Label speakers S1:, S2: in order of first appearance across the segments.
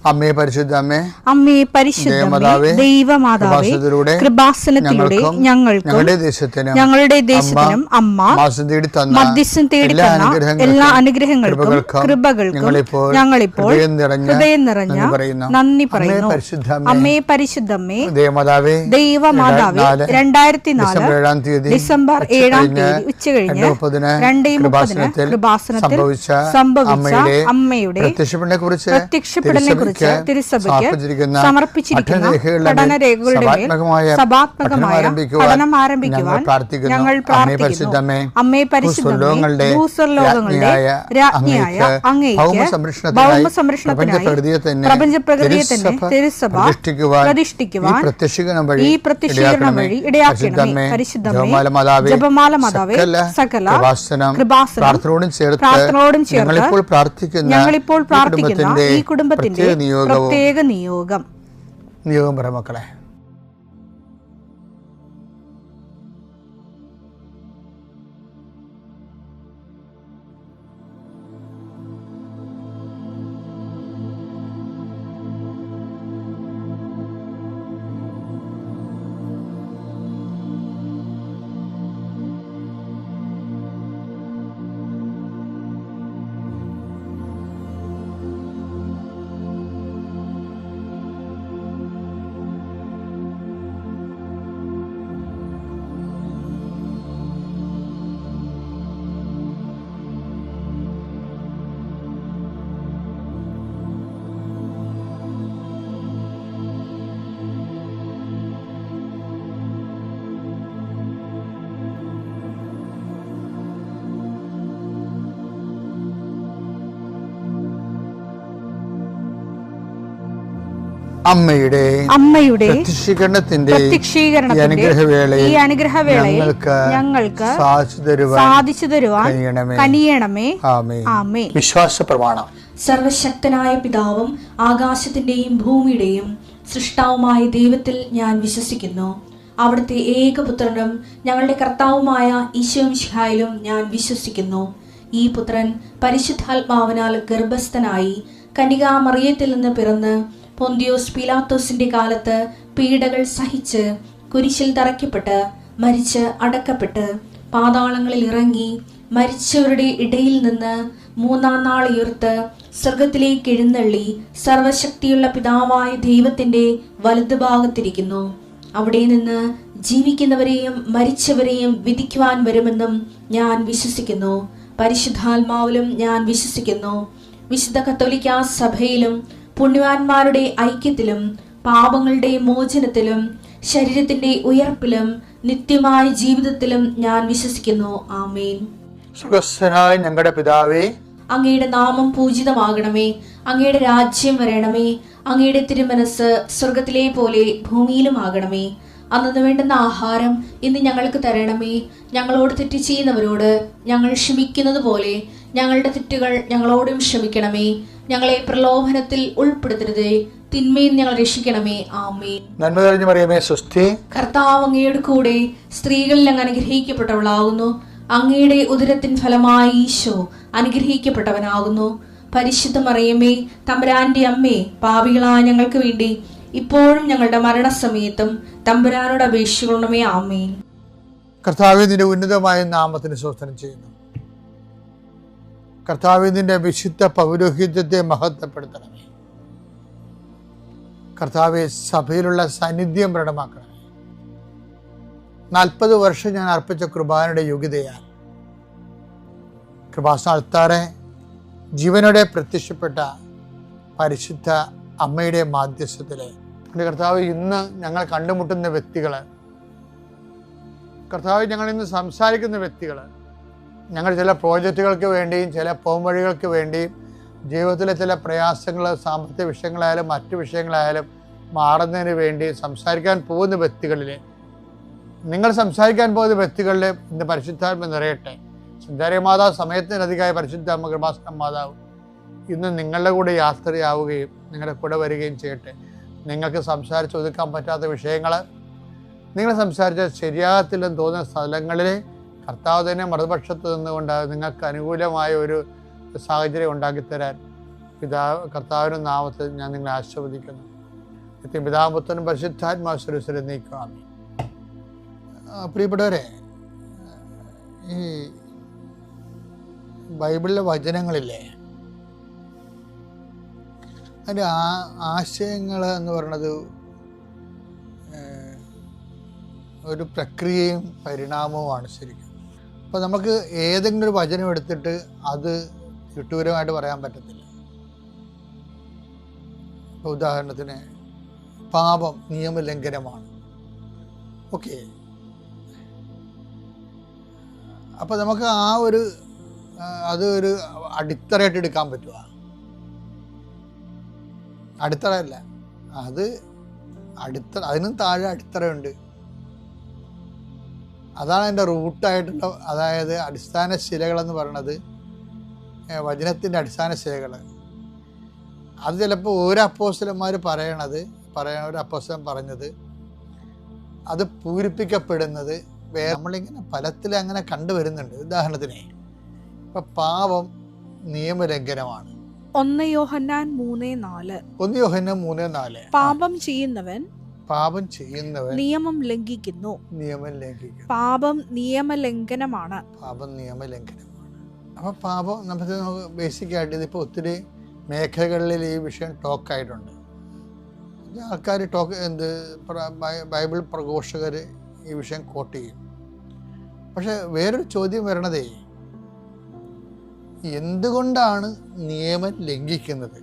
S1: അമ്മേ പരിശുദ്ധ അമ്മേ,
S2: അമ്മേ പരിശുദ്ധമേ, ദൈവമാതാവേ, കൃപാസനത്തിലൂടെ ഞങ്ങൾക്കും ഞങ്ങളുടെ ദേശത്തിനും അമ്മ മധ്യസ്ഥം തേടി തന്ന എല്ലാ അനുഗ്രഹങ്ങൾക്കും കൃപകൾക്കും ഞങ്ങളിപ്പോൾ ഹൃദയം നിറഞ്ഞ നന്ദി പറയുന്നു. അമ്മേ പരിശുദ്ധമേ, ദൈവമാതാവേ, 2004 ഡിസംബർ 7 ഉച്ചകഴിഞ്ഞ് 2:30 കൃപാസനത്തിൽ സംഭവിച്ച അമ്മയുടെ പ്രത്യക്ഷപ്പെടലിനെ കുറിച്ച് തിരുസഭയ്ക്ക് സമർപ്പിച്ചിരിക്കുന്ന പഠനരേഖകളുടെ മേൽ സഭാത്മകമായ പഠനം ആരംഭിക്കുവാൻ ഞങ്ങൾ പ്രാർത്ഥിക്കുന്നു. അമ്മേ പരിശുദ്ധമേ, ഭൂസ്വർലോകങ്ങളുടെ രാജ്ഞിയായ അങ്ങേയ്ക്ക് ഭൗമസംരക്ഷണത്തിനായി പ്രപഞ്ചപ്രകൃതിയെ തന്നെ തിരുസഭ പ്രതിഷ്ഠിക്കുവാൻ ഈ പ്രത്യക്ഷീകരണം വഴി ഇടയാക്കണമേ. പരിശുദ്ധമേ, ജപമാല മാതാവേ, സകല കൃപാസനം പ്രാർത്ഥനയോടും ചേർത്ത് ഞങ്ങളിപ്പോൾ പ്രാർത്ഥിക്കുന്ന ഈ കുടുംബത്തിന്റെ പ്രത്യേക നിയോഗം
S1: മക്കളെ.
S2: അമ്മയുടെ പ്രത്യക്ഷീകരണത്തിന്റെ ഈ അനുഗ്രഹവേളയിൽ ഞങ്ങൾക്ക് സാധിച്ചു തരുവാൻ കനിയണമേ. ആമേൻ.
S1: വിശ്വാസ പ്രമാണം.
S3: സർവശക്തനായ പിതാവും ആകാശത്തിന്റെയും ഭൂമിയുടെയും സൃഷ്ടാവുമായ ദൈവത്തിൽ ഞാൻ വിശ്വസിക്കുന്നു. അവിടുത്തെ ഏകപുത്രനും ഞങ്ങളുടെ കർത്താവുമായ ഈശോമിശിഹായിലും ഞാൻ വിശ്വസിക്കുന്നു. ഈ പുത്രൻ പരിശുദ്ധാത്മാവിനാൽ ഗർഭസ്ഥനായി കന്യകാമറിയത്തിൽ നിന്ന് പിറന്ന് പൊന്തിയോസ് പീലാത്തോസിന്റെ കാലത്ത് പീഡകൾ സഹിച്ച് കുരിശിൽ തറയ്ക്കപ്പെട്ട് മരിച്ച് അടക്കപ്പെട്ട് പാതാളങ്ങളിൽ ഇറങ്ങി മരിച്ചവരുടെ ഇടയിൽ നിന്ന് 3-ാം നാൾ ഉയർത്ത് സ്വർഗത്തിലേക്ക് എഴുന്നള്ളി സർവശക്തിയുള്ള പിതാവായ ദൈവത്തിന്റെ വലതുഭാഗത്തിരിക്കുന്നു. അവിടെ നിന്ന് ജീവിക്കുന്നവരെയും മരിച്ചവരെയും വിധിക്കുവാൻ വരുമെന്നും ഞാൻ വിശ്വസിക്കുന്നു. പരിശുദ്ധാത്മാവിലും ഞാൻ വിശ്വസിക്കുന്നു. വിശുദ്ധ കത്തോലിക്കാ സഭയിലും പുണ്യവാന്മാരുടെ ഐക്യത്തിലും പാപങ്ങളുടെ മോചനത്തിലും ശരീരത്തിന്റെ ഉയർപ്പിലും നിത്യമായ ജീവിതത്തിലും ഞാൻ വിശ്വസിക്കുന്നു. ആമേൻ.
S1: സുഖസ്ഥനായ ഞങ്ങളുടെ പിതാവേ,
S3: അങ്ങയുടെ നാമം പൂജിതമാകണമേ. അങ്ങയുടെ രാജ്യം വരണമേ. അങ്ങയുടെ തിരുമനസ് സ്വർഗത്തിലെ പോലെ ഭൂമിയിലും ആകണമേ. അന്നു വേണ്ടുന്ന ആഹാരം ഇന്ന് ഞങ്ങൾക്ക് തരണമേ. ഞങ്ങളോട് തെറ്റ് ചെയ്യുന്നവരോട് ഞങ്ങൾ ക്ഷമിക്കുന്നത് പോലെ ഞങ്ങളുടെ തെറ്റുകൾ ഞങ്ങളോടും ക്ഷമിക്കണമേ. ഞങ്ങളെ പ്രലോഭനത്തിൽ ഉൾപ്പെടുത്തരുതേ, തിന്മയിൽ ഞങ്ങൾ രക്ഷിക്കണമേ. ആമേൻ.
S1: നന്മ നിറഞ്ഞ മറിയമേ, സ്വസ്തി.
S3: കർത്താവ് അങ്ങയുടെ കൂടെ സ്ത്രീകളിൽ അങ്ങ് അനുഗ്രഹിക്കപ്പെട്ടവളാകുന്നു. അങ്ങയുടെ ഉദരത്തിൻ ഫലമായി ഈശോ അനുഗ്രഹിക്കപ്പെട്ടവനാകുന്നു. പരിശുദ്ധ മറിയമേ, തമ്പുരാന്റെ അമ്മേ, പാപികളായ ഞങ്ങൾക്ക് വേണ്ടി ഇപ്പോഴും ഞങ്ങളുടെ മരണസമയത്തും തമ്പുരാനോട് അപേക്ഷിക്കണമേ. ആമേൻ.
S1: കർത്താവേ, നിന്റെ ഉന്നതമായ നാമത്തിന് സ്തോത്രം ചെയ്യുന്നു. കർത്താവേ, നിന്റെ വിശുദ്ധ പൗരോഹിത്യത്തെ മഹത്വപ്പെടുത്തണമേ. കർത്താവെ, സഭയിലുള്ള സാന്നിധ്യം പ്രകടമാക്കണമേ. 40 വർഷം ഞാൻ അർപ്പിച്ച കൃപാനയുടെ യോഗ്യതയാൽ കൃപാസ്ഥാനത്താറെ ജീവനോടെ പ്രത്യക്ഷപ്പെട്ട പരിശുദ്ധ അമ്മയുടെ മാധ്യസ്ഥത്തിലെ കർത്താവ്, ഇന്ന് ഞങ്ങൾ കണ്ടുമുട്ടുന്ന വ്യക്തികൾ, കർത്താവ്, ഞങ്ങൾ ഇന്ന് സംസാരിക്കുന്ന വ്യക്തികൾ, ഞങ്ങൾ ചില പ്രോജക്റ്റുകൾക്ക് വേണ്ടിയും ചില പോംവഴികൾക്ക് വേണ്ടിയും ജീവിതത്തിലെ ചില പ്രയാസങ്ങൾ, സാമ്പത്തിക വിഷയങ്ങളായാലും മറ്റു വിഷയങ്ങളായാലും മാറുന്നതിന് വേണ്ടി സംസാരിക്കാൻ പോകുന്ന വ്യക്തികളിൽ, നിങ്ങൾ സംസാരിക്കാൻ പോകുന്ന വ്യക്തികളിൽ ഇന്ന് പരിശുദ്ധാത്മ നിറയട്ടെ. സഞ്ചാരി മാതാവ്, സമയത്തിനധികമായ പരിശുദ്ധ അമ്മ കൃപാസന മാതാവ് ഇന്ന് നിങ്ങളുടെ കൂടെ യാത്രയാവുകയും നിങ്ങളുടെ കൂടെ വരികയും ചെയ്യട്ടെ. നിങ്ങൾക്ക് സംസാരിച്ച് ഒതുക്കാൻ പറ്റാത്ത വിഷയങ്ങൾ, നിങ്ങൾ സംസാരിച്ച ശരിയാകത്തില്ലെന്ന് തോന്നുന്ന സ്ഥലങ്ങളിൽ കർത്താവ് തന്നെ മറുപക്ഷത്ത് നിന്നുകൊണ്ട് നിങ്ങൾക്ക് അനുകൂലമായ ഒരു സാഹചര്യം ഉണ്ടാക്കിത്തരാൻ കർത്താവിൻ്റെ നാമത്തിൽ ഞാൻ നിങ്ങളെ ആശീർവദിക്കുന്നു. പിതാവും പുത്രനും പരിശുദ്ധാത്മാവിൽ നീക്കാം. പ്രിയപ്പെട്ടവരെ, ഈ ബൈബിളിലെ വചനങ്ങളില്ലേ, അതിൻ്റെ ആശയങ്ങൾ എന്ന് പറയുന്നത് ഒരു പ്രക്രിയയും പരിണാമവുമാണ് ശരിക്കും. അപ്പോൾ നമുക്ക് ഏതെങ്കിലും ഒരു വചനം എടുത്തിട്ട് അത് ചുട്ടൂരമായിട്ട് പറയാൻ പറ്റത്തില്ല. ഇപ്പോൾ ഉദാഹരണത്തിന് പാപം നിയമലംഘനമാണ്. ഓക്കെ, അപ്പോൾ നമുക്ക് അത് ഒരു അടിത്തറയായിട്ട് എടുക്കാൻ പറ്റുക? അടിത്തറയല്ല, അതിനും താഴെ അടിത്തറയുണ്ട്. അതാണ് അതിൻ്റെ റൂട്ടായിട്ടുള്ള, അതായത് അടിസ്ഥാന ശിലകളെന്ന് പറയണത്, വചനത്തിൻ്റെ അടിസ്ഥാന ശിലകൾ. അത് ചിലപ്പോൾ ഒരു അപ്പോസ്തലന്മാർ ഒരു അപ്പോസ്തലൻ പറഞ്ഞത് അത് പൂരിപ്പിക്കപ്പെടുന്നത് വേറെ നമ്മളിങ്ങനെ ഫലത്തിൽ അങ്ങനെ കണ്ടുവരുന്നുണ്ട്. ഉദാഹരണത്തിന് ഇപ്പം പാപം നിയമലംഘനമാണ്.
S2: 1 യോഹന്നാൻ 3:4 പാപം ചെയ്യുന്നവൻ നിയമം ലംഘിക്കുന്നു. പാപം നിയമലംഘനമാണ്.
S1: അപ്പം പാപം നമുക്ക് ബേസിക്കായിട്ട് ഇതിപ്പോൾ ഒത്തിരി മേഖലകളിൽ ഈ വിഷയം ടോക്കായിട്ടുണ്ട്. ആൾക്കാർ ബൈബിൾ പ്രഘോഷകർ ഈ വിഷയം കോട്ട് ചെയ്യും. പക്ഷെ വേറൊരു ചോദ്യം വരണതേ, എന്തുകൊണ്ടാണ് നിയമം ലംഘിക്കുന്നത്?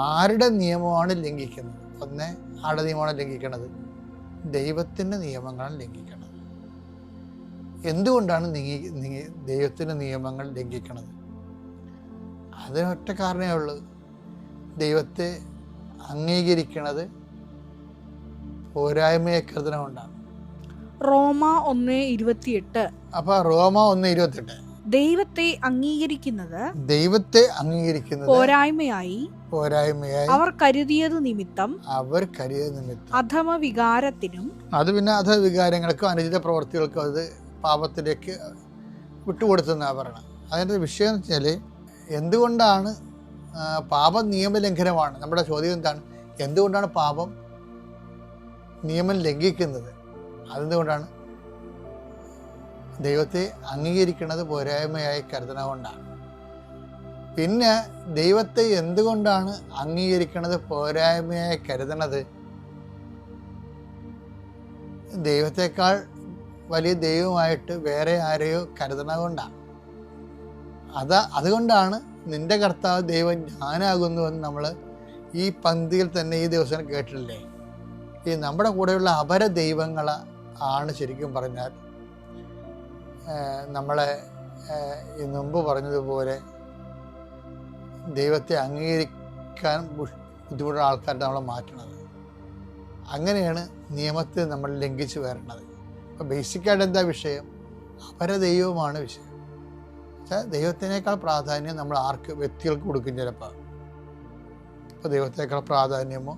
S1: ആരുടെ നിയമമാണ് ലംഘിക്കുന്നത്? ആരുടെ നിയമമാണ് ലംഘിക്കണത്? ദൈവത്തിൻ്റെ നിയമങ്ങളാണ് ലംഘിക്കണത്. എന്തുകൊണ്ടാണ് ദൈവത്തിൻ്റെ നിയമങ്ങൾ ലംഘിക്കണത്? അതിനൊറ്റ കാരണമേ ഉള്ളൂ, ദൈവത്തെ അംഗീകരിക്കണത് പോരായ്മയെ കരുതണമുണ്ടാണ്.
S2: റോമ 1:28.
S1: അപ്പൊ റോമ 1:28
S2: ദൈവത്തെ അംഗീകരിക്കുന്നത് പോരായ്മയായി അവർ കരുതിയത് നിമിത്തം അധമ വികാരത്തിനും,
S1: അത് പിന്നെ അധവികാരങ്ങൾക്കും അനുചിത പ്രവർത്തികൾക്കും അത് പാപത്തിലേക്ക് വിട്ടുകൊടുത്തെന്നാ പറയണം. അതിൻ്റെ വിഷയം എന്ന് വെച്ചാൽ, എന്തുകൊണ്ടാണ് പാപം നിയമലംഘനമാണ്? നമ്മുടെ ചോദ്യം എന്താണ്? എന്തുകൊണ്ടാണ് പാപം നിയമം ലംഘിക്കുന്നത്? അതെന്തുകൊണ്ടാണ്? ദൈവത്തെ അംഗീകരിക്കുന്നത് പോരായ്മയായി കരുതണകൊണ്ടാണ്. പിന്നെ ദൈവത്തെ എന്തുകൊണ്ടാണ് അംഗീകരിക്കുന്നത് പോരായ്മയായി കരുതണത്? ദൈവത്തെക്കാൾ വലിയ ദൈവമായിട്ട് വേറെ ആരെയോ കരുതണകൊണ്ടാണ്. അതുകൊണ്ടാണ് നിന്റെ കർത്താവ് ദൈവം ഞാനാകുന്നുവെന്ന് നമ്മൾ ഈ പന്തിയിൽ തന്നെ ഈ ദിവസം കേട്ടിട്ടില്ലേ? ഈ നമ്മുടെ കൂടെയുള്ള അപര ദൈവങ്ങളാണ് ശരിക്കും പറഞ്ഞാൽ നമ്മളെ ഈ മുമ്പ് പറഞ്ഞതുപോലെ ദൈവത്തെ അംഗീകരിക്കാൻ ബുദ്ധിമുട്ടുള്ള ആൾക്കാരുടെ നമ്മളെ മാറ്റണത്. അങ്ങനെയാണ് നിയമത്തെ നമ്മൾ ലംഘിച്ച് വരണത്. അപ്പോൾ ബേസിക്കായിട്ട് എന്താ വിഷയം? അപര ദൈവമാണ് വിഷയം. പക്ഷേ ദൈവത്തിനേക്കാൾ പ്രാധാന്യം നമ്മൾ വ്യക്തികൾക്ക് കൊടുക്കും ചിലപ്പോൾ. അപ്പോൾ ദൈവത്തേക്കാൾ പ്രാധാന്യമോ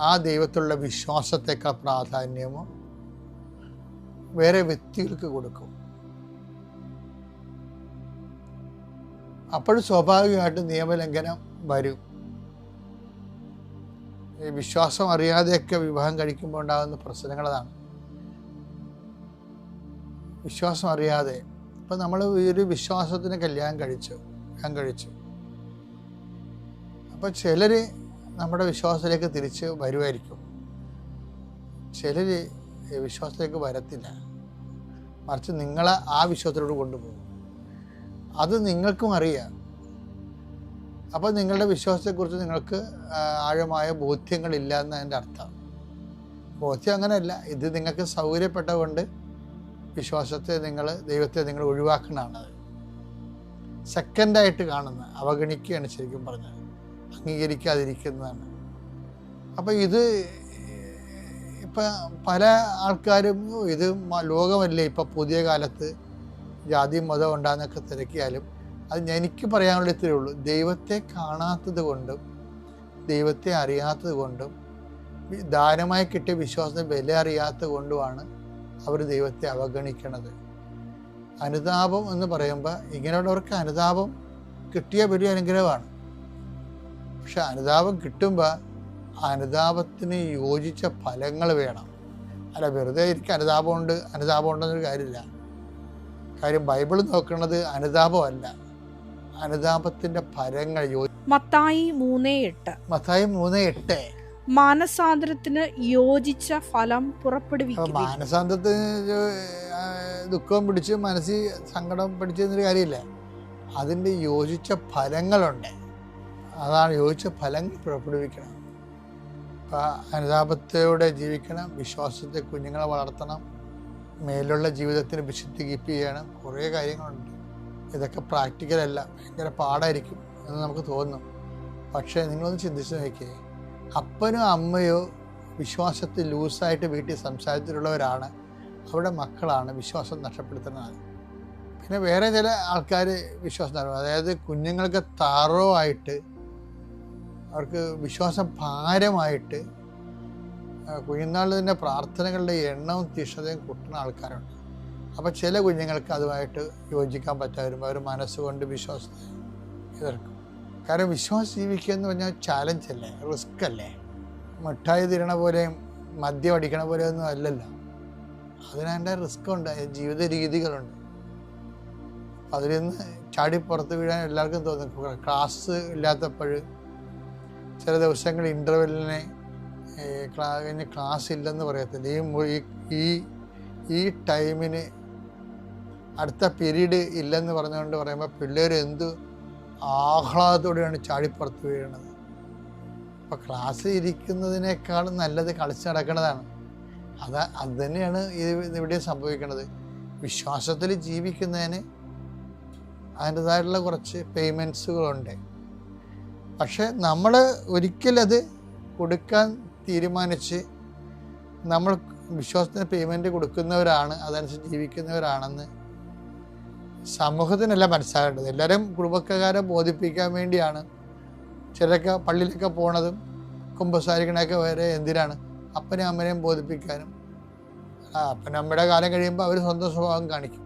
S1: ആ ദൈവത്തിലുള്ള വിശ്വാസത്തേക്കാൾ പ്രാധാന്യമോ വേറെ വ്യക്തികൾക്ക് കൊടുക്കും. അപ്പോഴും സ്വാഭാവികമായിട്ടും നിയമലംഘനം വരും. ഈ വിശ്വാസം അറിയാതെയൊക്കെ വിവാഹം കഴിക്കുമ്പോൾ ഉണ്ടാകുന്ന പ്രശ്നങ്ങളതാണ്. വിശ്വാസം അറിയാതെ ഇപ്പം നമ്മൾ ഒരു വിശ്വാസത്തിന് കല്യാണം കഴിച്ചു. അപ്പം ചിലർ നമ്മുടെ വിശ്വാസത്തിലേക്ക് തിരിച്ച് വരുമായിരിക്കും, ചിലർ വിശ്വാസത്തിലേക്ക് വരത്തില്ല. മറിച്ച് നിങ്ങളെ ആ വിശ്വാസത്തിലോട്ട് കൊണ്ടുപോകും. അത് നിങ്ങൾക്കും അറിയാം. അപ്പോൾ നിങ്ങളുടെ വിശ്വാസത്തെക്കുറിച്ച് നിങ്ങൾക്ക് ആഴമായ ബോധ്യങ്ങളില്ല എന്നതിൻ്റെ അർത്ഥം. ബോധ്യം അങ്ങനെയല്ല, ഇത് നിങ്ങൾക്ക് സൗകര്യപ്പെട്ട കൊണ്ട് വിശ്വാസത്തെ ദൈവത്തെ നിങ്ങൾ ഒഴിവാക്കണതാണ്. സെക്കൻഡായിട്ട് കാണുന്ന അവഗണിക്കുകയാണ് ശരിക്കും പറഞ്ഞത്, അംഗീകരിക്കാതിരിക്കുന്നതാണ്. അപ്പോൾ ഇത് ഇപ്പം പല ആൾക്കാരും ഇത് ലോകമല്ലേ ഇപ്പം പുതിയ കാലത്ത് ജാതി മതം ഉണ്ടാകുന്നൊക്കെ തിരക്കിയാലും അത് എനിക്ക് പറയാനുള്ള ഇത്രയേ ഉള്ളൂ. ദൈവത്തെ കാണാത്തത് കൊണ്ടും ദൈവത്തെ അറിയാത്തത് കൊണ്ടും ദാനമായി കിട്ടിയ വിശ്വാസത്തിന് വില അറിയാത്തത് കൊണ്ടുമാണ് അവർ ദൈവത്തെ അവഗണിക്കണത്. അനുതാപം എന്ന് പറയുമ്പോൾ ഇങ്ങനെയുള്ളവർക്ക് അനുതാപം കിട്ടിയ വലിയ അനുഗ്രഹമാണ്. പക്ഷെ അനുതാപം കിട്ടുമ്പോൾ അനുതാപത്തിന് യോജിച്ച ഫലങ്ങൾ വേണം. അല്ല വെറുതെ എനിക്ക് അനുതാപം ഉണ്ടെന്നൊരു കാര്യമില്ല. കാര്യം ബൈബിൾ നോക്കുന്നത് അനുതാപമല്ല, അനുതാപത്തിന്റെ ഫലങ്ങൾ.
S2: മത്തായി 3:8 മാനസാന്തരത്തിന് യോജിച്ച ഫലം പുറപ്പെടുവിക്കും.
S1: മാനസാന്തരത്തിന് ദുഃഖം പിടിച്ച് മനസ്സിൽ സങ്കടം പിടിച്ചെന്നൊരു കാര്യമില്ല, അതിൻ്റെ യോജിച്ച ഫലങ്ങളുണ്ട്. അതാണ് യോജിച്ച ഫലങ്ങൾ പുറപ്പെടുവിക്കണം. അനുതാപത്തോടെ ജീവിക്കണം, വിശ്വാസത്തെ കുഞ്ഞുങ്ങളെ വളർത്തണം, മേലുള്ള ജീവിതത്തിന് വിശുദ്ധി കീപ്പ് ചെയ്യണം. കുറേ കാര്യങ്ങളുണ്ട്. ഇതൊക്കെ പ്രാക്ടിക്കലല്ല, ഭയങ്കര പാടായിരിക്കും എന്ന് നമുക്ക് തോന്നും. പക്ഷേ നിങ്ങളൊന്ന് ചിന്തിച്ച് നോക്കിയേ, അപ്പനോ അമ്മയോ വിശ്വാസത്തിൽ ലൂസായിട്ട് വീട്ടിൽ സംസാരത്തിലുള്ളവരാണ് അവരുടെ മക്കളാണ് വിശ്വാസം നഷ്ടപ്പെടുത്തുന്നത്. പിന്നെ വേറെ ചില ആൾക്കാർ വിശ്വാസം, അതായത് കുഞ്ഞുങ്ങൾക്ക് താറോവായിട്ട് അവർക്ക് വിശ്വാസം ഭാരമായിട്ട് കുഞ്ഞുനാളിൽ തന്നെ പ്രാർത്ഥനകളുടെ എണ്ണവും തീഷ്ണതയും കൂട്ടുന്ന ആൾക്കാരുണ്ട്. അപ്പോൾ ചില കുഞ്ഞുങ്ങൾക്ക് അതുമായിട്ട് യോജിക്കാൻ പറ്റാതെ അവർ മനസ്സുകൊണ്ട് വിശ്വാസത്തെ എതിർക്കും. കാരണം വിശ്വാസം ജീവിക്കുക എന്ന് പറഞ്ഞാൽ ചാലഞ്ച് അല്ലേ, റിസ്ക് അല്ലേ. മിഠായി തിരണ പോലെയും മദ്യം അടിക്കണ പോലെയൊന്നും അല്ലല്ലോ. അതിനതിൻ്റെ റിസ്ക് ഉണ്ട്, ജീവിത രീതികളുണ്ട്. അതിൽ നിന്ന് ചാടി പുറത്ത് വീഴാൻ എല്ലാവർക്കും തോന്നും. ക്ലാസ് ഇല്ലാത്തപ്പോൾ ചില ദിവസങ്ങൾ ഇൻ്റർവെല്ലിനെ കഴിഞ്ഞ് ക്ലാസ് ഇല്ലെന്ന് പറയത്തില്ല. ഈ ടൈമിന് അടുത്ത പീരീഡ് ഇല്ലെന്ന് പറഞ്ഞുകൊണ്ട് പറയുമ്പോൾ പിള്ളേർ എന്ത് ആഹ്ലാദത്തോടെയാണ് ചാടിപ്പുറത്ത് വീഴുന്നത്. അപ്പോൾ ക്ലാസ് ഇരിക്കുന്നതിനേക്കാളും നല്ലത് കളിച്ച് നടക്കുന്നതാണ്. അത് തന്നെയാണ് ഇവിടെ സംഭവിക്കുന്നത്. വിശ്വാസത്തിൽ ജീവിക്കുന്നതിന് അതിൻ്റെതായിട്ടുള്ള കുറച്ച് പേയ്മെൻറ്റ്സുകളുണ്ട്. പക്ഷെ നമ്മൾ ഒരിക്കലത് കൊടുക്കാൻ തീരുമാനിച്ച് നമ്മൾ വിശ്വാസത്തിന് പേയ്മെൻറ്റ് കൊടുക്കുന്നവരാണ്, അതനുസരിച്ച് ജീവിക്കുന്നവരാണെന്ന് സമൂഹത്തിനല്ല മനസ്സിലാകേണ്ടത്. എല്ലാവരും കുടുംബക്കാരെ ബോധിപ്പിക്കാൻ വേണ്ടിയാണ്. ചിലരൊക്കെ പള്ളിയിലൊക്കെ പോണതും കുമ്പസാരിക്കണൊക്കെ വരെ എന്തിനാണ്? അപ്പനെയും അമ്മനെയും ബോധിപ്പിക്കാനും. അപ്പനും അമ്മയുടെ കാലം കഴിയുമ്പോൾ അവർ സ്വന്തം സ്വഭാവം കാണിക്കും.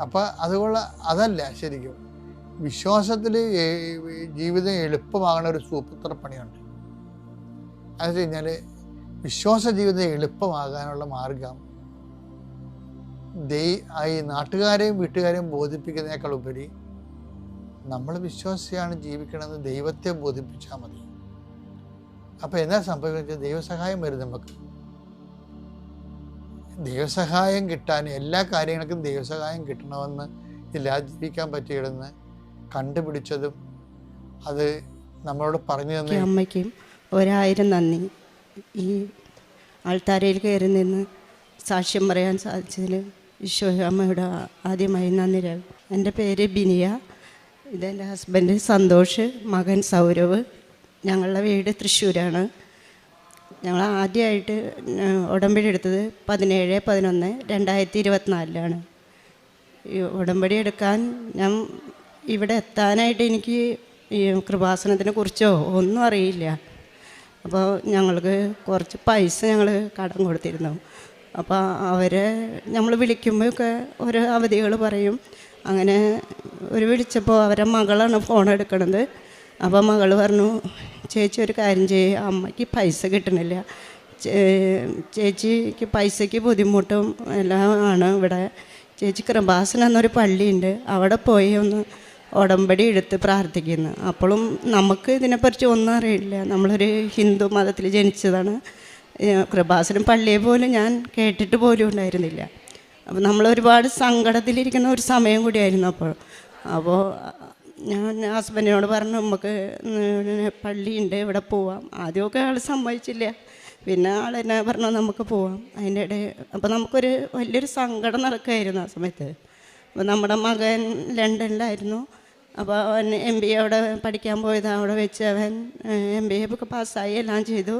S1: അപ്പം അതുകൊണ്ട് അതല്ല ശരിക്കും വിശ്വാസത്തിൽ ജീവിതം എളുപ്പമാകുന്ന ഒരു സൂപ്പർ പണിയുണ്ട്. അത് വെച്ച് കഴിഞ്ഞാൽ വിശ്വാസ ജീവിതം എളുപ്പമാകാനുള്ള മാർഗം ഈ നാട്ടുകാരെയും വീട്ടുകാരെയും ബോധിപ്പിക്കുന്നതിനേക്കാൾ ഉപരി നമ്മൾ വിശ്വാസിയാണ് ജീവിക്കണമെന്ന് ദൈവത്തെ ബോധിപ്പിച്ചാൽ മതി. അപ്പം എന്താ സംഭവിക്കുന്നത്? ദൈവസഹായം വരും. നമുക്ക് ദൈവസഹായം കിട്ടാൻ എല്ലാ കാര്യങ്ങൾക്കും ദൈവസഹായം കിട്ടണമെന്ന് ഇല്ല, ജീവിക്കാൻ പറ്റിയിടുന്ന് കണ്ടുപിടിച്ചതും അത് നമ്മളോട് പറഞ്ഞു തന്നെ.
S4: അമ്മയ്ക്കും 1000 നന്ദി. ഈ ആൾത്താരയിൽ കയറി നിന്ന് സാക്ഷ്യം പറയാൻ സാധിച്ചതിൽ ഈശോ അമ്മയുടെ ആദ്യമായി നന്ദി രേഖ. എൻ്റെ പേര് ബിനിയ, ഇതെൻ്റെ ഹസ്ബൻഡ് സന്തോഷ്, മകൻ സൗരവ്. ഞങ്ങളുടെ വീട് തൃശ്ശൂരാണ്. ഞങ്ങൾ ആദ്യമായിട്ട് ഉടമ്പടി എടുത്തത് 17/11/2024 ഈ ഉടമ്പടി എടുക്കാൻ ഞാൻ ഇവിടെ എത്താനായിട്ട് എനിക്ക് ഈ കൃപാസനത്തിനെ കുറിച്ചോ ഒന്നും അറിയില്ല. അപ്പോൾ ഞങ്ങൾക്ക് കുറച്ച് പൈസ ഞങ്ങൾ കടം കൊടുത്തിരുന്നു. അപ്പോൾ അവരെ നമ്മൾ വിളിക്കുമ്പോഴൊക്കെ ഓരോ അവധികൾ പറയും. അങ്ങനെ വിളിച്ചപ്പോൾ അവരെ മകളാണ് ഫോൺ എടുക്കണത്. അപ്പോൾ മകൾ പറഞ്ഞു, ചേച്ചി ഒരു കാര്യം ചെയ്യുക, അമ്മയ്ക്ക് പൈസ കിട്ടണില്ല, ചേച്ചിക്ക് പൈസയ്ക്ക് ബുദ്ധിമുട്ടും എല്ലാം ആണ് ഇവിടെ. ചേച്ചി കൃപാസനം എന്നൊരു പള്ളിയുണ്ട്, അവിടെ പോയി ഒന്ന് ഉടമ്പടി എടുത്ത് പ്രാർത്ഥിക്കുന്നു. അപ്പോഴും നമുക്ക് ഇതിനെപ്പറ്റി ഒന്നും അറിയില്ല. നമ്മളൊരു ഹിന്ദു മതത്തിൽ ജനിച്ചതാണ്. കൃപാസനം പള്ളിയെ പോലും ഞാൻ കേട്ടിട്ട് പോലും ഉണ്ടായിരുന്നില്ല. അപ്പോൾ നമ്മളൊരുപാട് സങ്കടത്തിലിരിക്കുന്ന ഒരു സമയം കൂടിയായിരുന്നു അപ്പോൾ ഞാൻ ഹസ്ബൻഡിനോട് പറഞ്ഞു, നമുക്ക് പള്ളിയുണ്ട്, ഇവിടെ പോവാം. ആദ്യമൊക്കെ ആൾ സമ്മതിച്ചില്ല. പിന്നെ ആൾ എന്നെ പറഞ്ഞു നമുക്ക് പോവാം. അതിൻ്റെ ഇടയിൽ അപ്പോൾ നമുക്കൊരു വലിയൊരു സങ്കടം നടക്കുമായിരുന്നു ആ സമയത്ത്. അപ്പോൾ നമ്മുടെ മകൻ ലണ്ടനിലായിരുന്നു. അപ്പോൾ അവൻ MBA അവിടെ പഠിക്കാൻ പോയത്. അവിടെ വെച്ച് അവൻ MBA ഒക്കെ പാസ്സായി, എല്ലാം ചെയ്തു,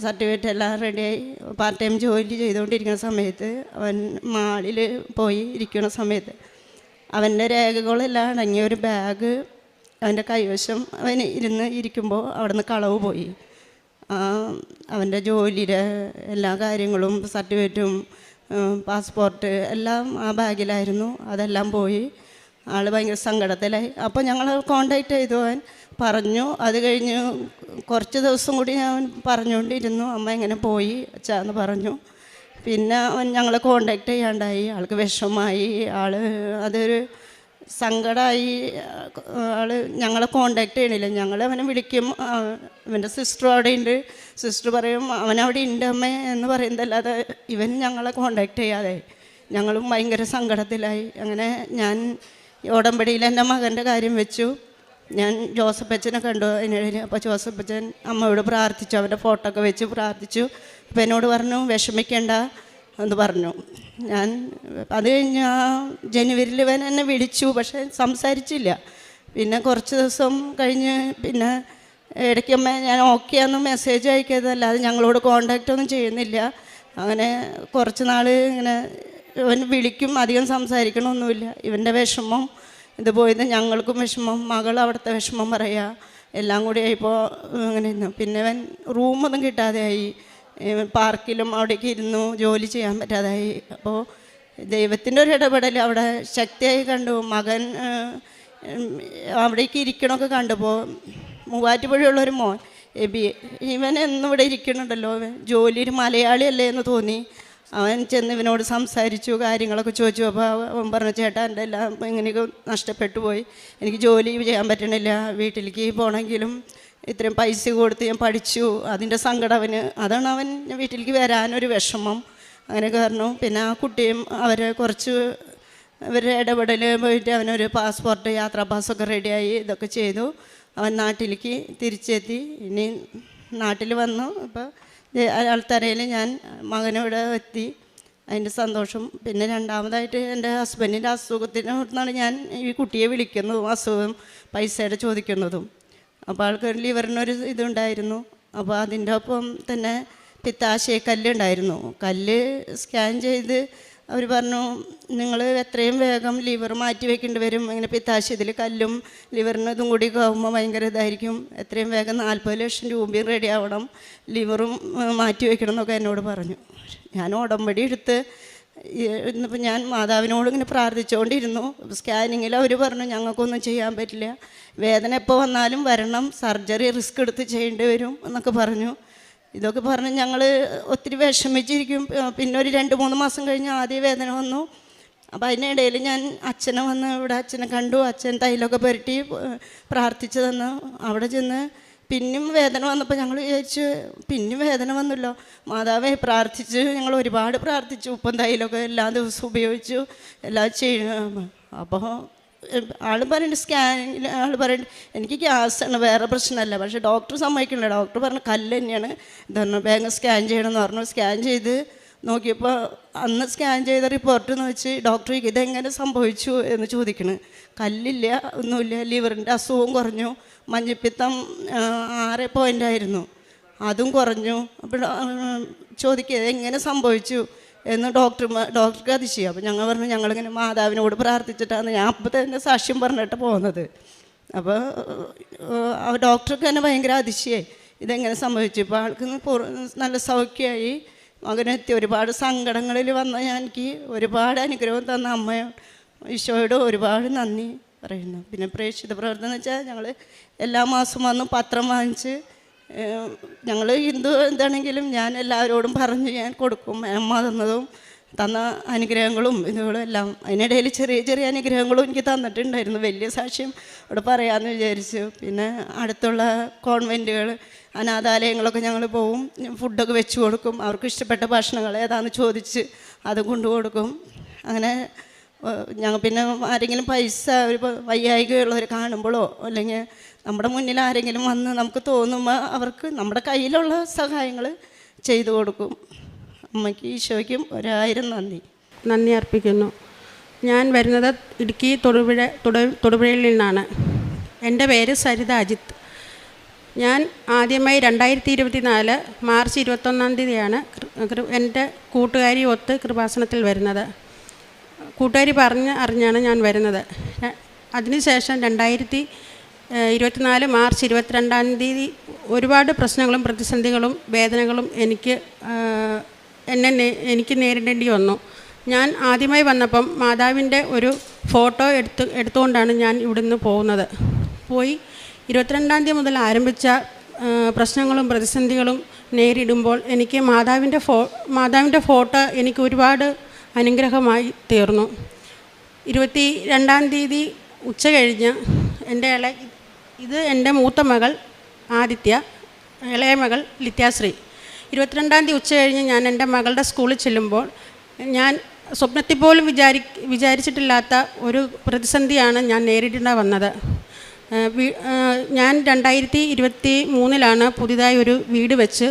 S4: സർട്ടിഫിക്കറ്റ് എല്ലാം റെഡിയായി. പാർട്ട് ടൈം ജോലി ചെയ്തുകൊണ്ടിരിക്കുന്ന സമയത്ത് അവൻ മാളിൽ പോയി ഇരിക്കുന്ന സമയത്ത് അവൻ്റെ രേഖകളെല്ലാം അടങ്ങിയ ഒരു ബാഗ് അവൻ്റെ കൈവശം അവൻ ഇരിക്കുമ്പോൾ അവിടെ നിന്ന് കളവ് പോയി. അവൻ്റെ ജോലിയുടെ എല്ലാ കാര്യങ്ങളും സർട്ടിഫിക്കറ്റും പാസ്പോർട്ട് എല്ലാം ആ ബാഗിലായിരുന്നു. അതെല്ലാം പോയി. ആൾ ഭയങ്കര സങ്കടത്തിലായി. അപ്പോൾ ഞങ്ങൾ കോണ്ടാക്ട് ചെയ്തു. അവൻ പറഞ്ഞു. അത് കഴിഞ്ഞ് കുറച്ച് ദിവസം കൂടി ഞാൻ പറഞ്ഞുകൊണ്ടിരുന്നു, അമ്മ ഇങ്ങനെ പോയി അച്ഛാന്ന് പറഞ്ഞു. പിന്നെ അവൻ ഞങ്ങളെ കോണ്ടാക്ട് ചെയ്യാണ്ടായി. ആൾക്ക് വിഷമമായി, അതൊരു സങ്കടമായി. ഞങ്ങളെ കോണ്ടാക്ട് ചെയ്യണില്ല. ഞങ്ങൾ അവനെ വിളിക്കും. ഇവൻ്റെ സിസ്റ്റർ അവിടെ ഉണ്ട്. സിസ്റ്റർ പറയും അവനവിടെ ഉണ്ട് അമ്മേ എന്ന് പറയുന്നതല്ലാതെ ഇവൻ ഞങ്ങളെ കോണ്ടാക്ട് ചെയ്യാതെ ഞങ്ങളും ഭയങ്കര സങ്കടത്തിലായി. അങ്ങനെ ഞാൻ ഓടമ്പടിയിൽ എൻ്റെ മകൻ്റെ കാര്യം വെച്ചു. ഞാൻ ജോസഫ് അച്ഛനെ കണ്ടു അതിനിടയിൽ. അപ്പോൾ ജോസഫ് അച്ഛൻ അമ്മയോട് പ്രാർത്ഥിച്ചു, അവൻ്റെ ഫോട്ടോ ഒക്കെ വെച്ച് പ്രാർത്ഥിച്ചു. അപ്പോൾ എന്നോട് പറഞ്ഞു വിഷമിക്കേണ്ട എന്ന് പറഞ്ഞു. ഞാൻ അത് കഴിഞ്ഞ് ജനുവരിയിൽ ഇവൻ എന്നെ വിളിച്ചു, പക്ഷേ സംസാരിച്ചില്ല. പിന്നെ കുറച്ച് ദിവസം കഴിഞ്ഞ് പിന്നെ ഇടയ്ക്കമ്മ ഞാൻ ഓക്കെയാന്ന് മെസ്സേജ് അയക്കിയതല്ലാതെ ഞങ്ങളോട് കോണ്ടാക്റ്റ് ഒന്നും ചെയ്യുന്നില്ല. അങ്ങനെ കുറച്ച് നാൾ ഇങ്ങനെ ഇവൻ വിളിക്കും, അധികം സംസാരിക്കണമൊന്നുമില്ല. ഇവൻ്റെ വിഷമം ഇത് പോയത് ഞങ്ങൾക്കും വിഷമം, മകൾ അവിടുത്തെ വിഷമം പറയുക, എല്ലാം കൂടി ആയിപ്പോൾ അങ്ങനെ ഇരുന്നു. പിന്നെ ഇവൻ റൂമൊന്നും കിട്ടാതെയായി. പാർക്കിലും അവിടേക്ക് ഇരുന്നു, ജോലി ചെയ്യാൻ പറ്റാതായി. അപ്പോൾ ദൈവത്തിൻ്റെ ഒരു ഇടപെടൽ അവിടെ ശക്തിയായി കണ്ടു. മകൻ അവിടേക്ക് ഇരിക്കണമൊക്കെ കണ്ടുപ്പോൾ മൂവാറ്റുപുഴയുള്ളൊരു മോൻ എബി, ഇവൻ എന്നും ഇവിടെ ഇരിക്കണുണ്ടല്ലോ, ജോലി ഒരു മലയാളിയല്ലേ എന്ന് തോന്നി. അവൻ ചെന്ന് ഇവനോട് സംസാരിച്ചു, കാര്യങ്ങളൊക്കെ ചോദിച്ചു. അപ്പോൾ അവൻ പറഞ്ഞു ചേട്ടാ എൻ്റെ എല്ലാം ഇങ്ങനെയൊക്കെ നഷ്ടപ്പെട്ടു പോയി, എനിക്ക് ജോലി ചെയ്യാൻ പറ്റണില്ല, വീട്ടിലേക്ക് പോകണമെങ്കിലും ഇത്രയും പൈസ കൊടുത്ത് ഞാൻ പഠിച്ചു, അതിൻ്റെ സങ്കടം അവന്. അതാണ് അവൻ വീട്ടിലേക്ക് വരാനൊരു വിഷമം. അങ്ങനെ കാരണം പിന്നെ ആ കുട്ടിയും അവരെ കുറച്ച് ഇവരുടെ ഇടപെടൽ പോയിട്ട് അവനൊരു പാസ്പോർട്ട്, യാത്രാ പാസ്സൊക്കെ റെഡിയായി, ഇതൊക്കെ ചെയ്തു. അവൻ നാട്ടിലേക്ക് തിരിച്ചെത്തി. ഇനി നാട്ടിൽ വന്നു. ഇപ്പോൾ ആൾത്തറയിൽ ഞാൻ മകനോട് എത്തി, അതിൻ്റെ സന്തോഷം. പിന്നെ രണ്ടാമതായിട്ട് എൻ്റെ ഹസ്ബൻഡിൻ്റെ അസുഖത്തിനോടാണ് ഞാൻ ഈ കുട്ടിയെ വിളിക്കുന്നതും അസുഖം പൈസയുടെ ചോദിക്കുന്നതും. അപ്പോൾ ആൾക്കൊരു ലിവറിനൊരു ഇതുണ്ടായിരുന്നു. അപ്പോൾ അതിൻ്റെ ഒപ്പം തന്നെ പിത്താശയക്കല്ലുണ്ടായിരുന്നു. കല്ല് സ്കാൻ ചെയ്ത് അവർ പറഞ്ഞു നിങ്ങൾ എത്രയും വേഗം ലിവർ മാറ്റി വയ്ക്കേണ്ടി വരും, ഇങ്ങനെ പിത്താശയത്തിൽ കല്ലും ലിവറിന് ഇതും കൂടി ആകുമ്പോൾ ഭയങ്കര ഇതായിരിക്കും, എത്രയും വേഗം 40 ലക്ഷം രൂപയും റെഡി ആവണം, ലിവറും മാറ്റി വയ്ക്കണം എന്നൊക്കെ എന്നോട് പറഞ്ഞു. ഞാൻ ഉടമ്പടി എടുത്ത് ഇന്നിപ്പോൾ ഞാൻ മാതാവിനോട് ഇങ്ങനെ പ്രാർത്ഥിച്ചുകൊണ്ടിരുന്നു. സ്കാനിങ്ങിൽ അവർ പറഞ്ഞു ഞങ്ങൾക്കൊന്നും ചെയ്യാൻ പറ്റില്ല, വേദന എപ്പോൾ വന്നാലും വരണം, സർജറി റിസ്ക് എടുത്ത് ചെയ്യേണ്ടി വരും എന്നൊക്കെ പറഞ്ഞു. ഇതൊക്കെ പറഞ്ഞ് ഞങ്ങൾ ഒത്തിരി വിഷമിച്ചിരിക്കും. പിന്നെ ഒരു 2-3 മാസം കഴിഞ്ഞ് ആദ്യ വേദന വന്നു. അപ്പോൾ അതിനിടയിൽ ഞാൻ അച്ഛനെ വന്ന് ഇവിടെ അച്ഛനെ കണ്ടു. അച്ഛൻ തൈലൊക്കെ പുരട്ടി പ്രാർത്ഥിച്ചു തന്നു. അവിടെ ചെന്ന് പിന്നെയും വേദന വന്നപ്പോൾ ഞങ്ങൾ വിചാരിച്ചു പിന്നെയും വേദന വന്നല്ലോ, മാതാവേ പ്രാർത്ഥിച്ച് ഞങ്ങൾ ഒരുപാട് പ്രാർത്ഥിച്ചു. ഉപ്പും തൈലൊക്കെ എല്ലാ ദിവസവും ഉപയോഗിച്ചു, എല്ലാം ചെയ്യണം. അപ്പോൾ ആൾ പറയുന്നുണ്ട് സ്കാനിങ്ങിൽ ആൾ പറയുന്നുണ്ട് എനിക്ക് ഗ്യാസാണ്, വേറെ പ്രശ്നമല്ല. പക്ഷേ ഡോക്ടർ സമ്മതിക്കണില്ല. ഡോക്ടർ പറഞ്ഞു കല്ല് തന്നെയാണ്, ഇതാണ് വേഗം സ്കാൻ ചെയ്യണമെന്ന് പറഞ്ഞു. സ്കാൻ ചെയ്ത് നോക്കിയപ്പോൾ അന്ന് സ്കാൻ ചെയ്ത റിപ്പോർട്ടെന്ന് വെച്ച് ഡോക്ടർ ഇതെങ്ങനെ സംഭവിച്ചു എന്ന് ചോദിക്കണ്. കല്ലില്ല, ഒന്നുമില്ല, ലിവറിൻ്റെ അസുഖവും കുറഞ്ഞു, മഞ്ഞപ്പിത്തം 6 പോയിൻ്റായിരുന്നു, അതും കുറഞ്ഞു. അപ്പോൾ ചോദിക്കുക എങ്ങനെ സംഭവിച്ചു എന്ന് ഡോക്ടർക്ക് അതിശയം. അപ്പോൾ ഞങ്ങൾ പറഞ്ഞു ഞങ്ങളിങ്ങനെ മാതാവിനോട് പ്രാർത്ഥിച്ചിട്ടാണ് ഞാൻ അപ്പോൾ തന്നെ സാക്ഷ്യം പറഞ്ഞിട്ട് പോകുന്നത്. അപ്പോൾ ഡോക്ടർക്ക് തന്നെ ഭയങ്കര അതിശയായി ഇതെങ്ങനെ സംഭവിച്ചു. ഇപ്പോൾ ആൾക്ക് നല്ല സൗഖ്യമായി, മകനെത്തി. ഒരുപാട് സങ്കടങ്ങളിൽ വന്ന എനിക്ക് ഒരുപാട് അനുഗ്രഹം തന്ന അമ്മയോട് ഈശോയോട് ഒരുപാട് നന്ദി പറയുന്നു. പിന്നെ പ്രേക്ഷിത പ്രവർത്തനം എന്ന് വെച്ചാൽ ഞങ്ങൾ എല്ലാ മാസം വന്ന് പത്രം വാങ്ങിച്ച് ഞങ്ങൾ ഹിന്ദു എന്താണെങ്കിലും ഞാൻ എല്ലാവരോടും പറഞ്ഞ് ഞാൻ കൊടുക്കും. അമ്മ തന്ന അനുഗ്രഹങ്ങളും ഇതുകളും എല്ലാം. അതിനിടയിൽ ചെറിയ ചെറിയ അനുഗ്രഹങ്ങളും എനിക്ക് തന്നിട്ടുണ്ടായിരുന്നു. വലിയ സാക്ഷ്യം ഇവിടെ പറയാമെന്ന് വിചാരിച്ചു. പിന്നെ അടുത്തുള്ള കോൺവെൻറ്റുകൾ, അനാഥാലയങ്ങളൊക്കെ ഞങ്ങൾ പോവും, ഫുഡൊക്കെ വെച്ച് കൊടുക്കും. അവർക്ക് ഇഷ്ടപ്പെട്ട ഭക്ഷണങ്ങൾ ഏതാണെന്ന് ചോദിച്ച് അത് കൊണ്ടു കൊടുക്കും. അങ്ങനെ ഞങ്ങൾ പിന്നെ ആരെങ്കിലും പൈസ ഒരു വയ്യായികയുള്ളവർ കാണുമ്പോഴോ അല്ലെങ്കിൽ നമ്മുടെ മുന്നിൽ ആരെങ്കിലും വന്ന് നമുക്ക് തോന്നുമ്പോൾ അവർക്ക് നമ്മുടെ കയ്യിലുള്ള സഹായങ്ങൾ ചെയ്തു കൊടുക്കും. അമ്മയ്ക്ക് ഈശോയ്ക്കും 1000 നന്ദി
S5: അർപ്പിക്കുന്നു. ഞാൻ വരുന്നത് ഇടുക്കി തൊടുപുഴയിൽ നിന്നാണ്. എൻ്റെ പേര് സരിത അജിത്ത്. ഞാൻ ആദ്യമായി 2024 മാർച്ച് 21-ാം തീയതിയാണ് എൻ്റെ കൂട്ടുകാരി ഒത്ത് കൃപാസനത്തിൽ വരുന്നത്. കൂട്ടുകാരി അറിഞ്ഞാണ് ഞാൻ വരുന്നത്. അതിനുശേഷം 2024 മാർച്ച് 22-ാം തീയതി ഒരുപാട് പ്രശ്നങ്ങളും പ്രതിസന്ധികളും വേദനകളും എനിക്ക് നേരിടേണ്ടി വന്നു. ഞാൻ ആദ്യമായി വന്നപ്പം മാതാവിൻ്റെ ഒരു ഫോട്ടോ എടുത്തുകൊണ്ടാണ് ഞാൻ ഇവിടുന്ന് പോകുന്നത്. പോയി 22-ാം തീയതി മുതൽ ആരംഭിച്ച പ്രശ്നങ്ങളും പ്രതിസന്ധികളും നേരിടുമ്പോൾ എനിക്ക് മാതാവിൻ്റെ ഫോട്ടോ എനിക്ക് ഒരുപാട് അനുഗ്രഹമായി തീർന്നു. 22-ാം തീയതി ഉച്ച കഴിഞ്ഞ് ഇത് എൻ്റെ മൂത്ത മകൾ ആദിത്യ, ഇളയ മകൾ ലിത്യാശ്രീ. 22-ാം തീയതി ഉച്ച കഴിഞ്ഞ് ഞാൻ എൻ്റെ മകളുടെ സ്കൂളിൽ ചെല്ലുമ്പോൾ ഞാൻ സ്വപ്നത്തിൽ പോലും വിചാരിച്ചിട്ടില്ലാത്ത ഒരു പ്രതിസന്ധിയാണ് ഞാൻ നേരിടേണ്ടി വന്നത്. ഞാൻ 2023 പുതിയതായി ഒരു വീട് വെച്ച്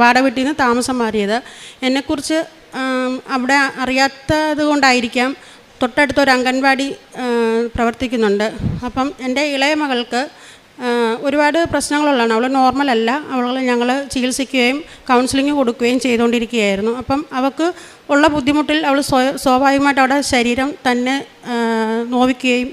S5: വാടക വീട്ടിൽ നിന്ന് താമസം മാറിയത്. എന്നെക്കുറിച്ച് അവിടെ അറിയാത്തത് കൊണ്ടായിരിക്കാം തൊട്ടടുത്തൊരു അംഗൻവാടി പ്രവർത്തിക്കുന്നുണ്ട്. അപ്പം എൻ്റെ ഇളയ മകൾക്ക് ഒരുപാട് പ്രശ്നങ്ങളുള്ളതാണ്. അവൾ നോർമലല്ല. ഞങ്ങൾ ചികിത്സിക്കുകയും കൗൺസിലിംഗ് കൊടുക്കുകയും ചെയ്തുകൊണ്ടിരിക്കുകയായിരുന്നു. അപ്പം അവൾക്ക് ഉള്ള ബുദ്ധിമുട്ടിൽ അവൾ സ്വാഭാവികമായിട്ട് അവിടെ ശരീരം തന്നെ നോവിക്കുകയും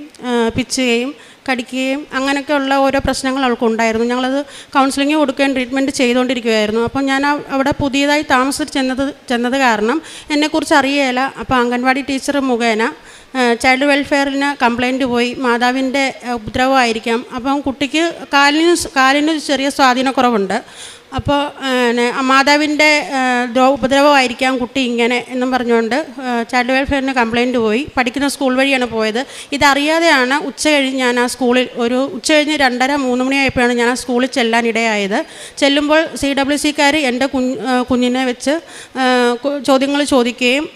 S5: പിച്ചുകയും കടിക്കുകയും അങ്ങനെയൊക്കെയുള്ള ഓരോ പ്രശ്നങ്ങൾ അവൾക്കുണ്ടായിരുന്നു. ഞങ്ങളത് കൗൺസിലിംഗ് കൊടുക്കുകയും ട്രീറ്റ്മെൻറ്റ് ചെയ്തുകൊണ്ടിരിക്കുകയായിരുന്നു. അപ്പം ഞാൻ അവിടെ പുതിയതായി താമസിച്ച് ചെന്നത് കാരണം എന്നെക്കുറിച്ച് അറിയേല. അപ്പോൾ അംഗൻവാടി ടീച്ചർ മുഖേന ചൈൽഡ് വെൽഫെയറിന് കംപ്ലയിൻറ്റ് പോയി, മാതാവിൻ്റെ ഉപദ്രവമായിരിക്കാം, അപ്പം കുട്ടിക്ക് കാലിന് ചെറിയ സ്വാധീനക്കുറവുണ്ട്, അപ്പോൾ മാതാവിൻ്റെ ഉപദ്രവമായിരിക്കാം കുട്ടി ഇങ്ങനെ എന്നും പറഞ്ഞുകൊണ്ട് ചൈൽഡ് വെൽഫെയറിന് കംപ്ലയിൻറ്റ് പോയി. പഠിക്കുന്ന സ്കൂൾ വഴിയാണ് പോയത്. ഇതറിയാതെയാണ് ഉച്ച കഴിഞ്ഞ് ഞാൻ ആ സ്കൂളിൽ ഉച്ച കഴിഞ്ഞ് 2:30-3 മണിയായപ്പോഴാണ് ഞാൻ ആ സ്കൂളിൽ ചെല്ലാനിടയായത്. ചെല്ലുമ്പോൾ CWCക്കാർ എൻ്റെ കുഞ്ഞിനെ വെച്ച് ചോദ്യങ്ങൾ ചോദിക്കുകയും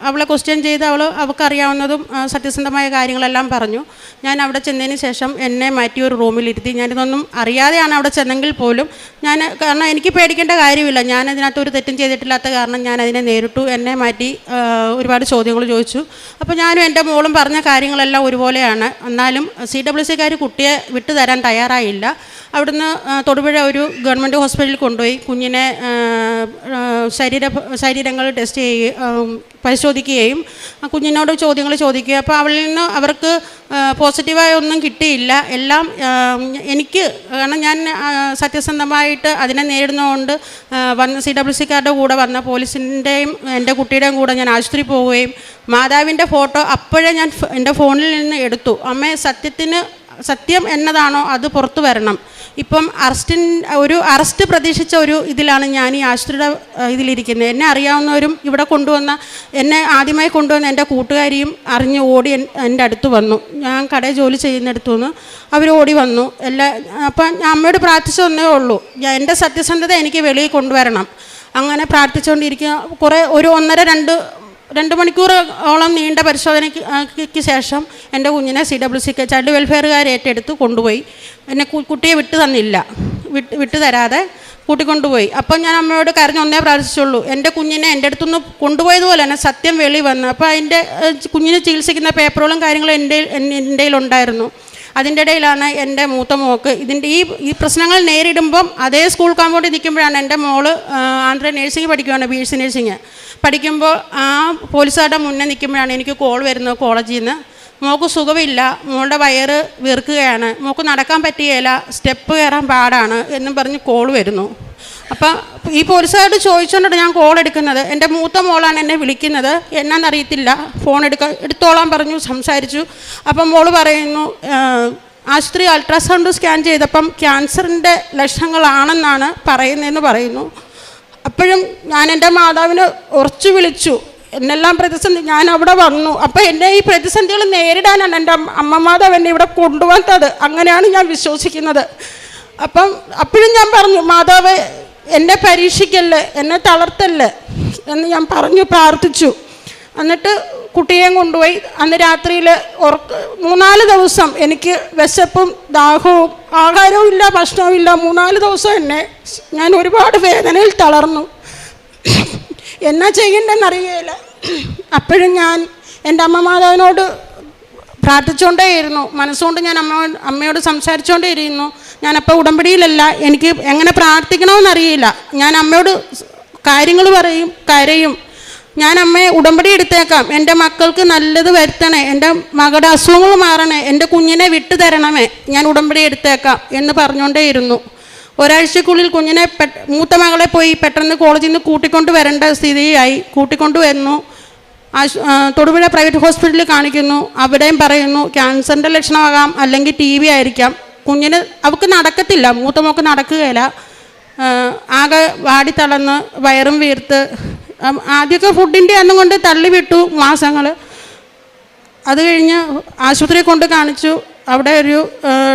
S5: അവളെ ക്വസ്റ്റ്യൻ ചെയ്ത് അവൾക്കറിയാവുന്നതും സത്യസന്ധമായ കാര്യങ്ങളെല്ലാം പറഞ്ഞു. ഞാൻ അവിടെ ചെന്നതിന് ശേഷം എന്നെ മാറ്റി ഒരു റൂമിലിരുത്തി. ഞാനിതൊന്നും അറിയാതെയാണ് അവിടെ ചെന്നെങ്കിൽ പോലും കാരണം എനിക്ക് പേടിക്കേണ്ട കാര്യമില്ല. ഞാൻ അതിനകത്ത് ഒരു തെറ്റും ചെയ്തിട്ടില്ലാത്ത കാരണം ഞാൻ അതിനെ നേരിട്ടു. എന്നെ മാറ്റി ഒരുപാട് ചോദ്യങ്ങൾ ചോദിച്ചു. അപ്പോൾ ഞാനും എൻ്റെ മോളും പറഞ്ഞ കാര്യങ്ങളെല്ലാം ഒരുപോലെയാണ്. എന്നാലും CWCക്കാർ കുട്ടിയെ വിട്ടുതരാൻ തയ്യാറായില്ല. അവിടുന്ന് തൊടുപുഴ ഒരു ഗവൺമെൻറ് ഹോസ്പിറ്റലിൽ കൊണ്ടുപോയി കുഞ്ഞിനെ ശരീരങ്ങൾ ടെസ്റ്റ് ചെയ്യുകയും പരിശോധിക്കുകയും കുഞ്ഞിനോട് ചോദ്യങ്ങൾ ചോദിക്കുക. അപ്പോൾ അവളിൽ നിന്ന് അവർക്ക് പോസിറ്റീവായ ഒന്നും കിട്ടിയില്ല. എല്ലാം എനിക്ക് കാരണം ഞാൻ സത്യസന്ധമായിട്ട് അതിനെ നേരിടുന്നതുകൊണ്ട് CWCക്കാരുടെ കൂടെ വന്ന പോലീസിൻ്റെയും എൻ്റെ കുട്ടിയുടെയും കൂടെ ഞാൻ ആശുപത്രിയിൽ പോവുകയും മാതാവിൻ്റെ ഫോട്ടോ അപ്പോഴേ ഞാൻ എൻ്റെ ഫോണിൽ നിന്ന് എടുത്തു. അമ്മേ സത്യം എന്നതാണോ അത് പുറത്തു വരണം. ഇപ്പം അറസ്റ്റ് പ്രതീക്ഷിച്ച ഒരു ഇതിലാണ് ഞാൻ ഈ ആശുപത്രിയുടെ ഇതിലിരിക്കുന്നത്. എന്നെ അറിയാവുന്നവരും ഇവിടെ എന്നെ ആദ്യമായി കൊണ്ടുവന്ന എൻ്റെ കൂട്ടുകാരിയും അറിഞ്ഞ് ഓടി എൻ്റെ അടുത്ത് വന്നു. ഞാൻ കടയിൽ ജോലി ചെയ്യുന്നിടത്തു നിന്ന് അവർ ഓടി വന്നു. അപ്പം ഞാൻ അമ്മയോട് പ്രാർത്ഥിച്ചതന്നേ ഉള്ളൂ, എൻ്റെ സത്യസന്ധത എനിക്ക് വെളിയിൽ കൊണ്ടുവരണം. അങ്ങനെ പ്രാർത്ഥിച്ചുകൊണ്ടിരിക്കുക. ഒരു 1.5-2 മണിക്കൂറോളം നീണ്ട പരിശോധനയ്ക്ക് ശേഷം എൻ്റെ കുഞ്ഞിനെ CWCക്ക് ചൈൽഡ് വെൽഫെയറുകാർ ഏറ്റെടുത്ത് കൊണ്ടുപോയി. എന്നെ കുട്ടിയെ വിട്ടു തരാതെ കൂട്ടിക്കൊണ്ടുപോയി. അപ്പം ഞാൻ അമ്മയോട് കരഞ്ഞൊന്നേ പ്രാർത്ഥിച്ചുള്ളൂ, എൻ്റെ കുഞ്ഞിനെ എൻ്റെ അടുത്തുനിന്ന് കൊണ്ടുപോയതുപോലെ തന്നെ സത്യം വെളി വന്നു. അപ്പോൾ അതിൻ്റെ കുഞ്ഞിനെ ചികിത്സിക്കുന്ന പേപ്പറുകളും കാര്യങ്ങളും എൻ്റെ ഉണ്ടായിരുന്നു. അതിൻ്റെ ഇടയിലാണ് എൻ്റെ മൂത്ത മോൾക്ക് ഈ പ്രശ്നങ്ങൾ നേരിടുമ്പം അതേ സ്കൂൾ കോമ്പൗണ്ടിൽ നിൽക്കുമ്പോഴാണ് എൻ്റെ മോള് ആന്ധ്ര നേഴ്സിംഗ് പഠിക്കുകയാണ്, BSc നേഴ്സിംഗ് പഠിക്കുമ്പോൾ ആ പോലീസുകാരുടെ മുന്നേ നിൽക്കുമ്പോഴാണ് എനിക്ക് കോൾ വരുന്നത് കോളേജിൽ നിന്ന്. മോൾക്ക് സുഖമില്ല, മോളുടെ വയറ് വീർക്കുകയാണ്, മോൾക്ക് നടക്കാൻ പറ്റുകയില്ല, സ്റ്റെപ്പ് കയറാൻ പാടാണ് എന്നും പറഞ്ഞ് കോൾ വരുന്നു. അപ്പം ഈ പോലീസുകാരോട് ചോദിച്ചുകൊണ്ടാണ് ഞാൻ കോൾ എടുക്കുന്നത്. എൻ്റെ മൂത്ത മോളാണ് എന്നെ വിളിക്കുന്നത്. എന്നാന്നറിയത്തില്ല, ഫോൺ എടുത്തോളാൻ പറഞ്ഞു, സംസാരിച്ചു. അപ്പം മോള് പറയുന്നു ആശുപത്രി അൾട്രാസൗണ്ട് സ്കാൻ ചെയ്തപ്പം ക്യാൻസറിൻ്റെ ലക്ഷണങ്ങളാണെന്നാണ് പറയുന്നതെന്ന് പറയുന്നു. അപ്പോഴും ഞാൻ എൻ്റെ മാതാവിനെ ഉറച്ചു വിളിച്ചു. എന്നെല്ലാം പ്രതിസന്ധി ഞാൻ അവിടെ വന്നു. അപ്പം എന്നെ ഈ പ്രതിസന്ധികൾ നേരിടാനാണ് എൻ്റെ അമ്മ മാതാവ് എന്നെ ഇവിടെ കൊണ്ടുവന്നത്. അങ്ങനെയാണ് ഞാൻ വിശ്വസിക്കുന്നത്. അപ്പം അപ്പോഴും ഞാൻ പറഞ്ഞു, മാതാവ് എന്നെ പരീക്ഷിക്കല്ലേ, എന്നെ തളർത്തല്ലേ എന്ന് ഞാൻ പ്രാർത്ഥിച്ചു. എന്നിട്ട് കുട്ടിയെയും കൊണ്ടുപോയി. അന്ന് രാത്രിയിൽ 3-4 ദിവസം എനിക്ക് വിശപ്പും ദാഹവും ആഹാരവും ഇല്ല, ഭക്ഷണവും ഇല്ല. 3-4 ദിവസം ഞാൻ ഒരുപാട് വേദനയിൽ തളർന്നു. എന്നാ ചെയ്യണ്ടെന്നറിയില്ല. അപ്പോഴും ഞാൻ എൻ്റെ അമ്മ മാതാവിനോട് പ്രാർത്ഥിച്ചുകൊണ്ടേയിരുന്നു. മനസ്സുകൊണ്ട് ഞാൻ അമ്മയോട് സംസാരിച്ചുകൊണ്ടേയിരുന്നു. ഞാനപ്പോൾ ഉടമ്പടിയിലല്ല, എനിക്ക് എങ്ങനെ പ്രാർത്ഥിക്കണമെന്നറിയില്ല. ഞാൻ അമ്മയോട് കാര്യങ്ങൾ പറയും, കരയും. ഞാൻ അമ്മയെ ഉടമ്പടി എടുത്തേക്കാം, എൻ്റെ മക്കൾക്ക് നല്ലത് വരുത്തണേ, എൻ്റെ മകളുടെ അസുഖങ്ങൾ മാറണേ, എൻ്റെ കുഞ്ഞിനെ വിട്ടു തരണമേ, ഞാൻ ഉടമ്പടി എടുത്തേക്കാം എന്ന് പറഞ്ഞുകൊണ്ടേയിരുന്നു. ഒരാഴ്ചക്കുള്ളിൽ കുഞ്ഞിനെ മൂത്ത മകളെ പോയി പെട്ടെന്ന് കോളേജിൽ നിന്ന് കൂട്ടിക്കൊണ്ട് വരേണ്ട സ്ഥിതിയായി. കൂട്ടിക്കൊണ്ടുവന്നു. തൊടുപുഴ പ്രൈവറ്റ് ഹോസ്പിറ്റലിൽ കാണിക്കുന്നു. അവിടെയും പറയുന്നു ക്യാൻസറിൻ്റെ ലക്ഷണമാകാം, അല്ലെങ്കിൽ TB ആയിരിക്കാം. കുഞ്ഞിന് അവൾക്ക് നടക്കത്തില്ല, മൂത്ത മോൾക്ക് നടക്കുകയില്ല. ആകെ വാടിത്തളർന്ന് വയറും വീർത്ത്. ആദ്യമൊക്കെ ഫുഡിൻ്റെ അന്നും കൊണ്ട് തള്ളിവിട്ടു മാസങ്ങൾ. അത് കഴിഞ്ഞ് ആശുപത്രിയിൽ കൊണ്ട് കാണിച്ചു. അവിടെ ഒരു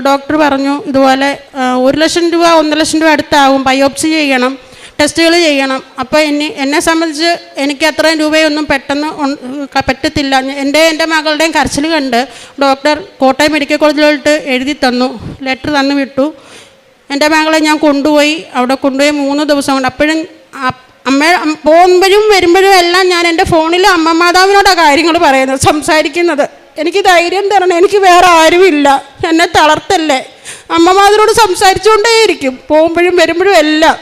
S5: ഡോക്ടർ പറഞ്ഞു ഇതുപോലെ 1 ലക്ഷം രൂപ 1.5 ലക്ഷം രൂപ അടുത്താവും, ബയോപ്സി ചെയ്യണം, ടെസ്റ്റുകൾ ചെയ്യണം. അപ്പോൾ എന്നെ സംബന്ധിച്ച് എനിക്ക് അത്രയും രൂപയൊന്നും പെട്ടെന്ന് പറ്റത്തില്ല. എൻ്റെ മകളുടെയും കരച്ചിൽ കണ്ട് ഡോക്ടർ കോട്ടയം മെഡിക്കൽ കോളേജിലോട്ട് എഴുതി തന്നു, ലെറ്റർ തന്നു വിട്ടു. എൻ്റെ മകളെ ഞാൻ കൊണ്ടുപോയി. അവിടെ കൊണ്ടുപോയി 3 ദിവസം കൊണ്ട്. അപ്പോഴും അമ്മ പോകുമ്പോഴും വരുമ്പോഴും എല്ലാം ഞാൻ എൻ്റെ ഫോണിൽ അമ്മ മാതാവിനോടാണ് കാര്യങ്ങൾ പറയുന്നത്, സംസാരിക്കുന്നത്. എനിക്ക് ധൈര്യം തരണം, എനിക്ക് വേറെ ആരുമില്ല, എന്നെ തളർത്തല്ലേ. അമ്മ മാതാവിനോട് സംസാരിച്ചുകൊണ്ടേയിരിക്കും പോകുമ്പോഴും വരുമ്പോഴും എല്ലാം.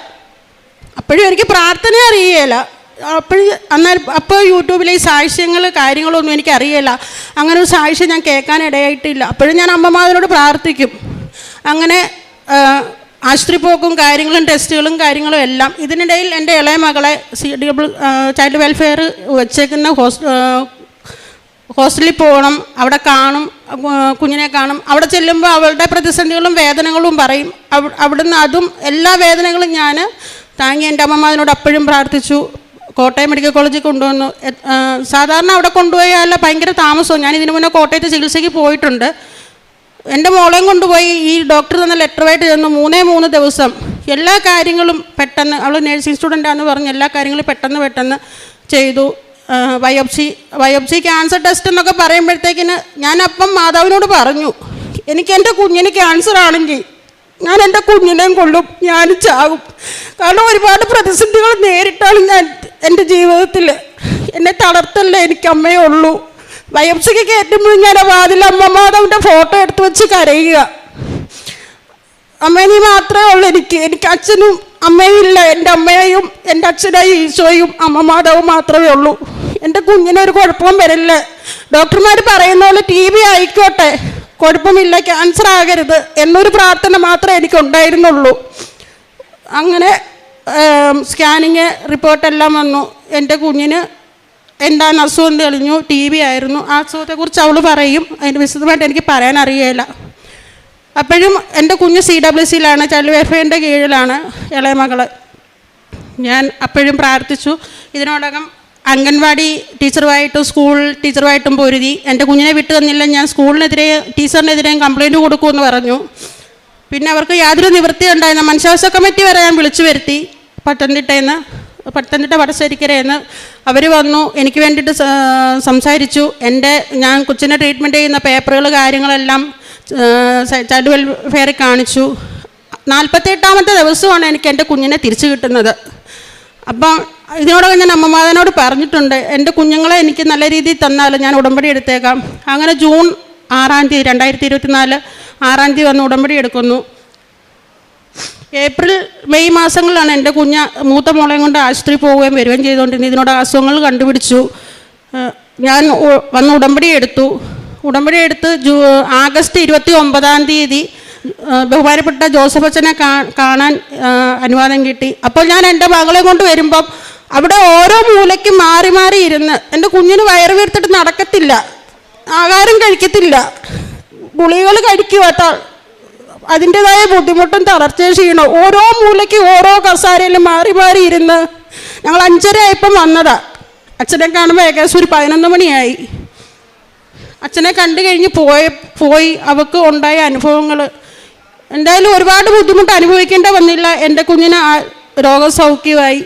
S5: അപ്പോഴും എനിക്ക് പ്രാർത്ഥന അറിയില്ല. അപ്പോൾ യൂട്യൂബിലെ ഈ സാക്ഷ്യങ്ങൾ കാര്യങ്ങളൊന്നും എനിക്കറിയില്ല. അങ്ങനെ ഒരു സാക്ഷ്യം ഞാൻ കേൾക്കാനിടയായിട്ടില്ല. അപ്പോഴും ഞാൻ അമ്മ മാതാവിനോട് പ്രാർത്ഥിക്കും. അങ്ങനെ ആശുപത്രി പോക്കും കാര്യങ്ങളും ടെസ്റ്റുകളും കാര്യങ്ങളും എല്ലാം. ഇതിനിടയിൽ എൻ്റെ ഇളയ മകളെ ചൈൽഡ് വെൽഫെയർ വെച്ചേക്കുന്ന ഹോസ്റ്റലിൽ പോകണം, അവിടെ കാണും, കുഞ്ഞിനെ കാണും. അവിടെ ചെല്ലുമ്പോൾ അവളുടെ പ്രതിസന്ധികളും വേദനകളും പറയും. അവിടുന്ന് അതും എല്ലാ വേദനകളും ഞാൻ താങ്ങി എൻ്റെ അമ്മമാതിനോട് അപ്പോഴും പ്രാർത്ഥിച്ചു. കോട്ടയം മെഡിക്കൽ കോളേജിൽ കൊണ്ടുവന്നു. സാധാരണ അവിടെ കൊണ്ടുപോയാൽ ഭയങ്കര താമസവും. ഞാൻ ഇതിനു മുന്നേ കോട്ടയത്ത് ചികിത്സയ്ക്ക് പോയിട്ടുണ്ട്. എൻ്റെ മോളെയും കൊണ്ടുപോയി ഈ ഡോക്ടർ തന്ന ലെറ്ററുമായിട്ട് ചെന്നു. 3 ദിവസം എല്ലാ കാര്യങ്ങളും പെട്ടെന്ന്, അവൾ നേഴ്സിംഗ് സ്റ്റുഡൻ്റാന്ന് പറഞ്ഞ് എല്ലാ കാര്യങ്ങളും പെട്ടെന്ന് ചെയ്തു. ബയോപ്സി ക്യാൻസർ ടെസ്റ്റ് എന്നൊക്കെ പറയുമ്പോഴത്തേക്കിന് ഞാൻ അപ്പം മാതാവിനോട് പറഞ്ഞു, എനിക്ക് എൻ്റെ കുഞ്ഞിന് ക്യാൻസർ ആണെങ്കിൽ ഞാൻ എൻ്റെ കുഞ്ഞിനെയും കൊള്ളും, ഞാൻ ചാകും. കാരണം ഒരുപാട് പ്രതിസന്ധികൾ നേരിട്ടാണ് ഞാൻ എൻ്റെ ജീവിതത്തിൽ. എന്നെ തളർത്തല്ലേ, എനിക്ക് അമ്മയേ ഉള്ളൂ. ബയോപ്സിക്ക് കയറ്റുമ്പോഴും ഞാൻ വാതിൽ അമ്മ മാതാവിൻ്റെ ഫോട്ടോ എടുത്ത് വെച്ച് കരയുക. അമ്മ നീ മാത്രമേ ഉള്ളൂ എനിക്ക് അച്ഛനും അമ്മയും ഇല്ല. എൻ്റെ അമ്മയെയും എൻ്റെ അച്ഛനായി ഈശോയും അമ്മ മാതാവും മാത്രമേ ഉള്ളൂ. എൻ്റെ കുഞ്ഞിനൊരു കുഴപ്പവും വരില്ല. ഡോക്ടർമാർ പറയുന്ന പോലെ TB ആയിക്കോട്ടെ, കുഴപ്പമില്ല, ക്യാൻസർ ആകരുത് എന്നൊരു പ്രാർത്ഥന മാത്രമേ എനിക്കുണ്ടായിരുന്നുള്ളൂ. അങ്ങനെ സ്കാനിങ് റിപ്പോർട്ടെല്ലാം വന്നു. എൻ്റെ കുഞ്ഞിന് എന്താണ് അസുഖം തെളിഞ്ഞു, TB ആയിരുന്നു. ആ അസുഖത്തെക്കുറിച്ച് അവൾ പറയും, അതിന് വിശദമായിട്ട് എനിക്ക് പറയാൻ അറിയില്ല. അപ്പോഴും എൻ്റെ കുഞ്ഞ് CWCയിലാണ്, ചൈൽഡ് വെൽഫെയറിൻ്റെ കീഴിലാണ് ഇളയ മകൾ. ഞാൻ അപ്പോഴും പ്രാർത്ഥിച്ചു. ഇതിനോടകം അംഗൻവാടി ടീച്ചറുമായിട്ടും സ്കൂൾ ടീച്ചറുമായിട്ടും പൊരുതി. എൻ്റെ കുഞ്ഞിനെ വിട്ടു തന്നില്ല, ഞാൻ ടീച്ചറിനെതിരെയും കംപ്ലയിൻറ്റ് കൊടുക്കുമെന്ന് പറഞ്ഞു. പിന്നെ അവർക്ക് യാതൊരു നിവൃത്തി ഉണ്ടായിരുന്ന മനുഷ്യാവകാശ കമ്മിറ്റി വരെ ഞാൻ വിളിച്ചു വരുത്തി. പത്തനംതിട്ട വടശ്ശേരിക്കരയെന്ന് അവർ വന്നു, എനിക്ക് വേണ്ടിയിട്ട് സംസാരിച്ചു. ഞാൻ കൊച്ചിനെ ട്രീറ്റ്മെൻറ്റ് ചെയ്യുന്ന പേപ്പറുകൾ കാര്യങ്ങളെല്ലാം ചൈൽഡ് വെൽഫെയറിൽ കാണിച്ചു. 48ാമത്തെ ദിവസമാണ് എനിക്ക് എൻ്റെ കുഞ്ഞിനെ തിരിച്ചു കിട്ടുന്നത്. അപ്പം ഇതിനോടൊക്കെ ഞാൻ അമ്മമാതിനോട് പറഞ്ഞിട്ടുണ്ട്, എൻ്റെ കുഞ്ഞുങ്ങളെ എനിക്ക് നല്ല രീതിയിൽ തന്നാൽ ഞാൻ ഉടമ്പടി എടുത്തേക്കാം. അങ്ങനെ ജൂൺ 6 2024 6 വന്ന് ഉടമ്പടി എടുക്കുന്നു. ഏപ്രിൽ മെയ് മാസങ്ങളിലാണ് എൻ്റെ മൂത്ത മോളെയും കൊണ്ട് ആശുപത്രി പോവുകയും വരികയും ചെയ്തുകൊണ്ടിരുന്നത്. ഇതിനോട് അസുഖങ്ങൾ കണ്ടുപിടിച്ചു. ഞാൻ വന്ന് ഉടമ്പടി എടുത്ത് ആഗസ്റ്റ് 29 ബഹുമാനപ്പെട്ട ജോസഫ് അച്ഛനെ കാണാൻ അനുവാദം കിട്ടി. അപ്പോൾ ഞാൻ എൻ്റെ മകളെ കൊണ്ട് വരുമ്പം അവിടെ ഓരോ മൂലയ്ക്കും മാറി മാറി ഇരുന്ന്, എൻ്റെ കുഞ്ഞിന് വയറ് വീർത്തിട്ട് നടക്കത്തില്ല, ആഹാരം കഴിക്കത്തില്ല, ഗുളികകൾ കഴിക്കുക, അതിൻ്റെതായ ബുദ്ധിമുട്ടും തളർച്ചയും ക്ഷീണവും. ഓരോ മൂലയ്ക്ക് ഓരോ കസാരയിലും മാറി മാറി ഇരുന്ന് ഞങ്ങൾ 5:30 ആയപ്പം വന്നതാ. അച്ഛനെ കാണുമ്പോൾ ഏകദേശം ഒരു 11 മണിയായി. അച്ഛനെ കണ്ടു കഴിഞ്ഞ് പോയി അവൾക്ക് ഉണ്ടായ അനുഭവങ്ങൾ എന്തായാലും ഒരുപാട് ബുദ്ധിമുട്ട് അനുഭവിക്കേണ്ട വന്നില്ല. എൻ്റെ കുഞ്ഞിന് രോഗസൗഖ്യമായി.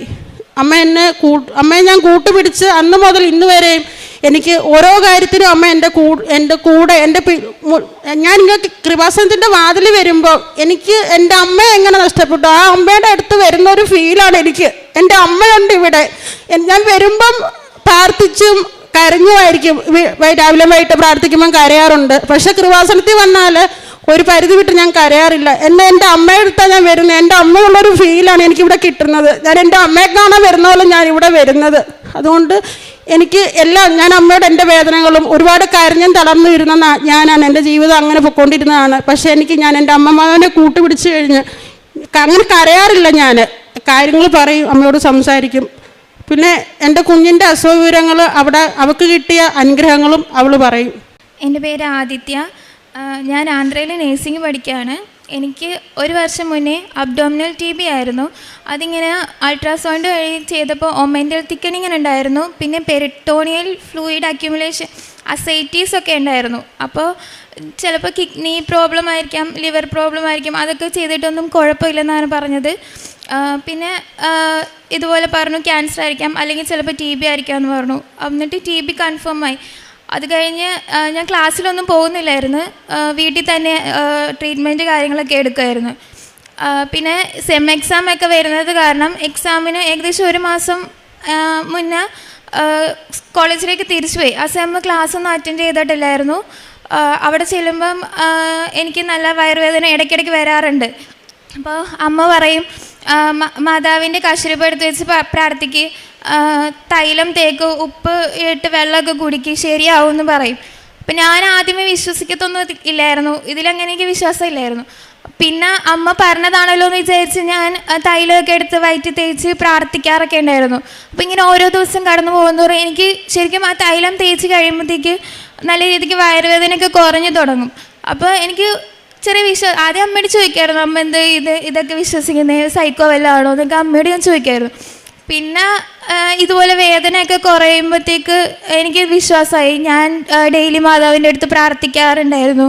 S5: അമ്മയെ ഞാൻ കൂട്ടുപിടിച്ച് അന്ന് മുതൽ ഇന്ന് വരെയും എനിക്ക് ഓരോ കാര്യത്തിനും അമ്മ എൻ്റെ കൂടെ ഞാൻ ഇങ്ങനെ കൃപാസനത്തിൻ്റെ വാതിൽ വരുമ്പോൾ എനിക്ക് എൻ്റെ അമ്മയെ എങ്ങനെ നഷ്ടപ്പെട്ടു, ആ അമ്മയുടെ അടുത്ത് വരുന്ന ഒരു ഫീലാണ് എനിക്ക്. എൻ്റെ അമ്മയുണ്ട് ഇവിടെ. ഞാൻ വരുമ്പം പ്രാർത്ഥിച്ചും കരഞ്ഞുമായിരിക്കും. രാവിലെ വൈകിട്ട് പ്രാർത്ഥിക്കുമ്പം കരയാറുണ്ട്. പക്ഷെ കൃപാസനത്തിൽ വന്നാൽ ഒരു പരിധി വിട്ട് ഞാൻ കരയാറില്ല. എൻ്റെ അമ്മയുടെ അടുത്താണ് ഞാൻ വരുന്നത്. എൻ്റെ അമ്മയുള്ളൊരു ഫീലാണ് എനിക്കിവിടെ കിട്ടുന്നത്. ഞാൻ എൻ്റെ അമ്മയെ കാണാൻ വരുന്ന പോലെ ഞാൻ ഇവിടെ വരുന്നത്. അതുകൊണ്ട് എനിക്ക് ഞാൻ അമ്മയുടെ എൻ്റെ വേദനകളും ഒരുപാട് കരഞ്ഞും തളർന്നു വരുന്ന ഞാനാണ്. എൻ്റെ ജീവിതം അങ്ങനെ പൊയ്ക്കൊണ്ടിരുന്നതാണ്. പക്ഷേ ഞാൻ എൻ്റെ അമ്മമാരെ കൂട്ടുപിടിച്ച് കഴിഞ്ഞ് അങ്ങനെ കരയാറില്ല. ഞാൻ കാര്യങ്ങൾ പറയും, അമ്മയോട് സംസാരിക്കും. പിന്നെ എൻ്റെ കുഞ്ഞിൻ്റെ അസുഖവിവരങ്ങൾ അവിടെ അവൾക്ക് കിട്ടിയ അനുഗ്രഹങ്ങളും അവൾ പറയും.
S6: എൻ്റെ പേര് ആദിത്യ. ഞാൻ ആന്ധ്രയിൽ നേഴ്സിംഗ് പഠിക്കുകയാണ്. എനിക്ക് ഒരു വർഷം മുന്നേ അബ്ഡോമിനൽ TB ആയിരുന്നു. അതിങ്ങനെ അൾട്രാസൗണ്ട് വഴി ചെയ്തപ്പോൾ ഒമെൻ്റൽ തിക്കനിങ് ഉണ്ടായിരുന്നു. പിന്നെ പെരിട്ടോണിയൽ ഫ്ലൂയിഡ് അക്യുമുലേഷൻ അസൈറ്റീസ് ഒക്കെ ഉണ്ടായിരുന്നു. അപ്പോൾ ചിലപ്പോൾ കിഡ്നി പ്രോബ്ലം ആയിരിക്കാം, ലിവർ പ്രോബ്ലം ആയിരിക്കും. അതൊക്കെ ചെയ്തിട്ടൊന്നും കുഴപ്പമില്ലെന്നാണ് പറഞ്ഞത്. പിന്നെ ഇതുപോലെ പറഞ്ഞു ക്യാൻസർ ആയിരിക്കാം, അല്ലെങ്കിൽ ചിലപ്പോൾ TB ആയിരിക്കാം എന്ന് പറഞ്ഞു. എന്നിട്ട് TB കൺഫേം ആയി. അത് കഴിഞ്ഞ് ഞാൻ ക്ലാസ്സിലൊന്നും പോകുന്നില്ലായിരുന്നു. വീട്ടിൽ തന്നെ ട്രീറ്റ്മെൻറ്റ് കാര്യങ്ങളൊക്കെ എടുക്കുമായിരുന്നു. പിന്നെ സെം എക്സാം ഒക്കെ വരുന്നത് കാരണം എക്സാമിന് ഏകദേശം ഒരു മാസം മുന്നേ കോളേജിലേക്ക് തിരിച്ചു പോയി. ആ സെം ക്ലാസ് ഒന്നും അറ്റൻഡ് ചെയ്തിട്ടില്ലായിരുന്നു. അവിടെ ചെല്ലുമ്പം എനിക്ക് നല്ല വയറുവേദന ഇടയ്ക്കിടയ്ക്ക് വരാറുണ്ട്. അപ്പോൾ അമ്മ പറയും, മാതാവിൻ്റെ കശുരൂപം എടുത്ത് വെച്ച് പ്രാർത്ഥിക്ക്, തൈലം തേക്ക്, ഉപ്പ് ഇട്ട് വെള്ളമൊക്കെ കുടിക്ക്, ശരിയാവും എന്ന് പറയും. അപ്പം ഞാൻ ആദ്യമേ വിശ്വസിക്കത്തൊന്നും ഇല്ലായിരുന്നു. ഇതിലങ്ങനെ എനിക്ക് വിശ്വാസം ഇല്ലായിരുന്നു. പിന്നെ അമ്മ പറഞ്ഞതാണല്ലോ എന്ന് വിചാരിച്ച് ഞാൻ തൈലമൊക്കെ എടുത്ത് വയറ്റി തേച്ച് പ്രാർത്ഥിക്കാറൊക്കെ ഉണ്ടായിരുന്നു. അപ്പം ഇങ്ങനെ ഓരോ ദിവസം കടന്നു പോകുന്നതോറും എനിക്ക് ശരിക്കും ആ തൈലം തേച്ച് കഴിയുമ്പോഴത്തേക്ക് നല്ല രീതിക്ക് വയറുവേദനയൊക്കെ കുറഞ്ഞു തുടങ്ങും. അപ്പോൾ എനിക്ക് ചെറിയ ആദ്യം അമ്മയോട് ചോദിക്കായിരുന്നു, അമ്മ എന്ത് ഇതൊക്കെ വിശ്വസിക്കുന്നത്, സൈക്കോ വല്ലതും ആണോ എന്നൊക്കെ അമ്മയോട് ഞാൻ ചോദിക്കായിരുന്നു. പിന്നെ ഇതുപോലെ വേദനയൊക്കെ കുറയുമ്പോഴത്തേക്ക് എനിക്ക് വിശ്വാസമായി. ഞാൻ ഡെയിലി മാതാവിൻ്റെ അടുത്ത് പ്രാർത്ഥിക്കാറുണ്ടായിരുന്നു.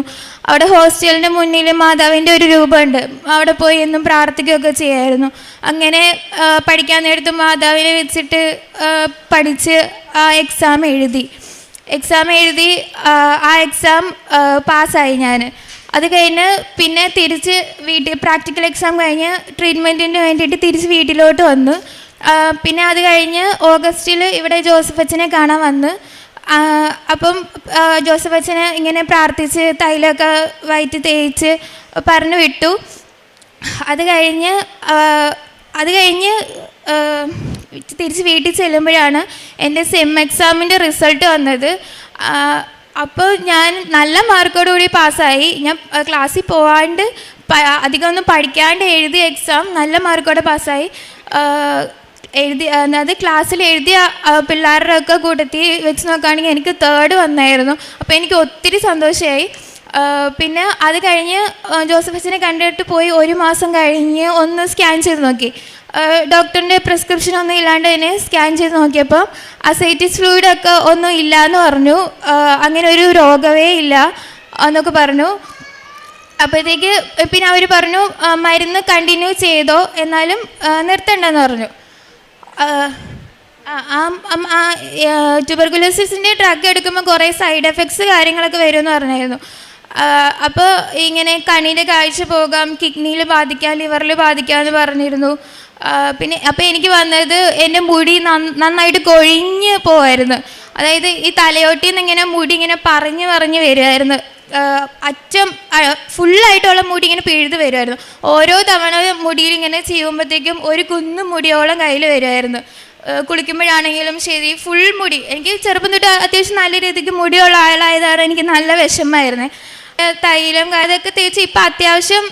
S6: അവിടെ ഹോസ്റ്റലിൻ്റെ മുന്നിൽ മാതാവിൻ്റെ ഒരു രൂപമുണ്ട്, അവിടെ പോയി എന്നും പ്രാർത്ഥിക്കുകയൊക്കെ ചെയ്യായിരുന്നു. അങ്ങനെ പഠിക്കാൻ നേരത്ത് മാതാവിനെ വെച്ചിട്ട് പഠിച്ച് ആ എക്സാം എഴുതി. ആ എക്സാം പാസ്സായി ഞാൻ. അത് കഴിഞ്ഞ് പിന്നെ തിരിച്ച് പ്രാക്ടിക്കൽ എക്സാം കഴിഞ്ഞ് ട്രീറ്റ്മെൻറ്റിന് വേണ്ടിയിട്ട് തിരിച്ച് വീട്ടിലോട്ട് വന്നു. പിന്നെ അത് കഴിഞ്ഞ് ഓഗസ്റ്റിൽ ഇവിടെ ജോസഫ് അച്ഛനെ കാണാൻ വന്ന്. അപ്പം ജോസഫ് അച്ഛനെ ഇങ്ങനെ പ്രാർത്ഥിച്ച് തൈലമൊക്കെ വയറ്റി തേച്ച് പറഞ്ഞു വിട്ടു. അത് കഴിഞ്ഞ് തിരിച്ച് വീട്ടിൽ ചെല്ലുമ്പോഴാണ് എൻ്റെ സെം എക്സാമിൻ്റെ റിസൾട്ട് വന്നത്. അപ്പോൾ ഞാൻ നല്ല മാർക്കോടുകൂടി പാസ്സായി. ഞാൻ ക്ലാസ്സിൽ പോകാണ്ട് അധികമൊന്നും പഠിക്കാണ്ട് എഴുതിയ എക്സാം നല്ല മാർക്കോടെ പാസ്സായി. അത് ക്ലാസ്സിൽ എഴുതിയ പിള്ളേരുടെ ഒക്കെ കൂട്ടത്തിൽ വെച്ച് നോക്കുകയാണെങ്കിൽ എനിക്ക് 3rd വന്നായിരുന്നു. അപ്പോൾ എനിക്ക് ഒത്തിരി സന്തോഷമായി. പിന്നെ അത് കഴിഞ്ഞ് ജോസഫ് അച്ഛനെ കണ്ടിട്ട് പോയി ഒരു മാസം കഴിഞ്ഞ് ഒന്ന് സ്കാൻ ചെയ്ത് നോക്കി. ഡോക്ടറിൻ്റെ പ്രിസ്ക്രിപ്ഷൻ ഒന്നും ഇല്ലാണ്ട് തന്നെ സ്കാൻ ചെയ്ത് നോക്കിയപ്പോൾ അസൈറ്റിസ് ഫ്ലൂയിഡൊക്കെ ഒന്നും ഇല്ല എന്ന് പറഞ്ഞു. അങ്ങനെ ഒരു രോഗമേ ഇല്ല എന്നൊക്കെ പറഞ്ഞു. അപ്പോഴത്തേക്ക് പിന്നെ അവർ പറഞ്ഞു മരുന്ന് കണ്ടിന്യൂ ചെയ്തോ, എന്നാലും നിർത്തണ്ടെന്ന് പറഞ്ഞു. ട്യൂബർകുലോസിസിൻ്റെ ഡ്രഗ് എടുക്കുമ്പോൾ കുറേ സൈഡ് എഫക്ട്സ് കാര്യങ്ങളൊക്കെ വരുമെന്ന് പറഞ്ഞായിരുന്നു. അപ്പോൾ ഇങ്ങനെ കണ്ണിൻ്റെ കാഴ്ച പോകാം, കിഡ്നിയിൽ ബാധിക്കാം, ലിവറിൽ ബാധിക്കാം എന്ന് പറഞ്ഞിരുന്നു. പിന്നെ അപ്പോൾ എനിക്ക് വന്നത് എൻ്റെ മുടി നന്നായിട്ട് കൊഴിഞ്ഞ് പോവായിരുന്നു. അതായത് ഈ തലയോട്ടിൽ നിന്ന് ഇങ്ങനെ മുടി ഇങ്ങനെ പറഞ്ഞ് വരുമായിരുന്നു. അറ്റം ഫുള്ളായിട്ടുള്ള മുടി ഇങ്ങനെ പിഴുത് വരുമായിരുന്നു. ഓരോ തവണ മുടിയിൽ ഇങ്ങനെ ചെയ്യുമ്പോഴത്തേക്കും ഒരു കുന്ന് മുടിയോളം കയ്യിൽ വരുമായിരുന്നു. കുളിക്കുമ്പോഴാണെങ്കിലും ശരി, ഫുൾ മുടി. എനിക്ക് ചെറുപ്പം തൊട്ട് അത്യാവശ്യം നല്ല രീതിക്ക് മുടിയുള്ള ആളായതാണ്. എനിക്ക് നല്ല വിഷമമായിരുന്നു. തൈലം അതൊക്കെ തേച്ച് ഇപ്പം അത്യാവശ്യം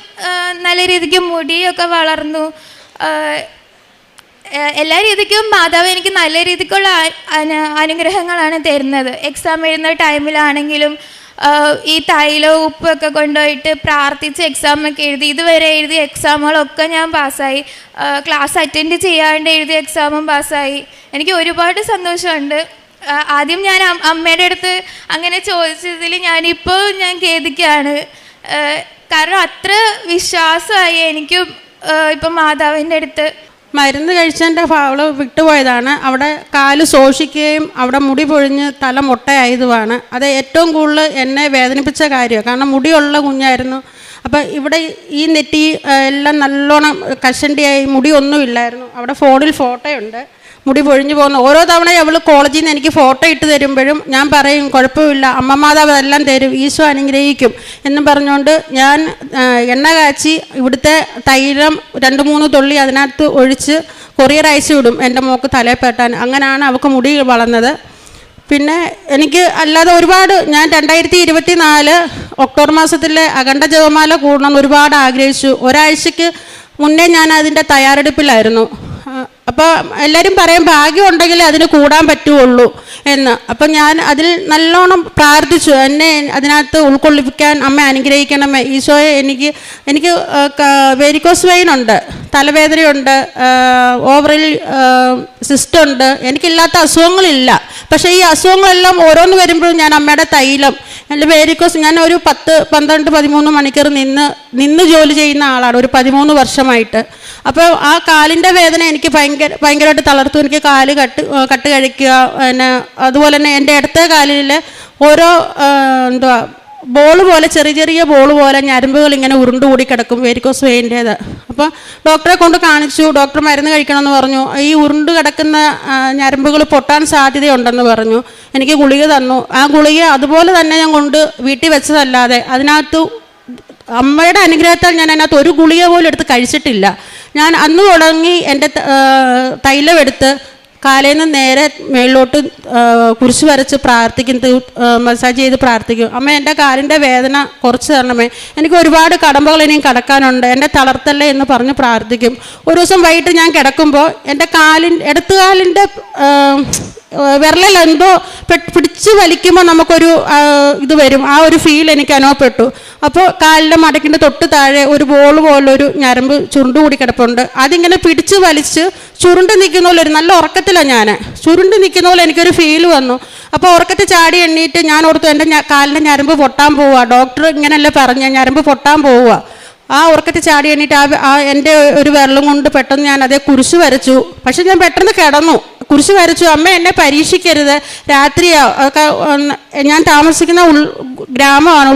S6: നല്ല രീതിക്ക് മുടിയൊക്കെ വളർന്നു. എല്ലാ രീതിക്കും മാതാവ് എനിക്ക് നല്ല രീതിക്കുള്ള അനുഗ്രഹങ്ങളാണ് തരുന്നത്. എക്സാം എഴുതുന്ന ടൈമിലാണെങ്കിലും ഈ തൈലവും ഉപ്പൊക്കെ കൊണ്ടുപോയിട്ട് പ്രാർത്ഥിച്ച് എക്സാമൊക്കെ എഴുതി. ഇതുവരെ എഴുതിയ എക്സാമുകളൊക്കെ ഞാൻ പാസ്സായി. ക്ലാസ് അറ്റൻഡ് ചെയ്യാണ്ട് എഴുതിയ എക്സാമും പാസ്സായി. എനിക്ക് ഒരുപാട് സന്തോഷമുണ്ട്. ആദ്യം ഞാൻ അമ്മയുടെ അടുത്ത് അങ്ങനെ ചോദിച്ചതിൽ ഞാനിപ്പോൾ ഞാൻ ഖേദിക്കുകയാണ്. കാരണം അത്ര വിശ്വാസമായി എനിക്കും ഇപ്പം മാതാവിൻ്റെ അടുത്ത്.
S5: മരുന്ന് കഴിച്ചതിൻ്റെ അവൾ വിട്ടുപോയതാണ്. അവിടെ കാല് ശോഷിക്കുകയും അവിടെ മുടി പൊഴിഞ്ഞ് തല മുട്ടയായതുമാണ്. അത് ഏറ്റവും കൂടുതൽ എന്നെ വേദനിപ്പിച്ച കാര്യമാണ്. കാരണം മുടിയുള്ള കുഞ്ഞായിരുന്നു. അപ്പം ഇവിടെ ഈ നെറ്റി എല്ലാം നല്ലോണം കഷണ്ടിയായി, മുടിയൊന്നുമില്ലായിരുന്നു. അവിടെ ഫോണിൽ ഫോട്ടോയുണ്ട്, മുടി പൊഴിഞ്ഞു പോകുന്ന. ഓരോ തവണയും അവൾ കോളേജിൽ നിന്ന് എനിക്ക് ഫോട്ടോ ഇട്ട് തരുമ്പോഴും ഞാൻ പറയും കുഴപ്പമില്ല, അമ്മ മാതാവ് എല്ലാം തരും, ഈശോ അനുഗ്രഹിക്കും എന്നും പറഞ്ഞുകൊണ്ട് ഞാൻ എണ്ണ കാച്ചി ഇവിടുത്തെ തൈലം 2-3 തുള്ളി അതിനകത്ത് ഒഴിച്ച് കൊറിയർ അയച്ചു വിടും എൻ്റെ മോൾക്ക് തലയിൽ പെട്ടാൻ. അങ്ങനെയാണ് അവൾക്ക് മുടി വളർന്നത്. പിന്നെ എനിക്ക് അല്ലാതെ ഒരുപാട് ഞാൻ 2024 ഒക്ടോബർ മാസത്തിലെ അഖണ്ഡ ജപമാല കൂടണമെന്ന് ഒരുപാട് ആഗ്രഹിച്ചു. ഒരാഴ്ചയ്ക്ക് മുന്നേ ഞാൻ അതിൻ്റെ തയ്യാറെടുപ്പിലായിരുന്നു. അപ്പോൾ എല്ലാവരും പറയും ഭാഗ്യം ഉണ്ടെങ്കിൽ അതിന് കൂടാൻ പറ്റുള്ളൂ എന്ന്. അപ്പം ഞാൻ അതിൽ നല്ലോണം പ്രാർത്ഥിച്ചു, എന്നെ അതിനകത്ത് ഉൾക്കൊള്ളിപ്പിക്കാൻ അമ്മ അനുഗ്രഹിക്കണമേ ഈശോയെ. എനിക്ക് വെരിക്കോസ് വെയിൻ ഉണ്ട്, തലവേദനയുണ്ട്, ഓവറിൽ സിസ്റ്റുണ്ട്, എനിക്കില്ലാത്ത അസുഖങ്ങളില്ല. പക്ഷേ ഈ അസുഖങ്ങളെല്ലാം ഓരോന്ന് വരുമ്പോഴും ഞാൻ അമ്മയുടെ തൈലം, എൻ്റെ വെരിക്കോസ്, ഞാൻ ഒരു 10, 12, 13 മണിക്കൂർ നിന്ന് ജോലി ചെയ്യുന്ന ആളാണ് ഒരു 13 വർഷമായിട്ട്. അപ്പോൾ ആ കാലിൻ്റെ വേദന എനിക്ക് ഭയങ്കരമായിട്ട് തളർത്തു. എനിക്ക് കാല് കട്ട് കഴിക്കുക, പിന്നെ അതുപോലെ തന്നെ എൻ്റെ ഇടത്തെ കാലിൽ ഓരോ ബോൾ പോലെ, ചെറിയ ബോൾ പോലെ ഞരമ്പുകൾ ഇങ്ങനെ ഉരുണ്ടുകൂടി കിടക്കും, വെരിക്കോസ് വെയിൻ്റേത്. അപ്പോൾ ഡോക്ടറെ കൊണ്ട് കാണിച്ചു, ഡോക്ടർ മരുന്ന് കഴിക്കണമെന്ന് പറഞ്ഞു. ഈ ഉരുണ്ട് കിടക്കുന്ന ഞരമ്പുകൾ പൊട്ടാൻ സാധ്യതയുണ്ടെന്ന് പറഞ്ഞു. എനിക്ക് ഗുളിക തന്നു. ആ ഗുളിക അതുപോലെ തന്നെ ഞാൻ കൊണ്ട് വീട്ടിൽ വെച്ചതല്ലാതെ അതിനകത്ത് അമ്മയുടെ അനുഗ്രഹത്താൽ ഞാൻ അതിനകത്ത് ഒരു ഗുളിക പോലും എടുത്ത് കഴിച്ചിട്ടില്ല. ഞാൻ അന്ന് തുടങ്ങി എൻ്റെ തൈലം എടുത്ത് കാലയിൽ നിന്ന് നേരെ മേളിലോട്ട് കുരിശ് വരച്ച് പ്രാർത്ഥിക്കും, മസാജ് ചെയ്ത് പ്രാർത്ഥിക്കും. അമ്മ എൻ്റെ കാലിൻ്റെ വേദന കുറച്ച് തരണമേ, എനിക്ക് ഒരുപാട് കടമ്പകൾ ഇനിയും കടക്കാനുണ്ട്, എൻ്റെ തളർത്തല്ലേ എന്ന് പറഞ്ഞ് പ്രാർത്ഥിക്കും. ഒരു ദിവസം വൈകിട്ട് ഞാൻ കിടക്കുമ്പോൾ എൻ്റെ ഇടത്തുകാലിൻ്റെ വിരലിൽ എന്തോ പിടിച്ച് വലിക്കുമ്പോൾ നമുക്കൊരു ഇത് വരും, ആ ഒരു ഫീൽ എനിക്ക് അനുഭവപ്പെട്ടു. അപ്പോൾ കാലിൻ്റെ മടക്കിൻ്റെ തൊട്ട് താഴെ ഒരു ബോൾ പോലൊരു ഞരമ്പ് ചുരുണ്ടുകൂടി കിടപ്പുണ്ട്. അതിങ്ങനെ പിടിച്ച് വലിച്ച് ചുരുണ്ട് നിൽക്കുന്ന പോലെ, ഒരു നല്ല ഉറക്കത്തിലാണ് ഞാൻ, ചുരുണ്ട് നിൽക്കുന്ന പോലെ എനിക്കൊരു ഫീൽ വന്നു. അപ്പോൾ ഉറക്കത്തിൽ ചാടി എണ്ണീറ്റ് ഞാൻ ഓർത്തു എൻ്റെ കാലിൻ്റെ ഞരമ്പ് പൊട്ടാൻ പോവുക, ഡോക്ടർ ഇങ്ങനെയല്ലേ പറഞ്ഞ ഞരമ്പ് പൊട്ടാൻ പോവുക. ആ ഉറക്കത്തിൽ ചാടി എണ്ണീറ്റ് എൻ്റെ ഒരു വിരലും കൊണ്ട് പെട്ടെന്ന് ഞാൻ അതേ കുരിശ് വരച്ചു. പക്ഷെ ഞാൻ പെട്ടെന്ന് കിടന്നു, കുരിശ് വരച്ചു. അമ്മ എന്നെ പരീക്ഷിക്കരുത്, രാത്രിയാണ്, ഞാൻ താമസിക്കുന്ന ഉൾഗ്രാമമാണ്,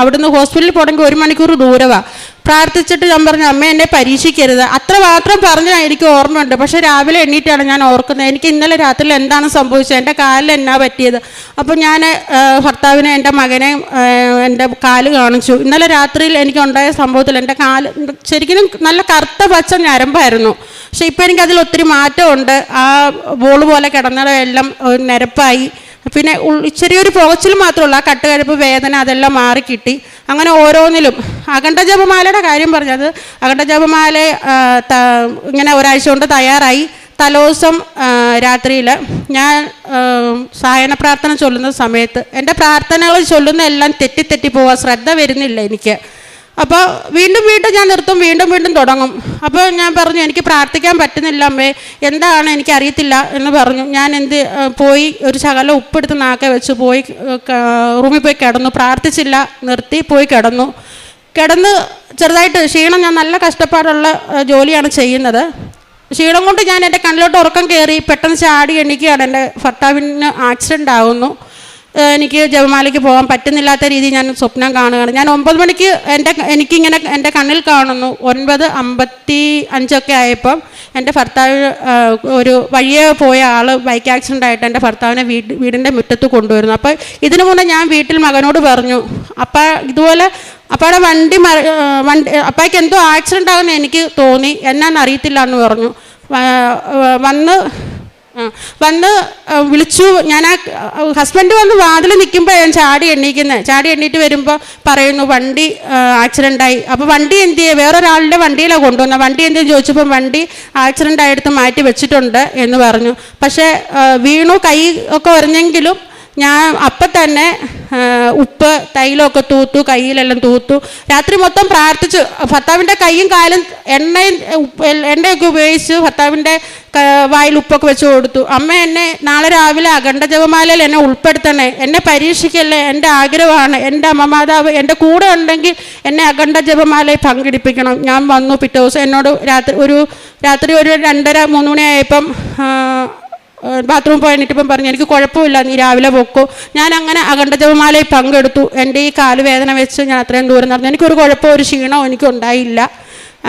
S5: അവിടുന്ന് ഹോസ്പിറ്റലിൽ പോകണമെങ്കിൽ 1 മണിക്കൂർ ദൂരമാണ്. പ്രാർത്ഥിച്ചിട്ട് ഞാൻ പറഞ്ഞു, അമ്മ എന്നെ പരീക്ഷിക്കരുത്. അത്ര മാത്രം പറഞ്ഞാൽ എനിക്ക് ഓർമ്മയുണ്ട്. പക്ഷെ രാവിലെ എണ്ണീറ്റാണ് ഞാൻ ഓർക്കുന്നത്, എനിക്ക് ഇന്നലെ രാത്രിയിൽ എന്താണ് സംഭവിച്ചത്, എൻ്റെ കാലിൽ എന്നാ പറ്റിയത്. അപ്പോൾ ഞാൻ ഭർത്താവിനെ, എൻ്റെ മകനെ എൻ്റെ കാല് കാണിച്ചു. ഇന്നലെ രാത്രിയിൽ എനിക്കുണ്ടായ സംഭവത്തിൽ എൻ്റെ കാല് ശരിക്കും നല്ല കറുത്ത പച്ച ഞരമ്പായിരുന്നു. പക്ഷെ ഇപ്പോൾ എനിക്കതിൽ ഒത്തിരി മാറ്റമുണ്ട്. ആ ബോൾ പോലെ കിടന്നതെല്ലാം നിരപ്പായി. പിന്നെ ചെറിയൊരു പുകച്ചിൽ മാത്രമല്ല, ആ കട്ടുകഴുപ്പ്, വേദന, അതെല്ലാം മാറിക്കിട്ടി. അങ്ങനെ ഓരോന്നിലും അഖണ്ഡ ജപമാലയുടെ കാര്യം പറഞ്ഞത്, അഖണ്ഡ ജപമാല ഇങ്ങനെ ഒരാഴ്ച കൊണ്ട് തയ്യാറായി. തലേദിവസം രാത്രിയിൽ ഞാൻ സായന പ്രാർത്ഥന ചൊല്ലുന്ന സമയത്ത് എൻ്റെ പ്രാർത്ഥനകൾ ചൊല്ലുന്ന എല്ലാം തെറ്റി പോവുക, ശ്രദ്ധ വരുന്നില്ല എനിക്ക്. അപ്പോൾ വീണ്ടും ഞാൻ നിർത്തും, വീണ്ടും തുടങ്ങും. അപ്പോൾ ഞാൻ പറഞ്ഞു, എനിക്ക് പ്രാർത്ഥിക്കാൻ പറ്റുന്നില്ല അമ്മേ, എന്താണ് എനിക്കറിയത്തില്ല എന്ന് പറഞ്ഞു. ഞാൻ പോയി ഒരു ശകലം ഉപ്പെടുത്ത് നാക്കെ വെച്ച് പോയി റൂമിൽ പോയി കിടന്നു. പ്രാർത്ഥിച്ചില്ല, നിർത്തി, പോയി കിടന്നു ചെറുതായിട്ട് ക്ഷീണം, ഞാൻ നല്ല കഷ്ടപ്പാടുള്ള ജോലിയാണ് ചെയ്യുന്നത്. ക്ഷീണം കൊണ്ട് ഞാൻ എൻ്റെ കണ്ണിലോട്ട് ഉറക്കം കയറി, പെട്ടെന്ന് ചാടി എണീക്കുകയാണ്. എൻ്റെ ഭർത്താവിന് ആക്സിഡൻ്റ് ആകുന്നു. എനിക്ക് ജപമാലയ്ക്ക് പോകാൻ പറ്റുന്നില്ലാത്ത രീതിയിൽ ഞാൻ സ്വപ്നം കാണുകയാണ്. ഞാൻ 9 മണിക്ക് എനിക്കിങ്ങനെ എൻ്റെ കണ്ണിൽ കാണുന്നു. 9:55 ആയപ്പം എൻ്റെ ഭർത്താവ്, ഒരു വഴിയെ പോയ ആൾ ബൈക്ക് ആക്സിഡൻ്റ് ആയിട്ട് എൻ്റെ ഭർത്താവിനെ വീടിൻ്റെ മുറ്റത്ത് കൊണ്ടുവരുന്നു. അപ്പോൾ ഇതിനു മുന്നേ ഞാൻ വീട്ടിൽ മകനോട് പറഞ്ഞു, ഇതുപോലെ അപ്പാടെ വണ്ടി അപ്പായ്ക്ക് എന്തോ ആക്സിഡൻ്റ് ആകുന്ന എനിക്ക് തോന്നി, എന്നാന്ന് അറിയത്തില്ല എന്ന് പറഞ്ഞു. വന്ന് വിളിച്ചു. ഞാൻ ഹസ്ബൻഡ് വന്ന് വാതിൽ നിൽക്കുമ്പോൾ ഞാൻ ചാടി എണ്ണീറ്റ് വരുമ്പോൾ പറയുന്നു, വണ്ടി ആക്സിഡൻ്റായി. അപ്പോൾ വണ്ടി എന്ത് ചെയ്യുക, വേറൊരാളുടെ വണ്ടിയിലാണ് കൊണ്ടുവന്നത്. വണ്ടി എന്തെന്ന് ചോദിച്ചപ്പോൾ വണ്ടി ആക്സിഡൻ്റ് ആയെടുത്ത് മാറ്റി വെച്ചിട്ടുണ്ട് എന്ന് പറഞ്ഞു. പക്ഷേ വീണു, കൈ ഒക്കെ ഉരഞ്ഞെങ്കിലും ഞാൻ അപ്പം തന്നെ ഉപ്പ് തൈലമൊക്കെ തൂത്തു, കയ്യിലെല്ലാം തൂത്തു. രാത്രി മൊത്തം പ്രാർത്ഥിച്ചു. ഭർത്താവിൻ്റെ കൈയും കാലും എണ്ണയൊക്കെ ഉപയോഗിച്ച് ഭർത്താവിൻ്റെ വായിൽ ഉപ്പൊക്കെ വെച്ച് കൊടുത്തു. അമ്മ എന്നെ നാളെ രാവിലെ അഖണ്ഡ ജപമാലയിൽ എന്നെ ഉൾപ്പെടുത്തണേ, എന്നെ പരീക്ഷിക്കല്ലേ, എൻ്റെ ആഗ്രഹമാണ്. എൻ്റെ അമ്മമാതാവ് എൻ്റെ കൂടെ ഉണ്ടെങ്കിൽ എന്നെ അഖണ്ഡ ജപമാലയിൽ പങ്കെടുപ്പിക്കണം. ഞാൻ വന്നു. പിറ്റേ ദിവസം എന്നോട് രാത്രി ഒരു 2:30-3 മണിയായപ്പം ബാത്റൂമിൽ പോയിട്ടിപ്പം പറഞ്ഞു, എനിക്ക് കുഴപ്പമില്ല, നീ രാവിലെ പൊക്കോ. ഞാൻ അങ്ങനെ അഖണ്ഡ ജപമാലയിൽ പങ്കെടുത്തു. എൻ്റെ ഈ കാലുവേദന വെച്ച് ഞാൻ അത്രയും ദൂരം നടന്നു. എനിക്കൊരു കുഴപ്പമോ ഒരു ക്ഷീണമോ എനിക്കുണ്ടായില്ല.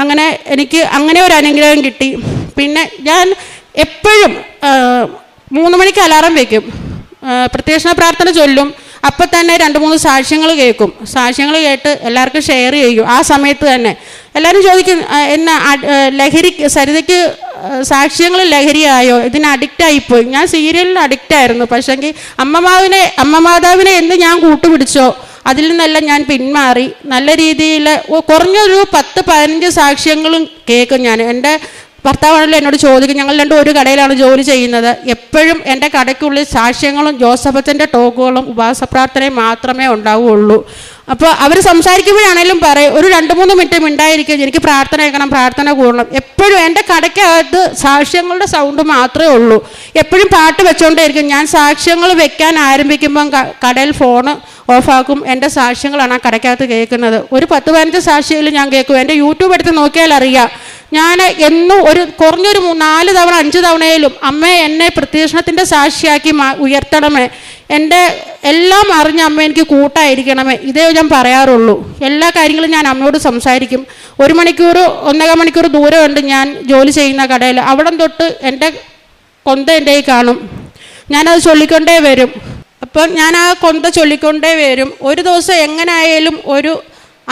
S5: അങ്ങനെ എനിക്ക് അങ്ങനെ ഒരു അനുഗ്രഹം കിട്ടി. പിന്നെ ഞാൻ എപ്പോഴും 3 മണിക്ക് അലാറം വയ്ക്കും, പ്രത്യക്ഷ പ്രാർത്ഥന ചൊല്ലും. അപ്പം തന്നെ 2-3 സാക്ഷ്യങ്ങൾ കേൾക്കും. സാക്ഷ്യങ്ങൾ കേട്ട് എല്ലാവർക്കും ഷെയർ ചെയ്യും. ആ സമയത്ത് തന്നെ എല്ലാവരും ചോദിക്കും, എന്നാ സരിതയ്ക്ക് സാക്ഷ്യങ്ങൾ ലഹരിയായോ, ഇതിന് അഡിക്റ്റായിപ്പോയി. ഞാൻ സീരിയലിന് അഡിക്റ്റായിരുന്നു. പക്ഷേങ്കിൽ അമ്മമാതാവിനെ എന്ന് ഞാൻ കൂട്ടുപിടിച്ചോ അതിൽ നിന്നെല്ലാം ഞാൻ പിന്മാറി നല്ല രീതിയിൽ കുറഞ്ഞൊരു 10-15 സാക്ഷ്യങ്ങളും കേൾക്കും ഞാൻ. എൻ്റെ ഭർത്താവാണല്ലോ എന്നോട് ചോദിക്കും, ഞങ്ങൾ രണ്ടും ഒരു കടയിലാണ് ജോലി ചെയ്യുന്നത്. എപ്പോഴും എൻ്റെ കടയ്ക്കുള്ളിൽ സാക്ഷ്യങ്ങളും ജോസഫച്ചൻ്റെ ടോക്കുകളും ഉപവാസ പ്രാർത്ഥനയും മാത്രമേ ഉണ്ടാവുകയുള്ളൂ. അപ്പോൾ അവർ സംസാരിക്കുമ്പോഴാണേലും പറയും, ഒരു 2-3 മിനിറ്റ് മിണ്ടായിരിക്കും, എനിക്ക് പ്രാർത്ഥന കേൾക്കണം, പ്രാർത്ഥന കൂടണം. എപ്പോഴും എൻ്റെ കടയ്ക്കകത്ത് സാക്ഷ്യങ്ങളുടെ സൗണ്ട് മാത്രമേ ഉള്ളൂ. എപ്പോഴും പാട്ട് വെച്ചുകൊണ്ടേയിരിക്കും. ഞാൻ സാക്ഷ്യങ്ങൾ വെക്കാൻ ആരംഭിക്കുമ്പം കടയിൽ ഫോണ് ഓഫാക്കും. എൻ്റെ സാക്ഷ്യങ്ങളാണ് ആ കടയ്ക്കകത്ത് കേൾക്കുന്നത്. ഒരു 10-15 സാക്ഷിയിൽ ഞാൻ കേൾക്കും. എൻ്റെ യൂട്യൂബ് എടുത്ത് നോക്കിയാൽ അറിയാം, ഞാൻ എന്നും കുറഞ്ഞൊരു 4 തവണ 5 തവണയിലും അമ്മേ എന്നെ പ്രത്യക്ഷണത്തിൻ്റെ സാക്ഷിയാക്കി ഉയർത്തണമേ, എൻ്റെ എല്ലാം അറിഞ്ഞ അമ്മ എനിക്ക് കൂട്ടായിരിക്കണമേ, ഇതേ ഞാൻ പറയാറുള്ളൂ. എല്ലാ കാര്യങ്ങളും ഞാൻ അമ്മയോട് സംസാരിക്കും. 1 മണിക്കൂർ 1.25 മണിക്കൂർ ദൂരമുണ്ട് ഞാൻ ജോലി ചെയ്യുന്ന കടയിൽ. അവിടം തൊട്ട് എൻ്റെ കൊന്ത എൻ്റെ കയ്യിൽ കാണും. ഞാനത് ചൊല്ലിക്കൊണ്ടേ വരും. അപ്പം ഞാൻ ആ കൊന്ത ചൊല്ലിക്കൊണ്ടേ വരും. ഒരു ദിവസം എങ്ങനെയായാലും ഒരു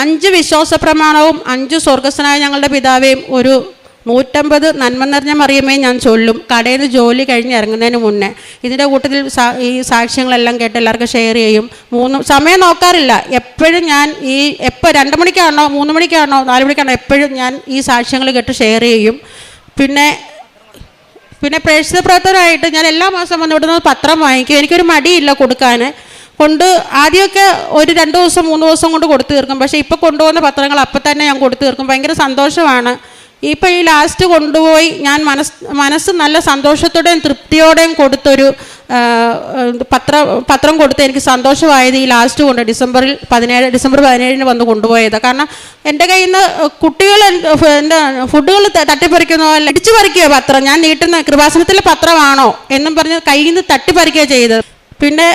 S5: 5 വിശ്വാസ പ്രമാണവും 5 സ്വർഗസ്ഥനായ ഞങ്ങളുടെ പിതാവേയും ഒരു 150 നന്മ നിറഞ്ഞ മറിയമേ ഞാൻ ചൊല്ലും കടയിൽ നിന്ന് ജോലി കഴിഞ്ഞ് ഇറങ്ങുന്നതിന് മുന്നേ. ഇതിൻ്റെ കൂട്ടത്തിൽ ഈ സാക്ഷ്യങ്ങളെല്ലാം കേട്ട് എല്ലാവർക്കും ഷെയർ ചെയ്യും. സമയം നോക്കാറില്ല. എപ്പോഴും ഞാൻ എപ്പോൾ 2 മണിക്കാണോ 3 മണിക്കാണോ 4 മണിക്കാണോ എപ്പോഴും ഞാൻ ഈ സാക്ഷ്യങ്ങൾ കേട്ട് ഷെയർ ചെയ്യും. പിന്നെ പ്രേക്ഷിത പ്രവർത്തനമായിട്ട് ഞാൻ എല്ലാ മാസം വന്ന് ഇവിടുന്ന് പത്രം വാങ്ങിക്കും. എനിക്കൊരു മടിയില്ല കൊടുക്കാൻ. ആദ്യമൊക്കെ ഒരു 2 ദിവസം 3 ദിവസം കൊണ്ട് കൊടുത്തു തീർക്കും. പക്ഷേ ഇപ്പോൾ കൊണ്ടുപോകുന്ന പത്രങ്ങൾ അപ്പം തന്നെ ഞാൻ കൊടുത്തു തീർക്കും. ഭയങ്കര സന്തോഷമാണ്. ഇപ്പോൾ ഈ ലാസ്റ്റ് കൊണ്ടുപോയി ഞാൻ മനസ്സ് നല്ല സന്തോഷത്തോടെയും തൃപ്തിയോടെയും കൊടുത്തൊരു പത്രം കൊടുത്ത് എനിക്ക് സന്തോഷമായത് ഈ ലാസ്റ്റ് കൊണ്ട് ഡിസംബർ 17 വന്ന് കൊണ്ടുപോയത്. കാരണം എൻ്റെ കയ്യിൽ നിന്ന് കുട്ടികൾ എന്താ ഫുഡുകൾ തട്ടിപ്പറിക്കുന്ന പോലെ ഇടിച്ചു പറിക്കുക പത്രം. ഞാൻ നീട്ടുന്ന കൃപാസനത്തിലെ പത്രമാണോ എന്നും പറഞ്ഞ് കയ്യിൽ നിന്ന് തട്ടിപ്പറിക്കുക ചെയ്തത്. പിന്നെ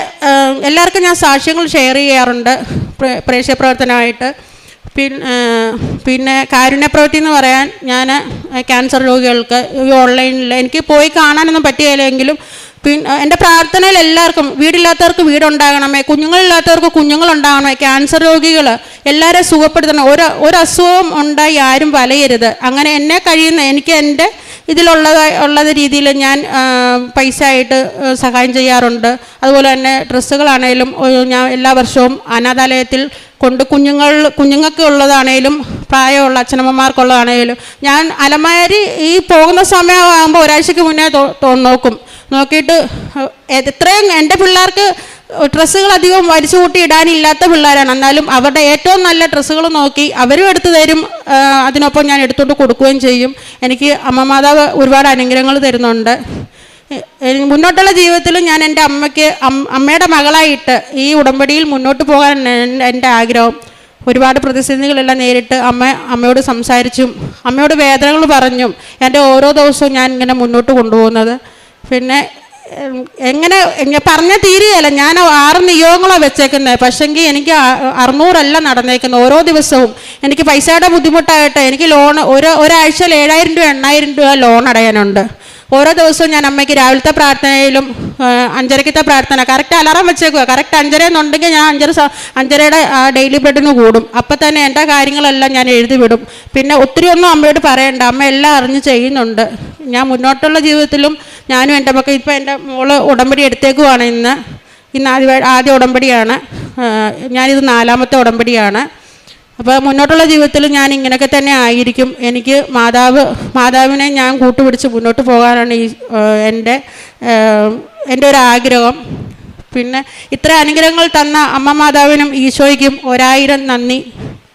S5: എല്ലാവർക്കും ഞാൻ സാക്ഷ്യങ്ങൾ ഷെയർ ചെയ്യാറുണ്ട് പ്രേക്ഷിത പ്രവർത്തനമായിട്ട്. പിന്നെ കാരുണ്യപ്രവൃത്തി എന്ന് പറയാൻ ഞാൻ ക്യാൻസർ രോഗികൾക്ക് ഓൺലൈനിൽ എനിക്ക് പോയി കാണാനൊന്നും പറ്റിയില്ലെങ്കിലും എൻ്റെ പ്രാർത്ഥനയിൽ എല്ലാവർക്കും വീടില്ലാത്തവർക്ക് വീടുണ്ടാകണമേ, കുഞ്ഞുങ്ങളില്ലാത്തവർക്ക് കുഞ്ഞുങ്ങളുണ്ടാകണമേ, ക്യാൻസർ രോഗികൾ എല്ലാവരെയും സുഖപ്പെടുത്തണം. ഒരു അസുഖവും ഉണ്ടായി ആരും വലയരുത്. അങ്ങനെ എന്നെ കഴിയുന്ന എനിക്ക് എൻ്റെ ഉള്ളത് രീതിയിൽ ഞാൻ പൈസ ആയിട്ട് സഹായം ചെയ്യാറുണ്ട്. അതുപോലെ തന്നെ ഡ്രസ്സുകളാണേലും ഞാൻ എല്ലാ വർഷവും അനാഥാലയത്തിൽ കൊണ്ട് കുഞ്ഞുങ്ങൾക്ക് ഉള്ളതാണേലും പ്രായമുള്ള അച്ഛനമ്മമാർക്കുള്ളതാണേലും ഞാൻ അലമാരി ഈ പോകുന്ന സമയമാകുമ്പോൾ ഒരാഴ്ചയ്ക്ക് മുന്നേ നോക്കിയിട്ട് എത്രയും എൻ്റെ പിള്ളേർക്ക് ഡ്രസ്സുകൾ അധികം വലിച്ചു കൂട്ടി ഇടാനില്ലാത്ത പിള്ളേരാണ്. എന്നാലും അവരുടെ ഏറ്റവും നല്ല ഡ്രസ്സുകൾ നോക്കി അവരും എടുത്തു തരും. അതിനൊപ്പം ഞാൻ എടുത്തുകൊണ്ട് കൊടുക്കുകയും ചെയ്യും. എനിക്ക് അമ്മ മാതാവ് ഒരുപാട് അനുഗ്രഹങ്ങൾ തരുന്നുണ്ട്. മുന്നോട്ടുള്ള ജീവിതത്തിൽ ഞാൻ എൻ്റെ അമ്മയുടെ മകളായിട്ട് ഈ ഉടമ്പടിയിൽ മുന്നോട്ട് പോകാൻ എൻ്റെ ആഗ്രഹം. ഒരുപാട് പ്രതിസന്ധികളെല്ലാം നേരിട്ട് അമ്മയോട് സംസാരിച്ചും അമ്മയോട് വേദനകൾ പറഞ്ഞും എൻ്റെ ഓരോ ദിവസവും ഞാൻ ഇങ്ങനെ മുന്നോട്ട് കൊണ്ടുപോകുന്നത്. പിന്നെ എങ്ങനെ പറഞ്ഞ തീരുകയല്ല. ഞാൻ 6 നിയോഗങ്ങളാണ് വെച്ചേക്കുന്നത്. പക്ഷെങ്കിൽ എനിക്ക് 600 അല്ല നടന്നേക്കുന്നത്. ഓരോ ദിവസവും എനിക്ക് പൈസയുടെ ബുദ്ധിമുട്ടായിട്ട് എനിക്ക് ലോൺ ഒരാഴ്ചയിൽ 7,000 രൂപ 8,000 രൂപ ലോൺ അടയാനുണ്ട്. ഓരോ ദിവസവും ഞാൻ അമ്മയ്ക്ക് രാവിലത്തെ പ്രാർത്ഥനയിലും 5:30 പ്രാർത്ഥന കറക്റ്റ് അലാറം വെച്ചേക്കുക. കറക്റ്റ് 5:30 എന്നുണ്ടെങ്കിൽ ഞാൻ 5:30 ഡെയിലി ബ്രെഡിന് കൂടും. അപ്പം തന്നെ എൻ്റെ കാര്യങ്ങളെല്ലാം ഞാൻ എഴുതി വിടും. പിന്നെ ഒത്തിരി ഒന്നും അമ്മയോട് പറയണ്ട, അമ്മ എല്ലാം അറിഞ്ഞ് ചെയ്യുന്നുണ്ട്. ഞാൻ മുന്നോട്ടുള്ള ജീവിതത്തിലും ഞാനും എൻ്റെ മക്കൾ ഇപ്പം എൻ്റെ മോള് ഉടമ്പടി എടുത്തേക്കുവാണ്. ഇന്ന് ആദ്യ ഉടമ്പടിയാണ്. ഞാനിത് 4ാമത്തെ ഉടമ്പടിയാണ്. അപ്പോൾ മുന്നോട്ടുള്ള ജീവിതത്തിൽ ഞാൻ ഇങ്ങനെയൊക്കെ തന്നെ ആയിരിക്കും. എനിക്ക് മാതാവിനെ ഞാൻ കൂട്ടുപിടിച്ച് മുന്നോട്ട് പോകാനാണ് എൻ്റെ ഒരു ആഗ്രഹം. പിന്നെ ഇത്ര അനുഗ്രഹങ്ങൾ തന്ന അമ്മ മാതാവിനും ഈശോയ്ക്കും 1000 നന്ദി.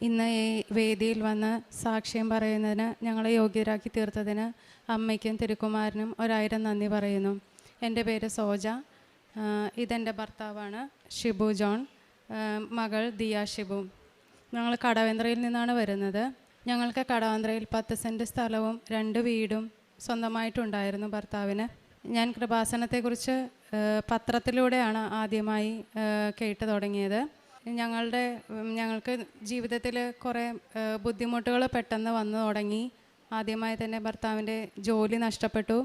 S7: ഇന്ന് ഈ വേദിയിൽ വന്ന് സാക്ഷ്യം പറയുന്നതിന് ഞങ്ങളെ യോഗ്യരാക്കി തീർത്തതിന് അമ്മയ്ക്കും തിരുക്കുമാരനും 1000 നന്ദി പറയുന്നു. എൻ്റെ പേര് സോജ. ഇതെൻ്റെ ഭർത്താവാണ് ഷിബു ജോൺ, മകൾ ദിയ ഷിബു. ഞങ്ങൾ കടവന്ത്രയിൽ നിന്നാണ് വരുന്നത്. ഞങ്ങൾക്ക് കടവന്ത്രയിൽ 10 സെൻറ്റ് സ്ഥലവും 2 വീടും സ്വന്തമായിട്ടുണ്ടായിരുന്നു ഭർത്താവിന്. ഞാൻ കൃപാസനത്തെക്കുറിച്ച് പത്രത്തിലൂടെയാണ് ആദ്യമായി കേട്ട് തുടങ്ങിയത്. ഞങ്ങൾക്ക് ജീവിതത്തിൽ കുറേ ബുദ്ധിമുട്ടുകൾ പെട്ടെന്ന് വന്നു തുടങ്ങി. ആദ്യമായി തന്നെ ഭർത്താവിൻ്റെ ജോലി നഷ്ടപ്പെട്ടു.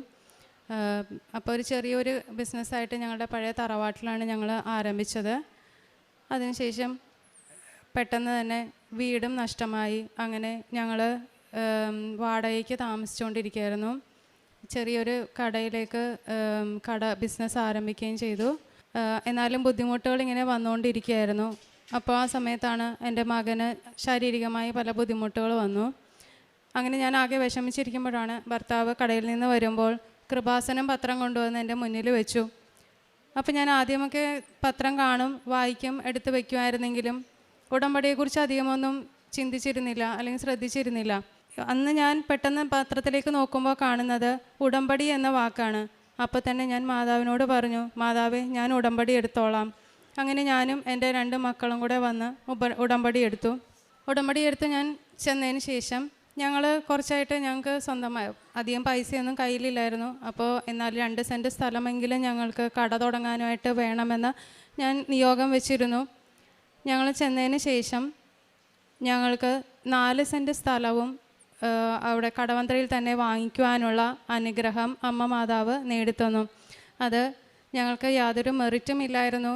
S7: അപ്പോൾ ഒരു ചെറിയൊരു ബിസിനസ്സായിട്ട് ഞങ്ങളുടെ പഴയ തറവാട്ടിലാണ് ഞങ്ങൾ ആരംഭിച്ചത്. അതിനുശേഷം പെട്ടെന്ന് തന്നെ വീടും നഷ്ടമായി. അങ്ങനെ ഞങ്ങൾ വാടകയ്ക്ക് താമസിച്ചുകൊണ്ടിരിക്കുകയായിരുന്നു. ചെറിയൊരു കടയിലേക്ക് ബിസിനസ് ആരംഭിക്കുകയും ചെയ്തു. എന്നാലും ബുദ്ധിമുട്ടുകൾ ഇങ്ങനെ വന്നുകൊണ്ടിരിക്കുകയായിരുന്നു. അപ്പോൾ ആ സമയത്താണ് എൻ്റെ മകന് ശാരീരികമായി പല ബുദ്ധിമുട്ടുകൾ വന്നു. അങ്ങനെ ഞാൻ ആകെ വിഷമിച്ചിരിക്കുമ്പോഴാണ് ഭർത്താവ് കടയിൽ നിന്ന് വരുമ്പോൾ കൃപാസനം പത്രം കൊണ്ടുവന്ന് എൻ്റെ മുന്നിൽ വെച്ചു. അപ്പോൾ ഞാൻ ആദ്യമൊക്കെ പത്രം കാണും, വായിക്കും, എടുത്ത് വയ്ക്കുമായിരുന്നെങ്കിലും ഉടമ്പടിയെക്കുറിച്ച് അധികമൊന്നും ചിന്തിച്ചിരുന്നില്ല അല്ലെങ്കിൽ ശ്രദ്ധിച്ചിരുന്നില്ല. അന്ന് ഞാൻ പെട്ടെന്ന് പത്രത്തിലേക്ക് നോക്കുമ്പോൾ കാണുന്നത് ഉടമ്പടി എന്ന വാക്കാണ്. അപ്പോൾ തന്നെ ഞാൻ മാതാവിനോട് പറഞ്ഞു, മാതാവേ, ഞാൻ ഉടമ്പടി എടുത്തോളാം. അങ്ങനെ ഞാനും എൻ്റെ 2 മക്കളും കൂടെ വന്ന് ഉടമ്പടി എടുത്തു. ഉടമ്പടി എടുത്ത് ഞാൻ ചെന്നതിന് ശേഷം ഞങ്ങൾ കുറച്ചായിട്ട് ഞങ്ങൾക്ക് സ്വന്തമായി അധികം പൈസയൊന്നും കയ്യിലില്ലായിരുന്നു. അപ്പോൾ എന്നാൽ 2 സെൻറ്റ് സ്ഥലമെങ്കിലും ഞങ്ങൾക്ക് കട തുടങ്ങാനായിട്ട് വേണമെന്ന് ഞാൻ നിയോഗം വെച്ചിരുന്നു. ഞങ്ങൾ ചെന്നതിന് ശേഷം ഞങ്ങൾക്ക് 4 സെൻറ്റ് സ്ഥലവും അവിടെ കടവന്ത്രയിൽ തന്നെ വാങ്ങിക്കുവാനുള്ള അനുഗ്രഹം അമ്മ മാതാവ് നേടിത്തന്നു. അത് ഞങ്ങൾക്ക് യാതൊരു മെറിറ്റും ഇല്ലായിരുന്നു,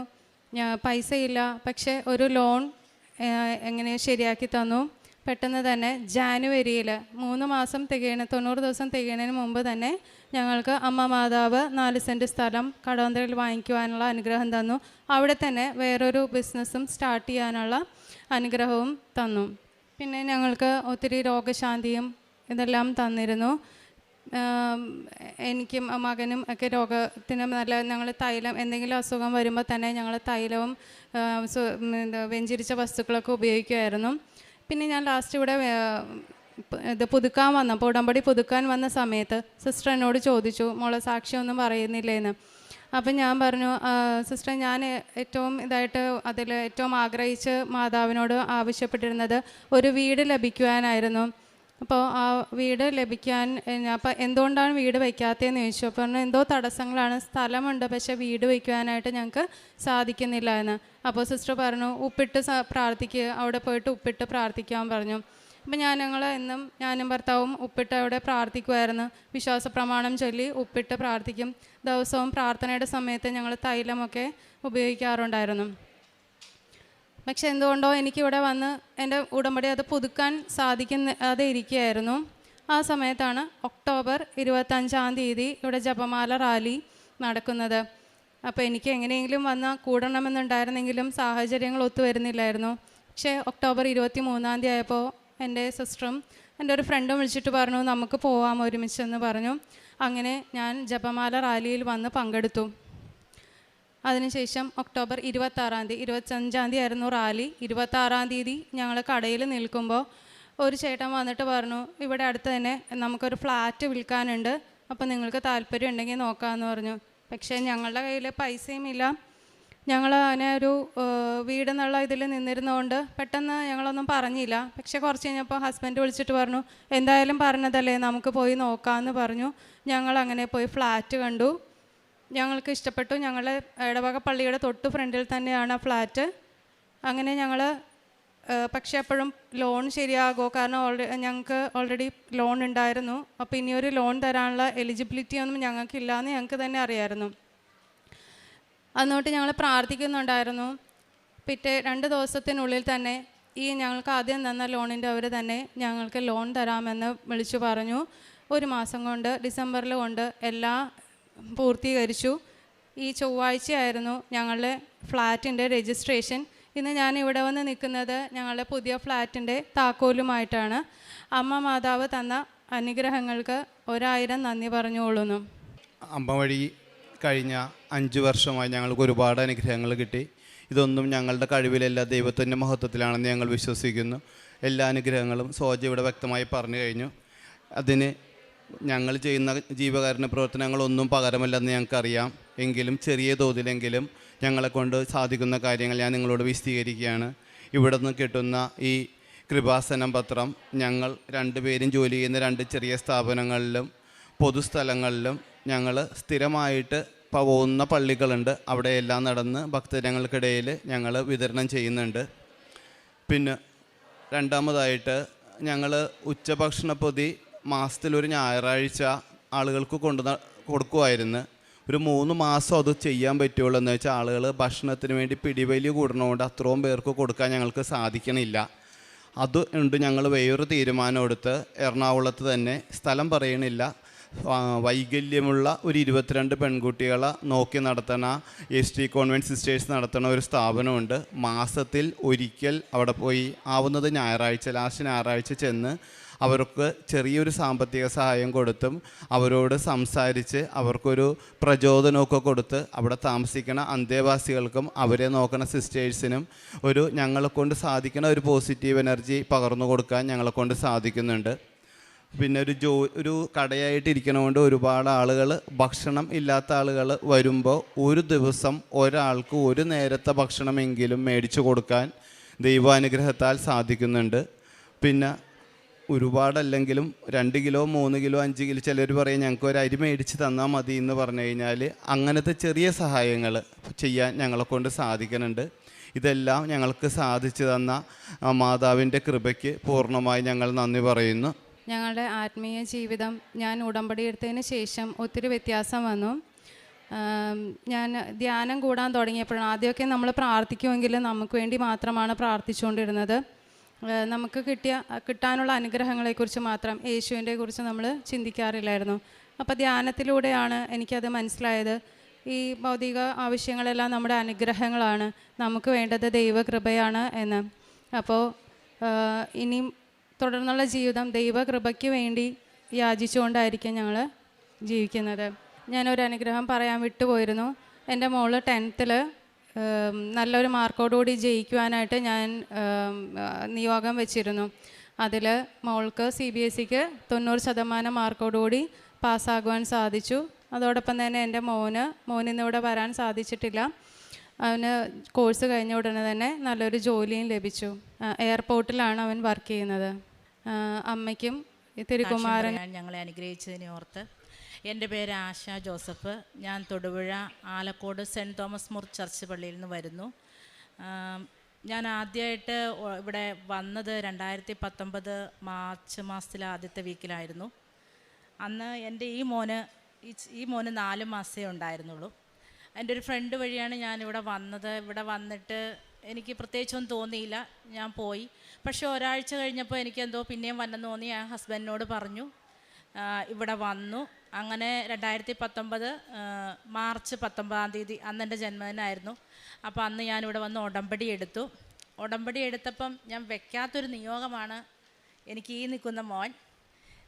S7: പൈസയില്ല. പക്ഷേ ഒരു ലോൺ എങ്ങനെ ശരിയാക്കി തന്നു. പെട്ടെന്ന് തന്നെ ജാനുവരിയിൽ 3 മാസം 90 ദിവസം തികയുന്നതിന് മുമ്പ് തന്നെ ഞങ്ങൾക്ക് അമ്മ മാതാവ് 4 സെൻറ്റ് സ്ഥലം കടവന്ത്രയിൽ വാങ്ങിക്കുവാനുള്ള അനുഗ്രഹം തന്നു. അവിടെ തന്നെ വേറൊരു ബിസിനസ്സും സ്റ്റാർട്ട് ചെയ്യാനുള്ള അനുഗ്രഹവും തന്നു. പിന്നെ ഞങ്ങൾക്ക് ഒത്തിരി രോഗശാന്തിയും ഇതെല്ലാം തന്നിരുന്നു. എനിക്കും മകനും ഒക്കെ രോഗത്തിന് നല്ല ഞങ്ങൾ തൈലം, എന്തെങ്കിലും അസുഖം വരുമ്പോൾ തന്നെ ഞങ്ങൾ തൈലവും വെഞ്ചിരിച്ച വസ്തുക്കളൊക്കെ ഉപയോഗിക്കുമായിരുന്നു. പിന്നെ ഞാൻ ലാസ്റ്റ് ഇവിടെ ഇത് പുതുക്കാൻ വന്നപ്പോൾ, ഉടമ്പടി പുതുക്കാൻ വന്ന സമയത്ത് സിസ്റ്റർ എന്നോട് ചോദിച്ചു, മോളെ സാക്ഷ്യമൊന്നും പറയുന്നില്ലേന്ന്. അപ്പം ഞാൻ പറഞ്ഞു, സിസ്റ്റർ, ഞാൻ ഏറ്റവും അതിൽ ഏറ്റവും ആഗ്രഹിച്ച് മാതാവിനോട് ആവശ്യപ്പെട്ടിരുന്നത് ഒരു വീട് ലഭിക്കുവാനായിരുന്നു. അപ്പോൾ ആ വീട് ലഭിക്കാൻ അപ്പോൾ എന്തുകൊണ്ടാണ് വീട് വയ്ക്കാത്തതെന്ന് ചോദിച്ചു. അപ്പോൾ പറഞ്ഞു, എന്തോ തടസ്സങ്ങളാണ്, സ്ഥലമുണ്ട് പക്ഷേ വീട് വയ്ക്കുവാനായിട്ട് ഞങ്ങൾക്ക് സാധിക്കുന്നില്ല എന്ന്. അപ്പോൾ സിസ്റ്റർ പറഞ്ഞു, ഉപ്പിട്ട് പ്രാർത്ഥിക്കുക, അവിടെ പോയിട്ട് ഉപ്പിട്ട് പ്രാർത്ഥിക്കാൻ പറഞ്ഞു. അപ്പം ഞങ്ങൾ എന്നും ഞാനും ഭർത്താവും ഉപ്പിട്ട് അവിടെ പ്രാർത്ഥിക്കുമായിരുന്നു. വിശ്വാസ പ്രമാണം ചൊല്ലി ഉപ്പിട്ട് പ്രാർത്ഥിക്കും. ദിവസവും പ്രാർത്ഥനയുടെ സമയത്ത് ഞങ്ങൾ തൈലമൊക്കെ ഉപയോഗിക്കാറുണ്ടായിരുന്നു. പക്ഷെ എന്തുകൊണ്ടോ എനിക്കിവിടെ വന്ന് എൻ്റെ ഉടമ്പടി അത് പുതുക്കാൻ സാധിക്കാതെ ഇരിക്കുകയായിരുന്നു. ആ സമയത്താണ് ഒക്ടോബർ 25-ാം തീയതി ഇവിടെ ജപമാല റാലി നടക്കുന്നത്. അപ്പോൾ എനിക്ക് എങ്ങനെയെങ്കിലും വന്ന് കൂടണമെന്നുണ്ടായിരുന്നെങ്കിലും സാഹചര്യങ്ങൾ ഒത്തുവരുന്നില്ലായിരുന്നു. പക്ഷേ ഒക്ടോബർ 23-ാം തീയതി ആയപ്പോൾ എൻ്റെ സിസ്റ്ററും എൻ്റെ ഒരു ഫ്രണ്ടും വിളിച്ചിട്ട് പറഞ്ഞു, നമുക്ക് പോവാം ഒരുമിച്ചെന്ന് പറഞ്ഞു. അങ്ങനെ ഞാൻ ജപമാല റാലിയിൽ വന്ന് പങ്കെടുത്തു. അതിനുശേഷം ഒക്ടോബർ 26-ാം തീയതി 25-ാം തീയതി ആയിരുന്നു റാലി. 26-ാം തീയതി ഞങ്ങൾ കടയിൽ നിൽക്കുമ്പോൾ ഒരു ചേട്ടൻ വന്നിട്ട് പറഞ്ഞു, ഇവിടെ അടുത്ത് തന്നെ നമുക്കൊരു ഫ്ലാറ്റ് വിൽക്കാനുണ്ട്, അപ്പോൾ നിങ്ങൾക്ക് താല്പര്യം ഉണ്ടെങ്കിൽ നോക്കാമെന്ന് പറഞ്ഞു. പക്ഷേ ഞങ്ങളുടെ കയ്യിൽ പൈസയും ഇല്ല. ഞങ്ങൾ അങ്ങനെ ഒരു വീടെന്നുള്ള ഇതിൽ നിന്നിരുന്നതുകൊണ്ട് പെട്ടെന്ന് ഞങ്ങളൊന്നും പറഞ്ഞില്ല. പക്ഷെ കുറച്ച് കഴിഞ്ഞപ്പോൾ ഹസ്ബൻഡ് വിളിച്ചിട്ട് പറഞ്ഞു, എന്തായാലും പറഞ്ഞതല്ലേ, നമുക്ക് പോയി നോക്കാമെന്ന് പറഞ്ഞു. ഞങ്ങൾ അങ്ങനെ പോയി ഫ്ലാറ്റ് കണ്ടു. ഞങ്ങൾക്ക് ഇഷ്ടപ്പെട്ടു. ഞങ്ങളുടെ ഇടവക പള്ളിയുടെ തൊട്ട് ഫ്രണ്ടിൽ തന്നെയാണ് ആ ഫ്ലാറ്റ്. അങ്ങനെ ഞങ്ങൾ പക്ഷേ അപ്പോഴും ലോൺ ശരിയാകുമോ, കാരണം ഞങ്ങൾക്ക് ഓൾറെഡി ലോൺ ഉണ്ടായിരുന്നു. അപ്പോൾ ഇനിയൊരു ലോൺ തരാനുള്ള എലിജിബിലിറ്റി ഒന്നും ഞങ്ങൾക്കില്ലയെന്ന് ഞങ്ങൾക്ക് തന്നെ അറിയായിരുന്നു. അന്നോട്ട് ഞങ്ങൾ പ്രാർത്ഥിക്കുന്നുണ്ടായിരുന്നു. പിറ്റേ 2 ദിവസത്തിനുള്ളിൽ തന്നെ ഈ ഞങ്ങൾക്ക് ആദ്യം തന്ന ലോണിൻ്റെ അവർ തന്നെ ഞങ്ങൾക്ക് ലോൺ തരാമെന്ന് വിളിച്ചു പറഞ്ഞു. 1 മാസം കൊണ്ട് ഡിസംബറിൽ കൊണ്ട് എല്ലാം പൂർത്തീകരിച്ചു. ഈ ചൊവ്വാഴ്ചയായിരുന്നു ഞങ്ങളുടെ ഫ്ലാറ്റിൻ്റെ രജിസ്ട്രേഷൻ. ഇന്ന് ഞാൻ ഇവിടെ വന്ന് നിൽക്കുന്നത് ഞങ്ങളുടെ പുതിയ ഫ്ലാറ്റിൻ്റെ താക്കോലുമായിട്ടാണ്. അമ്മ മാതാവ് തന്ന അനുഗ്രഹങ്ങൾക്ക് 1000 നന്ദി പറഞ്ഞുകൊള്ളുന്നു.
S8: അമ്മ വഴി കഴിഞ്ഞ 5 വർഷമായി ഞങ്ങൾക്ക് ഒരുപാട് അനുഗ്രഹങ്ങൾ കിട്ടി. ഇതൊന്നും ഞങ്ങളുടെ കഴിവിലല്ല, ദൈവത്തിൻ്റെ മഹത്വത്തിലാണെന്ന് ഞങ്ങൾ വിശ്വസിക്കുന്നു. എല്ലാ അനുഗ്രഹങ്ങളും സോജ ഇവിടെ വ്യക്തമായി പറഞ്ഞു കഴിഞ്ഞു. അതിന് ഞങ്ങൾ ചെയ്യുന്ന ജീവകാരുണ്യ പ്രവർത്തനങ്ങളൊന്നും പകരമല്ലെന്ന് ഞങ്ങൾക്കറിയാം. എങ്കിലും ചെറിയ തോതിലെങ്കിലും ഞങ്ങളെക്കൊണ്ട് സാധിക്കുന്ന കാര്യങ്ങൾ ഞാൻ നിങ്ങളോട് വിശദീകരിക്കുകയാണ്. ഇവിടെ നിന്ന് കിട്ടുന്ന ഈ കൃപാസനം പത്രം ഞങ്ങൾ 2 പേരും ജോലി ചെയ്യുന്ന 2 ചെറിയ സ്ഥാപനങ്ങളിലും പൊതുസ്ഥലങ്ങളിലും ഞങ്ങൾ സ്ഥിരമായിട്ട് പോകുന്ന പള്ളികളുണ്ട്, അവിടെയെല്ലാം നടന്ന് ഭക്തജനങ്ങൾക്കിടയിൽ ഞങ്ങൾ വിതരണം ചെയ്യുന്നുണ്ട്. പിന്നെ രണ്ടാമതായിട്ട് ഞങ്ങൾ ഉച്ചഭക്ഷണപ്പൊതി മാസത്തിലൊരു ഞായറാഴ്ച ആളുകൾക്ക് കൊടുക്കുമായിരുന്നു. ഒരു 3 മാസം അത് ചെയ്യാൻ പറ്റുള്ളൂ. എന്ന് വെച്ചാൽ ആളുകൾ ഭക്ഷണത്തിന് വേണ്ടി പിടിവലി കൂടുന്നതുകൊണ്ട് അത്രയും പേർക്ക് കൊടുക്കാൻ ഞങ്ങൾക്ക് സാധിക്കണില്ല. അത് ഉണ്ട്. ഞങ്ങൾ വേറൊരു തീരുമാനം എടുത്ത് എറണാകുളത്ത് തന്നെ, സ്ഥലം പറയണില്ല, വൈകല്യമുള്ള ഒരു 22 പെൺകുട്ടികളെ നോക്കി നടത്തുന്ന ST കോൺവെൻറ്റ് സിസ്റ്റേഴ്സ് നടത്തുന്ന ഒരു സ്ഥാപനമുണ്ട്. മാസത്തിൽ ഒരിക്കൽ അവിടെ പോയി ആവുന്നത് ലാസ്റ്റ് ഞായറാഴ്ച ചെന്ന് അവർക്ക് ചെറിയൊരു സാമ്പത്തിക സഹായം കൊടുത്തും അവരോട് സംസാരിച്ച് അവർക്കൊരു പ്രചോദനമൊക്കെ കൊടുത്ത് അവിടെ താമസിക്കുന്ന അന്തേവാസികൾക്കും അവരെ നോക്കുന്ന സിസ്റ്റേഴ്സിനും ഞങ്ങളെക്കൊണ്ട് സാധിക്കുന്ന ഒരു പോസിറ്റീവ് എനർജി പകർന്നു കൊടുക്കാൻ ഞങ്ങളെക്കൊണ്ട് സാധിക്കുന്നുണ്ട്. പിന്നെ ഒരു കടയായിട്ടിരിക്കണതുകൊണ്ട് ഒരുപാട് ആളുകൾ, ഭക്ഷണം ഇല്ലാത്ത ആളുകൾ വരുമ്പോൾ ഒരു ദിവസം ഒരാൾക്ക് ഒരു നേരത്തെ ഭക്ഷണമെങ്കിലും മേടിച്ചു കൊടുക്കാൻ ദൈവാനുഗ്രഹത്താൽ സാധിക്കുന്നുണ്ട്. പിന്നെ ഒരുപാടല്ലെങ്കിലും 2 കിലോ 3 കിലോ 5 കിലോ, ചിലർ പറയും ഞങ്ങൾക്ക് ഒരു അരി മേടിച്ച് തന്നാൽ മതി എന്ന് പറഞ്ഞു കഴിഞ്ഞാൽ അങ്ങനത്തെ ചെറിയ സഹായങ്ങൾ ചെയ്യാൻ ഞങ്ങളെക്കൊണ്ട് സാധിക്കുന്നുണ്ട്. ഇതെല്ലാം ഞങ്ങൾക്ക് സാധിച്ചു തന്ന മാതാവിൻ്റെ കൃപയ്ക്ക് പൂർണ്ണമായി ഞങ്ങൾ നന്ദി പറയുന്നു.
S7: ഞങ്ങളുടെ ആത്മീയ ജീവിതം ഞാൻ ഉടമ്പടി എടുത്തതിന് ശേഷം ഒത്തിരി വ്യത്യാസം വന്നു. ഞാൻ ധ്യാനം കൂടാൻ തുടങ്ങിയപ്പോഴാണ്. ആദ്യമൊക്കെ നമ്മൾ പ്രാർത്ഥിക്കുമെങ്കിലും നമുക്ക് വേണ്ടി മാത്രമാണ് പ്രാർത്ഥിച്ചുകൊണ്ടിരുന്നത്. നമുക്ക് കിട്ടാനുള്ള അനുഗ്രഹങ്ങളെക്കുറിച്ച് മാത്രം, യേശുവിൻ്റെ കുറിച്ച് നമ്മൾ ചിന്തിക്കാറില്ലായിരുന്നു. അപ്പോൾ ധ്യാനത്തിലൂടെയാണ് എനിക്കത് മനസ്സിലായത്. ഈ ഭൗതിക ആവശ്യങ്ങളെല്ലാം നമ്മുടെ അനുഗ്രഹങ്ങളാണ്, നമുക്ക് വേണ്ടത് ദൈവകൃപയാണ് എന്ന്. അപ്പോൾ ഇനിയും തുടർന്നുള്ള ജീവിതം ദൈവകൃപയ്ക്ക് വേണ്ടി യാചിച്ചുകൊണ്ടായിരിക്കും ഞങ്ങൾ ജീവിക്കുന്നത്. ഞാനൊരു അനുഗ്രഹം പറയാൻ വിട്ടുപോയിരുന്നു. എൻ്റെ മോള് 10th നല്ലൊരു മാർക്കോടുകൂടി ജയിക്കുവാനായിട്ട് ഞാൻ നിയോഗം വെച്ചിരുന്നു. അതിൽ മോൾക്ക് CBSEക്ക് 90% മാർക്കോടുകൂടി പാസ്സാകുവാൻ സാധിച്ചു. അതോടൊപ്പം തന്നെ എൻ്റെ മോനിന്നിവിടെ വരാൻ സാധിച്ചിട്ടില്ല. അവന് കോഴ്സ് കഴിഞ്ഞ ഉടനെ തന്നെ നല്ലൊരു ജോലിയും ലഭിച്ചു. എയർപോർട്ടിലാണ് അവൻ വർക്ക് ചെയ്യുന്നത്. അമ്മയ്ക്കും തിരുകുമാരൻ
S9: ഞങ്ങളെ അനുഗ്രഹിച്ചതിനെ ഓർത്ത്. എൻ്റെ പേര് ആശ ജോസഫ്. ഞാൻ Thodupuzha Alakode saint Thomas More church പള്ളിയിൽ നിന്ന് വരുന്നു. ഞാൻ ആദ്യമായിട്ട് ഇവിടെ വന്നത് 2019 മാർച്ച് മാസത്തിലെ ആദ്യത്തെ വീക്കിലായിരുന്നു. അന്ന് എൻ്റെ ഈ മോന് 4 മാസമേ ഉണ്ടായിരുന്നുള്ളൂ. എൻ്റെ ഒരു ഫ്രണ്ട് വഴിയാണ് ഞാനിവിടെ വന്നത്. ഇവിടെ വന്നിട്ട് എനിക്ക് പ്രത്യേകിച്ചൊന്നും തോന്നിയില്ല, ഞാൻ പോയി. പക്ഷേ ഒരാഴ്ച കഴിഞ്ഞപ്പോൾ എനിക്കെന്തോ പിന്നെയും വന്നെന്ന് തോന്നി. ഞാൻ ഹസ്ബൻഡിനോട് പറഞ്ഞു, ഇവിടെ വന്നു. അങ്ങനെ 2019 മാർച്ച് 19 അന്ന് എൻ്റെ ജന്മദിനമായിരുന്നു. അപ്പോൾ അന്ന് ഞാനിവിടെ വന്ന് ഉടമ്പടി എടുത്തു. ഉടമ്പടി എടുത്തപ്പം ഞാൻ വെക്കാത്തൊരു നിയോഗമാണ് എനിക്ക് ഈ നിൽക്കുന്ന മോൻ.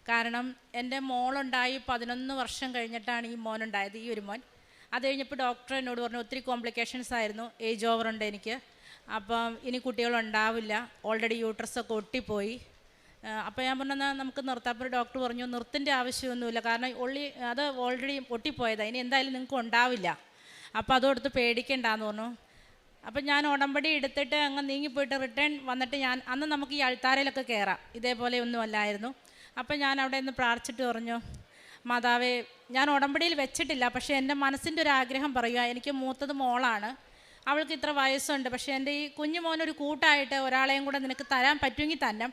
S9: കാരണം എൻ്റെ മോളുണ്ടായി 11 വർഷം കഴിഞ്ഞിട്ടാണ് ഈ മോനുണ്ടായത്, ഈ ഒരു മോൻ. അത് കഴിഞ്ഞപ്പോൾ ഡോക്ടർ എന്നോട് പറഞ്ഞു ഒത്തിരി കോംപ്ലിക്കേഷൻസ് ആയിരുന്നു, ഏജ് ഓവർ ഉണ്ട് എനിക്ക്, അപ്പം ഇനി കുട്ടികളുണ്ടാവില്ല, ഓൾറെഡി യൂട്രസൊക്കെ ഒട്ടിപ്പോയി. അപ്പോൾ ഞാൻ പറഞ്ഞാൽ നമുക്ക് നിർത്താം. അപ്പോൾ ഡോക്ടർ പറഞ്ഞു നിർത്തിൻ്റെ ആവശ്യമൊന്നുമില്ല, കാരണം അത് ഓൾറെഡി ഒട്ടിപ്പോയതാണ്, ഇനി എന്തായാലും നിങ്ങൾക്ക് ഉണ്ടാവില്ല, അപ്പോൾ അതോടത്ത് പേടിക്കണ്ടെന്ന് പറഞ്ഞു. അപ്പം ഞാൻ ഉടമ്പടി എടുത്തിട്ട് അങ്ങ് നീങ്ങിപ്പോയിട്ട് റിട്ടേൺ വന്നിട്ട് അന്ന് നമുക്ക് ഈ അൾത്താരയിലൊക്കെ കയറാം, ഇതേപോലെ ഒന്നും അല്ലായിരുന്നു. അപ്പം ഞാൻ അവിടെ നിന്ന് പ്രാർത്ഥിച്ചിട്ട് പറഞ്ഞു, മാതാവേ, ഞാൻ ഉടമ്പടിയിൽ വെച്ചിട്ടില്ല, പക്ഷേ എൻ്റെ മനസ്സിൻ്റെ ഒരു ആഗ്രഹം പറയുക, എനിക്ക് മൂത്തത് മോളാണ്, അവൾക്ക് ഇത്ര വയസ്സുണ്ട്, പക്ഷേ എൻ്റെ ഈ കുഞ്ഞു മോനൊരു കൂട്ടായിട്ട് ഒരാളെയും കൂടെ നിനക്ക് തരാൻ പറ്റുമെങ്കിൽ തന്നെ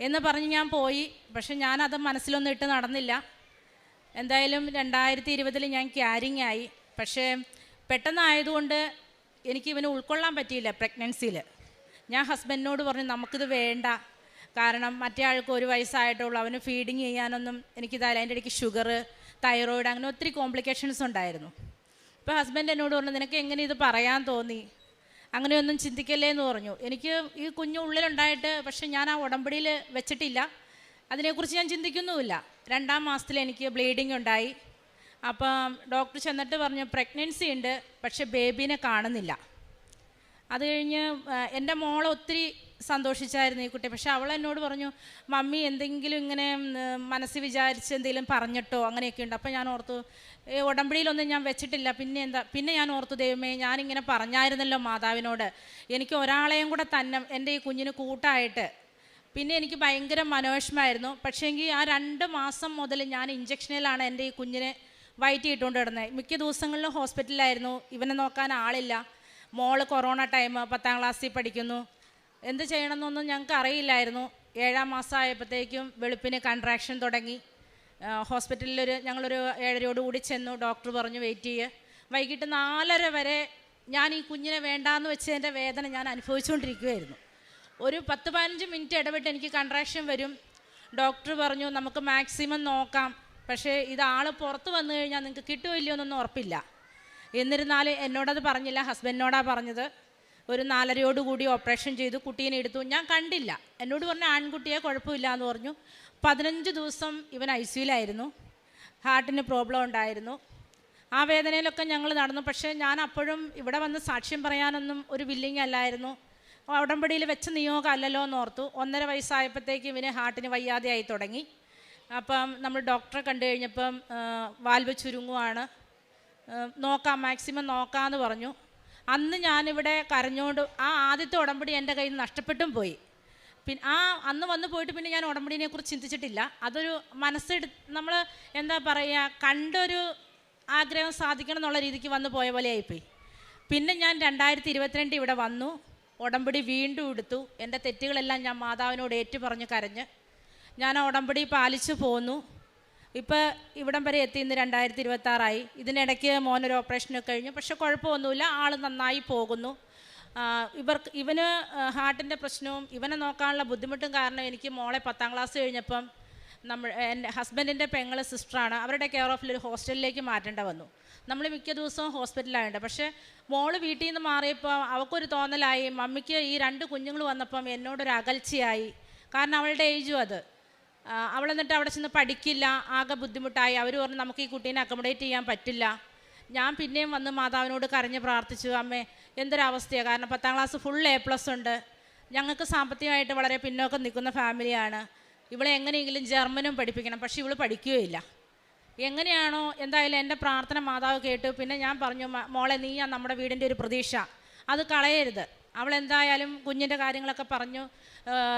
S9: എന്ന് പറഞ്ഞ് ഞാൻ പോയി. പക്ഷെ ഞാനത് മനസ്സിലൊന്നും ഇട്ട് നടന്നില്ല. എന്തായാലും 2020 ഞാൻ ക്യാരിങ് ആയി. പക്ഷേ പെട്ടെന്നായതുകൊണ്ട് എനിക്ക് ഇവനെ ഉൾക്കൊള്ളാൻ പറ്റിയില്ല പ്രഗ്നൻസിയിൽ. ഞാൻ ഹസ്ബൻഡിനോട് പറഞ്ഞു നമുക്കിത് വേണ്ട, കാരണം മറ്റേ ആൾക്ക് 1 വയസ്സായിട്ടുള്ളൂ, അവന് ഫീഡിങ് ചെയ്യാനൊന്നും എനിക്കിതായാലും, അതിൻ്റെ ഇടയ്ക്ക് ഷുഗർ, തൈറോയിഡ്, അങ്ങനെ ഒത്തിരി കോംപ്ലിക്കേഷൻസ് ഉണ്ടായിരുന്നു. ഇപ്പോൾ ഹസ്ബൻഡ് എന്നോട് പറഞ്ഞു നിനക്ക് എങ്ങനെ ഇത് പറയാൻ തോന്നി, അങ്ങനെയൊന്നും ചിന്തിക്കല്ലേ എന്ന് പറഞ്ഞു. എനിക്ക് ഈ കുഞ്ഞു ഉള്ളിലുണ്ടായിട്ട് പക്ഷെ ഞാൻ ആ ഉടമ്പടിയിൽ വെച്ചിട്ടില്ല, അതിനെക്കുറിച്ച് ഞാൻ ചിന്തിക്കുന്നുമില്ല. 2-ാം മാസത്തിൽ എനിക്ക് ബ്ലീഡിങ് ഉണ്ടായി. അപ്പം ഡോക്ടർ ചെന്നിട്ട് പറഞ്ഞു പ്രഗ്നൻസി ഉണ്ട്, പക്ഷെ ബേബീനെ കാണുന്നില്ല. അത് കഴിഞ്ഞ് എൻ്റെ മോളെ ഒത്തിരി സന്തോഷിച്ചായിരുന്നു ഈ കുട്ടി. പക്ഷെ അവൾ എന്നോട് പറഞ്ഞു മമ്മി എന്തെങ്കിലും ഇങ്ങനെ മനസ്സിൽ വിചാരിച്ച് എന്തെങ്കിലും പറഞ്ഞിട്ടോ അങ്ങനെയൊക്കെ ഉണ്ട്. അപ്പോൾ ഞാൻ ഓർത്തു ഉടമ്പടിയിലൊന്നും ഞാൻ വെച്ചിട്ടില്ല, പിന്നെ ഞാൻ ഓർത്തു ദൈവമേ, ഞാനിങ്ങനെ പറഞ്ഞായിരുന്നല്ലോ മാതാവിനോട്, എനിക്ക് ഒരാളെയും കൂടെ തന്നെ എൻ്റെ ഈ കുഞ്ഞിന് കൂട്ടായിട്ട്. പിന്നെ എനിക്ക് ഭയങ്കര മനോവിഷമായിരുന്നു. പക്ഷേങ്കിൽ ആ 2 മാസം മുതൽ ഞാൻ ഇഞ്ചക്ഷനിലാണ് എൻ്റെ ഈ കുഞ്ഞിനെ വയറ്റിയിട്ടുകൊണ്ട് കിടന്നത്. മിക്ക ദിവസങ്ങളിലും ഹോസ്പിറ്റലിലായിരുന്നു, ഇവനെ നോക്കാൻ ആളില്ല. മോള് കൊറോണ ടൈം 10ാം ക്ലാസ്സിൽ പഠിക്കുന്നു, എന്ത് ചെയ്യണമെന്നൊന്നും ഞങ്ങൾക്ക് അറിയില്ലായിരുന്നു. 7-ാം മാസം ആയപ്പോഴത്തേക്കും വെളുപ്പിന് കൺട്രാക്ഷൻ തുടങ്ങി. ഹോസ്പിറ്റലിൽ ഞങ്ങളൊരു 7:30 ചെന്നു. ഡോക്ടർ പറഞ്ഞു വെയിറ്റ് ചെയ്യുക. വൈകിട്ട് 4:30 വരെ ഞാൻ ഈ കുഞ്ഞിനെ വേണ്ടാന്ന് വെച്ചതിൻ്റെ വേദന ഞാൻ അനുഭവിച്ചുകൊണ്ടിരിക്കുകയായിരുന്നു. ഒരു 10-15 മിനിറ്റ് ഇടവിട്ട് എനിക്ക് കൺട്രാക്ഷൻ വരും. ഡോക്ടർ പറഞ്ഞു നമുക്ക് മാക്സിമം നോക്കാം, പക്ഷേ ഇതാൾ പുറത്ത് വന്നു കഴിഞ്ഞാൽ നിങ്ങൾക്ക് കിട്ടുമോ ഇല്ലയോ എന്നൊന്നും ഉറപ്പില്ല. എന്നിരുന്നാലും എന്നോടത് പറഞ്ഞില്ല, ഹസ്ബൻഡിനോടാണ് പറഞ്ഞത്. ഒരു 4:30 ഓപ്പറേഷൻ ചെയ്തു, കുട്ടീനെ എടുത്തു. ഞാൻ കണ്ടില്ല. എന്നോട് പറഞ്ഞ ആൺകുട്ടിയെ കുഴപ്പമില്ല എന്ന് പറഞ്ഞു. 15 ദിവസം ഇവൻ ICUലായിരുന്നു. ഹാർട്ടിന് പ്രോബ്ലം ഉണ്ടായിരുന്നു. ആ വേദനയിലൊക്കെ ഞങ്ങൾ നടന്നു. പക്ഷേ ഞാൻ അപ്പോഴും ഇവിടെ വന്ന് സാക്ഷ്യം പറയാനൊന്നും ഒരു വില്ലിങ് അല്ലായിരുന്നു. ഉടമ്പടിയിൽ വെച്ച നിയോഗം അല്ലല്ലോ എന്ന് ഓർത്തു. 1.5 വയസ്സായപ്പോഴത്തേക്ക് ഇവന് ഹാർട്ടിന് വയ്യാതെയായി തുടങ്ങി. അപ്പം നമ്മൾ ഡോക്ടറെ കണ്ടു കഴിഞ്ഞപ്പം വാൽവ് ചുരുങ്ങുവാണ്, മാക്സിമം നോക്കാമെന്ന് പറഞ്ഞു. അന്ന് ഞാനിവിടെ കരഞ്ഞുകൊണ്ട് ആദ്യത്തെ ഉടമ്പടി എൻ്റെ കയ്യിൽ നിന്ന് നഷ്ടപ്പെട്ടും പോയി. പിന്നെ അന്ന് വന്ന് പോയിട്ട് പിന്നെ ഞാൻ ഉടമ്പടിനെ കുറിച്ച് ചിന്തിച്ചിട്ടില്ല. അതൊരു നമ്മൾ എന്താ പറയുക, കണ്ടൊരു ആഗ്രഹം സാധിക്കണം എന്നുള്ള രീതിക്ക് വന്ന് പോയ പോലെ ആയിപ്പോയി. പിന്നെ ഞാൻ 2022 ഇവിടെ വന്നു, ഉടമ്പടി വീണ്ടും എടുത്തു. എൻ്റെ തെറ്റുകളെല്ലാം ഞാൻ മാതാവിനോട് ഏറ്റുപറഞ്ഞ് കരഞ്ഞ് ഞാൻ ആ ഉടമ്പടി പാലിച്ചു പോന്നു. ഇപ്പോൾ ഇവിടം വരെ എത്തി. ഇന്ന് 2026 ഇതിനിടയ്ക്ക് മോനൊരു ഓപ്പറേഷനൊക്കെ കഴിഞ്ഞു. പക്ഷെ കുഴപ്പമൊന്നുമില്ല, ആൾ നന്നായി പോകുന്നു. ഇവന് ഹാർട്ടിൻ്റെ പ്രശ്നവും ഇവനെ നോക്കാനുള്ള ബുദ്ധിമുട്ടും കാരണം എനിക്ക് മോളെ 10ാം ക്ലാസ് കഴിഞ്ഞപ്പം എൻ്റെ ഹസ്ബൻഡിൻ്റെ പെങ്ങളെ സിസ്റ്ററാണ്, അവരുടെ കെയർ ഓഫിൽ ഒരു ഹോസ്റ്റലിലേക്ക് മാറ്റേണ്ട വന്നു. നമ്മൾ മിക്ക ദിവസവും ഹോസ്പിറ്റലായുണ്ട്. പക്ഷേ മോള് വീട്ടിൽ നിന്ന് മാറിയപ്പോൾ അവൾക്കൊരു തോന്നലായി, മമ്മിക്ക് ഈ 2 കുഞ്ഞുങ്ങൾ വന്നപ്പം എന്നോടൊരു അകൽച്ചയായി. കാരണം അവളുടെ ഏജും അത്. അവളെന്നിട്ട് അവിടെ ചെന്ന് പഠിക്കില്ല, ആകെ ബുദ്ധിമുട്ടായി. അവർ പറഞ്ഞു നമുക്ക് ഈ കുട്ടീനെ അക്കോമഡേറ്റ് ചെയ്യാൻ പറ്റില്ല. ഞാൻ പിന്നെയും വന്ന് മാതാവിനോട് കരഞ്ഞ് പ്രാർത്ഥിച്ചു, അമ്മേ എന്തൊരവസ്ഥയാണ്. കാരണം 10ാം ക്ലാസ് ഫുൾ A+ ഉണ്ട്. ഞങ്ങൾക്ക് സാമ്പത്തികമായിട്ട് വളരെ പിന്നോക്കം നിൽക്കുന്ന ഫാമിലിയാണ്. ഇവളെ എങ്ങനെയെങ്കിലും ജർമ്മനും പഠിപ്പിക്കണം. പക്ഷേ ഇവൾ പഠിക്കുകയില്ല. എങ്ങനെയാണോ എന്തായാലും എൻ്റെ പ്രാർത്ഥന മാതാവ് കേട്ടു. പിന്നെ ഞാൻ പറഞ്ഞു, മോളെ നീയാ നമ്മുടെ വീടിൻ്റെ ഒരു പ്രതീക്ഷ, അത് കളയരുത്. അവളെന്തായാലും കുഞ്ഞിൻ്റെ കാര്യങ്ങളൊക്കെ പറഞ്ഞു.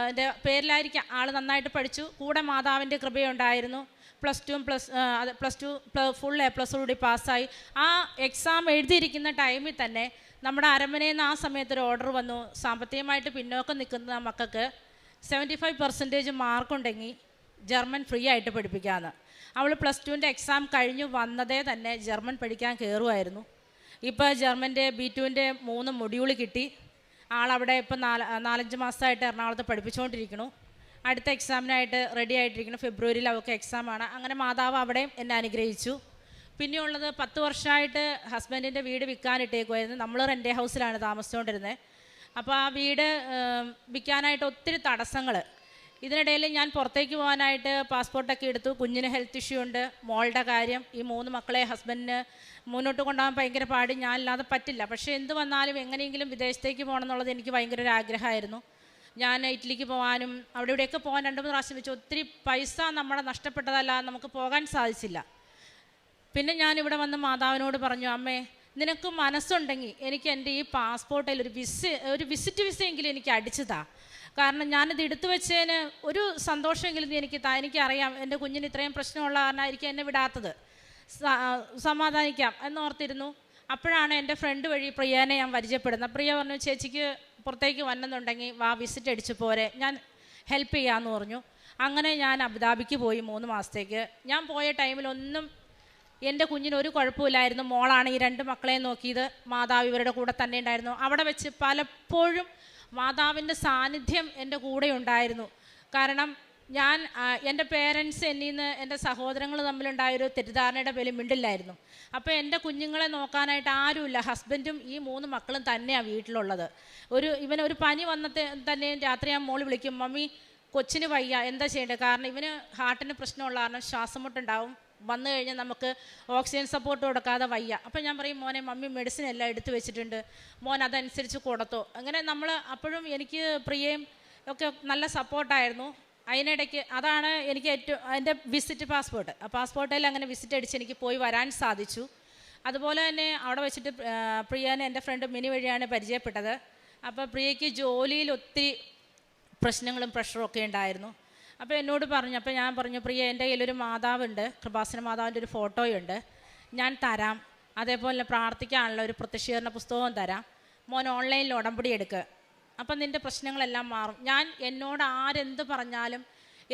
S9: എൻ്റെ പേരിലായിരിക്കാം ആൾ നന്നായിട്ട് പഠിച്ചു. കൂടെ മാതാവിൻ്റെ കൃപയുണ്ടായിരുന്നു. +2 ഫുൾ A+ഓടുകൂടി പാസ്സായി. ആ എക്സാം എഴുതിയിരിക്കുന്ന ടൈമിൽ തന്നെ നമ്മുടെ അരമനയിൽ നിന്ന് ആ സമയത്തൊരു ഓർഡർ വന്നു, സാമ്പത്തികമായിട്ട് പിന്നോക്കം നിൽക്കുന്ന മക്കൾക്ക് 75% മാർക്കുണ്ടെങ്കിൽ ജർമ്മൻ ഫ്രീ ആയിട്ട് പഠിപ്പിക്കാമെന്ന്. അവൾ +2ൻ്റെ എക്സാം കഴിഞ്ഞു വന്നതേ തന്നെ ജർമ്മൻ പഠിക്കാൻ കയറുമായിരുന്നു. ഇപ്പോൾ ജർമ്മൻ്റെ B2ൻ്റെ 3 മൊഡ്യൂൾ കിട്ടി. ആളവിടെ ഇപ്പോൾ 4-5 മാസമായിട്ട് എറണാകുളത്ത് പഠിപ്പിച്ചുകൊണ്ടിരിക്കുന്നു. അടുത്ത എക്സാമിനായിട്ട് റെഡി ആയിട്ടിരിക്കുന്നു. ഫെബ്രുവരിയിൽ അവൾക്ക് എക്സാമാണ്. അങ്ങനെ മാതാവ് അവിടെയും എന്നെ അനുഗ്രഹിച്ചു. പിന്നെയുള്ളത് 10 വർഷമായിട്ട് ഹസ്ബൻഡിൻ്റെ വീട് വിൽക്കാനിട്ടേക്കുമായിരുന്നു. നമ്മൾ റെൻ്റ് ഹൗസിലാണ് താമസിച്ചുകൊണ്ടിരുന്നത്. അപ്പോൾ ആ വീട് വിൽക്കാനായിട്ട് ഒത്തിരി തടസ്സങ്ങൾ. ഇതിനിടയിൽ ഞാൻ പുറത്തേക്ക് പോകാനായിട്ട് പാസ്പോർട്ടൊക്കെ എടുത്തു. കുഞ്ഞിന് ഹെൽത്ത് ഇഷ്യൂ ഉണ്ട്, മോളുടെ കാര്യം, ഈ 3 മക്കളെ ഹസ്ബൻഡിന് മുന്നോട്ട് കൊണ്ടുപോകാൻ ഭയങ്കര പാട്, ഞാനില്ലാതെ പറ്റില്ല. പക്ഷേ എന്ത് വന്നാലും എങ്ങനെയെങ്കിലും വിദേശത്തേക്ക് പോകണം എന്നുള്ളത് എനിക്ക് ഭയങ്കര ഒരു ആഗ്രഹമായിരുന്നു. ഞാൻ ഇറ്റലിക്ക് പോകാനും അവിടെ ഇവിടെയൊക്കെ പോകാൻ 2-3 പ്രാവശ്യം വെച്ചു. ഒത്തിരി പൈസ നമ്മുടെ നഷ്ടപ്പെട്ടതല്ല, നമുക്ക് പോകാൻ സാധിച്ചില്ല. പിന്നെ ഞാനിവിടെ വന്ന് മാതാവിനോട് പറഞ്ഞു, അമ്മേ നിനക്ക് മനസ്സുണ്ടെങ്കിൽ എനിക്ക് എൻ്റെ ഈ പാസ്പോർട്ടിൽ ഒരു വിസിറ്റ് വിസയെങ്കിലും എനിക്ക് അടിച്ചു താ. കാരണം ഞാനിത് എടുത്തു വെച്ചതിന് ഒരു സന്തോഷമെങ്കിലും നീ എനിക്ക് താ. എനിക്കറിയാം എൻ്റെ കുഞ്ഞിന് ഇത്രയും പ്രശ്നമുള്ള കാരണമായിരിക്കും എന്നെ വിടാത്തത്. സമാധാനിക്കാം എന്നോർത്തിരുന്നു. അപ്പോഴാണ് എൻ്റെ ഫ്രണ്ട് വഴി പ്രിയനെ ഞാൻ പരിചയപ്പെടുന്നത്. പ്രിയ പറഞ്ഞു, ചേച്ചിക്ക് പുറത്തേക്ക് വന്നെന്നുണ്ടെങ്കിൽ വാ വിസിറ്റ് അടിച്ച് പോരെ, ഞാൻ ഹെൽപ്പ് ചെയ്യാമെന്ന് പറഞ്ഞു. അങ്ങനെ ഞാൻ അബുദാബിക്ക് പോയി 3 മാസത്തേക്ക്. ഞാൻ പോയ ടൈമിലൊന്നും എൻ്റെ കുഞ്ഞിന് ഒരു കുഴപ്പമില്ലായിരുന്നു. മോളാണ് ഈ 2 മക്കളെ നോക്കിയത്. മാതാവ് ഇവരുടെ കൂടെ തന്നെ ഉണ്ടായിരുന്നു. അവിടെ വെച്ച് പലപ്പോഴും മാതാവിൻ്റെ സാന്നിധ്യം എൻ്റെ കൂടെ ഉണ്ടായിരുന്നു. കാരണം ഞാൻ എൻ്റെ പേരൻസ് എന്നിൽ നിന്ന് എൻ്റെ സഹോദരങ്ങൾ തമ്മിലുണ്ടായൊരു തെറ്റിദ്ധാരണയുടെ പേരിൽ മിണ്ടില്ലായിരുന്നു. അപ്പോൾ എൻ്റെ കുഞ്ഞുങ്ങളെ നോക്കാനായിട്ട് ആരുമില്ല. ഹസ്ബൻഡും ഈ 3 മക്കളും തന്നെയാണ് വീട്ടിലുള്ളത്. ഇവനൊരു പനി വന്നത്തെ തന്നെ രാത്രി ഞാൻ മോള് വിളിക്കും, മമ്മി കൊച്ചിന് വയ്യ, എന്താ ചെയ്യേണ്ടത്? കാരണം ഇവന് ഹാർട്ടിന് പ്രശ്നമുള്ള കാരണം ശ്വാസം മുട്ടുണ്ടാവും, വന്നു കഴിഞ്ഞാൽ നമുക്ക് ഓക്സിജൻ സപ്പോർട്ട് കൊടുക്കാതെ വയ്യ. അപ്പോൾ ഞാൻ പറയും, മോനെ മമ്മി മെഡിസിൻ എല്ലാം എടുത്തു വെച്ചിട്ടുണ്ട്, മോൻ അതനുസരിച്ച് കൊടുത്തോ. അങ്ങനെ നമ്മൾ അപ്പോഴും എനിക്ക് പ്രിയയും ഒക്കെ നല്ല സപ്പോർട്ടായിരുന്നു. അതിനിടയ്ക്ക് അതാണ് എനിക്ക് എൻ്റെ വിസിറ്റ് പാസ്പോർട്ട്. ആ പാസ്പോർട്ടിൽ അങ്ങനെ വിസിറ്റ് അടിച്ച് എനിക്ക് പോയി വരാൻ സാധിച്ചു. അതുപോലെ തന്നെ അവിടെ വെച്ചിട്ട് പ്രിയനെ എൻ്റെ ഫ്രണ്ട് മിനി വഴിയാണ് പരിചയപ്പെട്ടത്. അപ്പോൾ പ്രിയയ്ക്ക് ജോലിയിൽ ഒത്തിരി പ്രശ്നങ്ങളും പ്രഷറും ഒക്കെ ഉണ്ടായിരുന്നു. അപ്പോൾ എന്നോട് പറഞ്ഞു, അപ്പോൾ ഞാൻ പറഞ്ഞു, പ്രിയ എൻ്റെ കയ്യിലൊരു മാതാവുണ്ട്, കൃപാസന മാതാവിൻ്റെ ഒരു ഫോട്ടോയുണ്ട്, ഞാൻ തരാം. അതേപോലെ പ്രാർത്ഥിക്കാനുള്ള ഒരു പ്രത്യക്ഷീകരണ പുസ്തകവും തരാം, മോൻ ഓൺലൈനിൽ ഉടമ്പടി എടുക്കുക, അപ്പം നിൻ്റെ പ്രശ്നങ്ങളെല്ലാം മാറും. ഞാൻ എന്നോട് ആരെന്ത് പറഞ്ഞാലും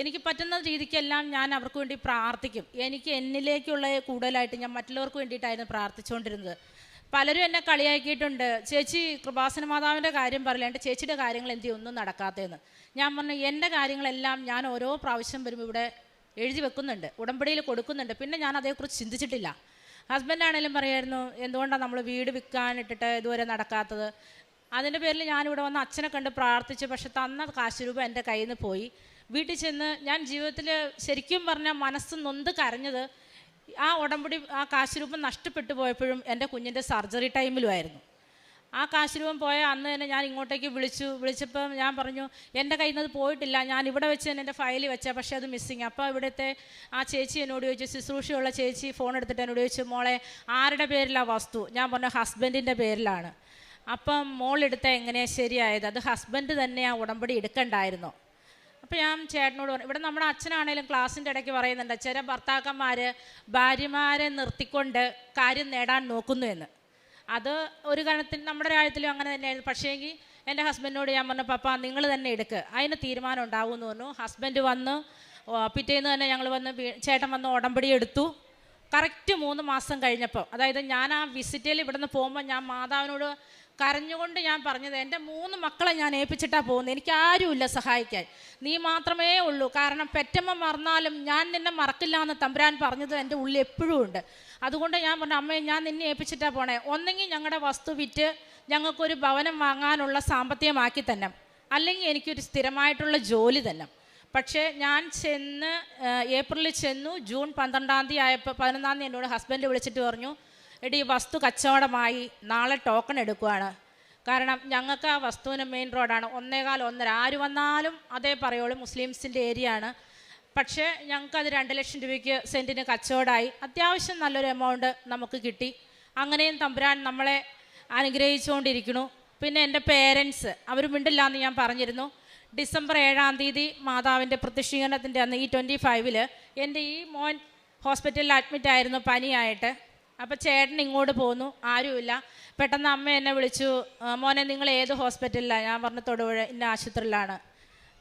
S9: എനിക്ക് പറ്റുന്ന രീതിക്കെല്ലാം ഞാൻ അവർക്ക് വേണ്ടി പ്രാർത്ഥിക്കും. എനിക്ക് എന്നിലേക്കുള്ള കൂടുതലായിട്ട് ഞാൻ മറ്റുള്ളവർക്ക് വേണ്ടിയിട്ടായിരുന്നു പ്രാർത്ഥിച്ചുകൊണ്ടിരുന്നത്. പലരും എന്നെ കളിയാക്കിയിട്ടുണ്ട്, ചേച്ചി കൃപാസന മാതാവിൻ്റെ കാര്യം പറയില്ല, എൻ്റെ ചേച്ചിയുടെ കാര്യങ്ങൾ എന്ത് ഒന്നും നടക്കാത്തതെന്ന്. ഞാൻ പറഞ്ഞു, എൻ്റെ കാര്യങ്ങളെല്ലാം ഞാൻ ഓരോ പ്രാവശ്യം വരുമ്പോൾ ഇവിടെ എഴുതി വെക്കുന്നുണ്ട്, ഉടമ്പടിയിൽ കൊടുക്കുന്നുണ്ട്. പിന്നെ ഞാൻ അതേക്കുറിച്ച് ചിന്തിച്ചിട്ടില്ല. ഹസ്ബൻഡാണേലും പറയായിരുന്നു, എന്തുകൊണ്ടാണ് നമ്മൾ വീട് വിൽക്കാനിട്ടിട്ട് ഇതുവരെ നടക്കാത്തത്. അതിൻ്റെ പേരിൽ ഞാനിവിടെ വന്ന് അച്ഛനെ കണ്ട് പ്രാർത്ഥിച്ചു. പക്ഷെ തന്ന കാശ് രൂപ എൻ്റെ കയ്യിൽ നിന്ന് പോയി. വീട്ടിൽ ചെന്ന് ഞാൻ ജീവിതത്തിൽ ശരിക്കും പറഞ്ഞാൽ മനസ്സ് നൊന്ത് കരഞ്ഞത് ആ ഉടമ്പടി ആ കാശ് രൂപം നഷ്ടപ്പെട്ടു പോയപ്പോഴും എൻ്റെ കുഞ്ഞിൻ്റെ സർജറി ടൈമിലുമായിരുന്നു. ആ കാശ് രൂപം പോയ അന്ന് തന്നെ ഞാൻ ഇങ്ങോട്ടേക്ക് വിളിച്ചപ്പോൾ ഞാൻ പറഞ്ഞു, എൻ്റെ കയ്യിൽ നിന്ന് അത് പോയിട്ടില്ല, ഞാൻ ഇവിടെ വെച്ച് തന്നെ എൻ്റെ ഫയലിൽ വെച്ചാൽ, പക്ഷേ അത് മിസ്സിങ്. അപ്പോൾ ഇവിടുത്തെ ആ ചേച്ചി എന്നോട് ചോദിച്ചു, ശുശ്രൂഷയുള്ള ചേച്ചി ഫോൺ എടുത്തിട്ട് എന്നോട് ചോദിച്ചു, മോളെ ആരുടെ പേരിലാണ് വസ്തു? ഞാൻ പറഞ്ഞു ഹസ്ബൻഡിൻ്റെ പേരിലാണ്. അപ്പം മോളെടുത്ത എങ്ങനെയാണ് ശരിയായത്? അത് ഹസ്ബൻഡ് തന്നെ ആ ഉടമ്പടി എടുക്കണ്ടായിരുന്നോ? അപ്പോൾ ഞാൻ ചേട്ടനോട് പറഞ്ഞു, ഇവിടെ നമ്മുടെ അച്ഛനാണേലും ക്ലാസ്സിൻ്റെ ഇടയ്ക്ക് പറയുന്നുണ്ട്, ചില ഭർത്താക്കന്മാർ ഭാര്യമാരെ നിർത്തിക്കൊണ്ട് കാര്യം നേടാൻ നോക്കുന്നു എന്ന്. അത് ഒരു കാരണത്തിൽ നമ്മുടെ രാജ്യത്തിലും അങ്ങനെ തന്നെയായിരുന്നു. പക്ഷേങ്കിൽ എൻ്റെ ഹസ്ബൻഡിനോട് ഞാൻ പറഞ്ഞു, പപ്പ നിങ്ങൾ തന്നെ എടുക്കുക, അതിന് തീരുമാനം ഉണ്ടാവുമെന്ന് പറഞ്ഞു. ഹസ്ബൻഡ് വന്ന് പിറ്റേന്ന് തന്നെ ഞങ്ങൾ വന്ന് ചേട്ടൻ വന്ന് ഉടമ്പടി എടുത്തു. കറക്റ്റ് 3 മാസം കഴിഞ്ഞപ്പോൾ, അതായത് ഞാൻ ആ വിസിറ്റിൽ ഇവിടുന്ന് പോകുമ്പോൾ ഞാൻ മാതാവിനോട് കരഞ്ഞുകൊണ്ട് ഞാൻ പറഞ്ഞത്, എൻ്റെ 3 മക്കളെ ഞാൻ ഏൽപ്പിച്ചിട്ടാണ് പോകുന്നത്, എനിക്ക് ആരുമില്ല സഹായിക്കാൻ, നീ മാത്രമേ ഉള്ളൂ. കാരണം പെറ്റമ്മ മറന്നാലും ഞാൻ നിന്നെ മറക്കില്ല എന്ന് തമ്പുരാൻ പറഞ്ഞത് എൻ്റെ ഉള്ളിൽ എപ്പോഴും ഉണ്ട്. അതുകൊണ്ട് ഞാൻ പറഞ്ഞു, അമ്മയെ ഞാൻ നിന്നെ ഏൽപ്പിച്ചിട്ടാണ് പോണേ, ഒന്നെങ്കിൽ ഞങ്ങളുടെ വസ്തു വിറ്റ് ഞങ്ങൾക്കൊരു ഭവനം വാങ്ങാനുള്ള സാമ്പത്തികമാക്കി തന്നെ, അല്ലെങ്കിൽ എനിക്കൊരു സ്ഥിരമായിട്ടുള്ള ജോലി തന്നെ. പക്ഷേ ഞാൻ ചെന്ന് ഏപ്രിലിൽ ചെന്നു. ജൂൺ 12-ാം തീയതി ആയപ്പോൾ 11-ാം തീയതി എന്നോട് ഹസ്ബൻഡ് വിളിച്ചിട്ട് പറഞ്ഞു, എടി വസ്തു കച്ചവടമായി, നാളെ ടോക്കൺ എടുക്കുകയാണ്. കാരണം ഞങ്ങൾക്ക് ആ വസ്തുവിന് മെയിൻ റോഡാണ്, 1.25-1.5 ആര് വന്നാലും അതേ പറയുള്ളൂ, മുസ്ലിംസിൻ്റെ ഏരിയ ആണ്. പക്ഷേ ഞങ്ങൾക്കത് 2 ലക്ഷം രൂപയ്ക്ക് സെൻറ്റിന് കച്ചവടമായി. അത്യാവശ്യം നല്ലൊരു എമൗണ്ട് നമുക്ക് കിട്ടി. അങ്ങനെയും തമ്പുരാൻ നമ്മളെ അനുഗ്രഹിച്ചുകൊണ്ടിരിക്കുന്നു. പിന്നെ എൻ്റെ പേരൻസ് അവർ മിണ്ടില്ല എന്ന് ഞാൻ പറഞ്ഞിരുന്നു. ഡിസംബർ 7-ാം തീയതി മാതാവിൻ്റെ പ്രത്യക്ഷീകരണത്തിൻ്റെ അന്ന് ഈ 25-ൽ എൻ്റെ ഈ മോൻ ഹോസ്പിറ്റലിൽ അഡ്മിറ്റായിരുന്നു പനിയായിട്ട്. അപ്പോൾ ചേട്ടൻ ഇങ്ങോട്ട് പോന്നു, ആരുമില്ല. പെട്ടെന്ന് അമ്മ എന്നെ വിളിച്ചു, മോനെ നിങ്ങൾ ഏത് ഹോസ്പിറ്റലിലാണ്? ഞാൻ പറഞ്ഞു തൊടുപുഴ ഇന്ന ആശുപത്രിയിലാണ്.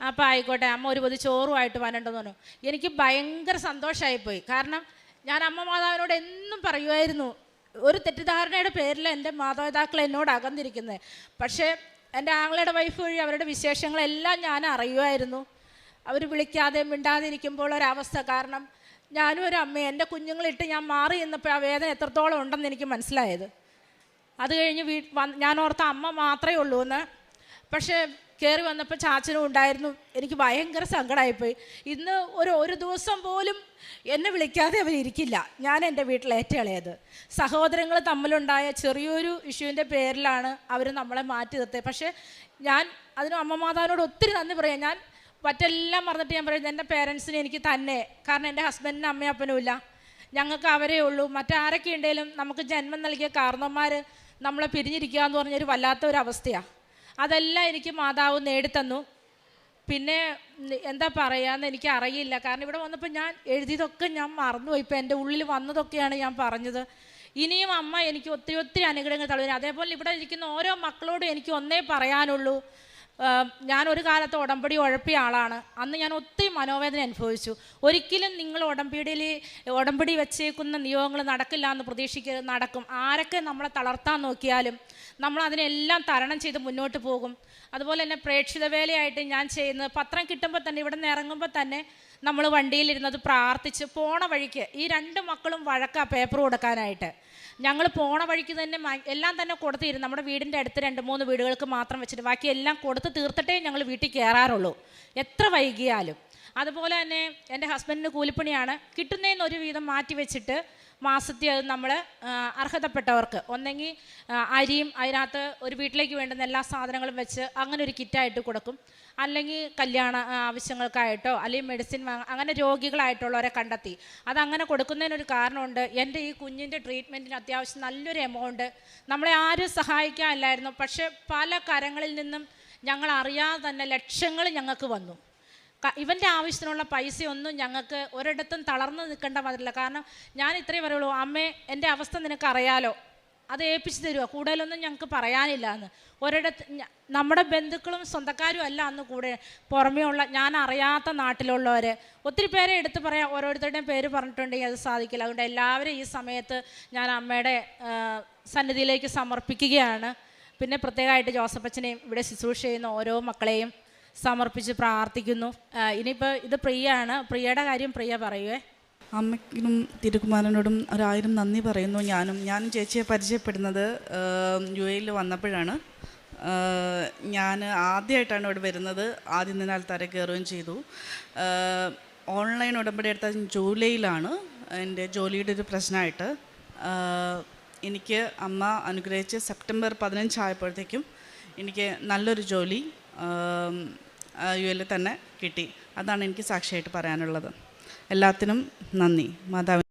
S9: അപ്പോൾ ആയിക്കോട്ടെ, അമ്മ ഒരു പൊതി ചോറുമായിട്ട് വരണ്ടെന്ന് പറഞ്ഞു. എനിക്ക് ഭയങ്കര സന്തോഷമായിപ്പോയി. കാരണം ഞാൻ അമ്മ മാതാവിനോട് എന്നും പറയുമായിരുന്നു, ഒരു തെറ്റിദ്ധാരണയുടെ പേരിൽ എൻ്റെ മാതാപിതാക്കൾ എന്നോട് അകന്നിരിക്കുന്നത്. പക്ഷേ എൻ്റെ ആങ്ങളുടെ വൈഫ് വഴി അവരുടെ വിശേഷങ്ങളെല്ലാം ഞാൻ അറിയുമായിരുന്നു. അവർ വിളിക്കാതെ മിണ്ടാതെ ഇരിക്കുമ്പോൾ ഒരവസ്ഥ. കാരണം ഞാനും ഒരു അമ്മ, എൻ്റെ കുഞ്ഞുങ്ങളിട്ട് ഞാൻ മാറി നിന്നപ്പോൾ ആ വേദന എത്രത്തോളം ഉണ്ടെന്ന് എനിക്ക് മനസ്സിലായത്. അത് കഴിഞ്ഞ് ഞാൻ ഓർത്ത അമ്മ മാത്രമേ ഉള്ളൂ എന്ന്. പക്ഷേ കയറി വന്നപ്പോൾ ചാച്ചനും ഉണ്ടായിരുന്നു. എനിക്ക് ഭയങ്കര സങ്കടമായിപ്പോയി. ഇന്ന് ഒരു ദിവസം പോലും എന്നെ വിളിക്കാതെ അവരിയ്ക്കില്ല. ഞാൻ എൻ്റെ വീട്ടിൽ ഏറ്റളയത്. സഹോദരങ്ങൾ തമ്മിലുണ്ടായ ചെറിയൊരു ഇഷ്യൂവിൻ്റെ പേരിലാണ് അവർ നമ്മളെ മാറ്റി നിർത്തിയത്. പക്ഷേ ഞാൻ അതിന് അമ്മ മാതാവിനോട് ഒത്തിരി നന്ദി പറയാം. ഞാൻ മറ്റെല്ലാം മറന്നിട്ട് ഞാൻ പറയുന്നത്, എൻ്റെ പേരൻസിന് എനിക്ക് തന്നെ. കാരണം എൻ്റെ ഹസ്ബൻഡിന് അമ്മയും അപ്പനും ഇല്ല, ഞങ്ങൾക്ക് അവരേ ഉള്ളൂ. മറ്റാരൊക്കെ ഉണ്ടെങ്കിലും നമുക്ക് ജന്മം നൽകിയ കാരണവന്മാർ നമ്മളെ പിരിഞ്ഞിരിക്കുക എന്ന് പറഞ്ഞൊരു വല്ലാത്തൊരവസ്ഥയാണ്. അതെല്ലാം എനിക്ക് മാതാവ് നേടിത്തന്നു. പിന്നെ എന്താ പറയാന്ന് എനിക്ക് അറിയില്ല. കാരണം ഇവിടെ വന്നപ്പോൾ ഞാൻ എഴുതിയതൊക്കെ ഞാൻ മറന്നുപോയി. ഇപ്പം എൻ്റെ ഉള്ളിൽ വന്നതൊക്കെയാണ് ഞാൻ പറഞ്ഞത്. ഇനിയും അമ്മ എനിക്ക് ഒത്തിരി അനുഗ്രഹങ്ങൾ തള്ളുന്നു. അതേപോലെ ഇവിടെ ഇരിക്കുന്ന ഓരോ മക്കളോടും എനിക്ക് ഒന്നേ പറയാനുള്ളൂ, ഞാനൊരു കാലത്ത് ഉടമ്പടി ഉഴപ്പിയ ആളാണ്. അന്ന് ഞാൻ ഒത്തിരി മനോവേദന അനുഭവിച്ചു. ഒരിക്കലും നിങ്ങൾ ഉടമ്പടി വെച്ചേക്കുന്ന നിയോഗങ്ങൾ നടക്കില്ല എന്ന് പ്രതീക്ഷിക്കരുത്. നടക്കും. ആരൊക്കെ നമ്മളെ തളർത്താൻ നോക്കിയാലും നമ്മൾ അതിനെല്ലാം തരണം ചെയ്ത് മുന്നോട്ട് പോകും. അതുപോലെ തന്നെ പ്രേക്ഷിത വേലയായിട്ട് ഞാൻ ചെയ്യുന്നത്, പത്രം കിട്ടുമ്പോൾ തന്നെ ഇവിടെ നിന്ന് ഇറങ്ങുമ്പോൾ തന്നെ നമ്മൾ വണ്ടിയിലിരുന്നത് പ്രാർത്ഥിച്ച് പോണ വഴിക്ക് ഈ 2 മക്കളും വഴക്കാ പേപ്പർ കൊടുക്കാനായിട്ട്. ഞങ്ങൾ പോണ വഴിക്ക് തന്നെ എല്ലാം തന്നെ കൊടുത്തിരുന്നു. നമ്മുടെ വീടിൻ്റെ അടുത്ത് 2-3 വീടുകൾക്ക് മാത്രം വെച്ചിട്ട് ബാക്കി എല്ലാം കൊടുത്ത് തീർത്തിട്ടേ ഞങ്ങൾ വീട്ടിൽ കയറാറുള്ളൂ, എത്ര വൈകിയാലും. അതുപോലെ തന്നെ എൻ്റെ ഹസ്ബൻഡിന് കൂലിപ്പണിയാണ്. കിട്ടുന്നതിന് ഒരു വീതം മാറ്റി വെച്ചിട്ട് മാസത്തിൽ അത് നമ്മൾ അർഹതപ്പെട്ടവർക്ക് ഒന്നെങ്കിൽ അരിയും അതിനകത്ത് ഒരു വീട്ടിലേക്ക് വേണ്ടുന്ന എല്ലാ സാധനങ്ങളും വെച്ച് അങ്ങനെ ഒരു കിറ്റായിട്ട് കൊടുക്കും. അല്ലെങ്കിൽ കല്യാണ ആവശ്യങ്ങൾക്കായിട്ടോ അല്ലെങ്കിൽ മെഡിസിൻ അങ്ങനെ രോഗികളായിട്ടുള്ളവരെ കണ്ടെത്തി അതങ്ങനെ കൊടുക്കുന്നതിനൊരു കാരണമുണ്ട്. എൻ്റെ ഈ കുഞ്ഞിൻ്റെ ട്രീറ്റ്മെൻറ്റിന് അത്യാവശ്യം നല്ലൊരു എമൗണ്ട് നമ്മളെ ആരും സഹായിക്കാനില്ലായിരുന്നു. പക്ഷേ പല കരങ്ങളിൽ നിന്നും ഞങ്ങൾ അറിയാതെ തന്നെ ലക്ഷങ്ങൾ ഞങ്ങൾക്ക് വന്നു. ഇവൻ്റെ ആവശ്യത്തിനുള്ള പൈസയൊന്നും ഞങ്ങൾക്ക് ഒരിടത്തും തളർന്ന് നിൽക്കേണ്ട വന്നില്ല. കാരണം ഞാൻ ഇത്രയും പറയുള്ളൂ, അമ്മേ എൻ്റെ അവസ്ഥ നിനക്കറിയാലോ, അത് ഏൽപ്പിച്ച് തരുമോ, കൂടുതലൊന്നും ഞങ്ങൾക്ക് പറയാനില്ല എന്ന്. ഒരിടത്ത് നമ്മുടെ ബന്ധുക്കളും സ്വന്തക്കാരും അല്ല അന്ന് കൂടെ, പുറമേ ഉള്ള ഞാൻ അറിയാത്ത നാട്ടിലുള്ളവർ ഒത്തിരി പേരെ എടുത്ത് പറയാം. ഓരോരുത്തരുടെയും പേര് പറഞ്ഞിട്ടുണ്ടെങ്കിൽ അത് സാധിക്കില്ല. അതുകൊണ്ട് എല്ലാവരും ഈ സമയത്ത് ഞാൻ അമ്മയുടെ സന്നിധിയിലേക്ക് സമർപ്പിക്കുകയാണ്. പിന്നെ പ്രത്യേകമായിട്ട് ജോസഫച്ചനെയും ഇവിടെ ശുശ്രൂഷ ചെയ്യുന്ന ഓരോ മക്കളെയും സമർപ്പിച്ച് പ്രാർത്ഥിക്കുന്നു. ഇനിയിപ്പോൾ ഇത് പ്രിയയാണ്. പ്രിയയുടെ കാര്യം പ്രിയ പറയുവേ.
S10: അമ്മയ്ക്കും തിരുകുമാരനോടും 1000 നന്ദി പറയുന്നു. ഞാനും ചേച്ചിയെ പരിചയപ്പെടുന്നത് UAE വന്നപ്പോഴാണ്. ഞാൻ ആദ്യമായിട്ടാണ് ഇവിടെ വരുന്നത്. ആദ്യം തന്നെ ആൾക്കാരെ കയറുകയും ചെയ്തു. ഓൺലൈൻ ഉടമ്പടി എടുത്ത ജൂലൈയിലാണ് എൻ്റെ ജോലിയുടെ ഒരു പ്രശ്നമായിട്ട്. എനിക്ക് അമ്മ അനുഗ്രഹിച്ച് സെപ്റ്റംബർ 15 ആയപ്പോഴത്തേക്കും എനിക്ക് നല്ലൊരു ജോലി UAE തന്നെ കിട്ടി. അതാണ് എനിക്ക് സാക്ഷിയായിട്ട് പറയാനുള്ളത്. എല്ലാത്തിനും നന്ദി. മാതാവ്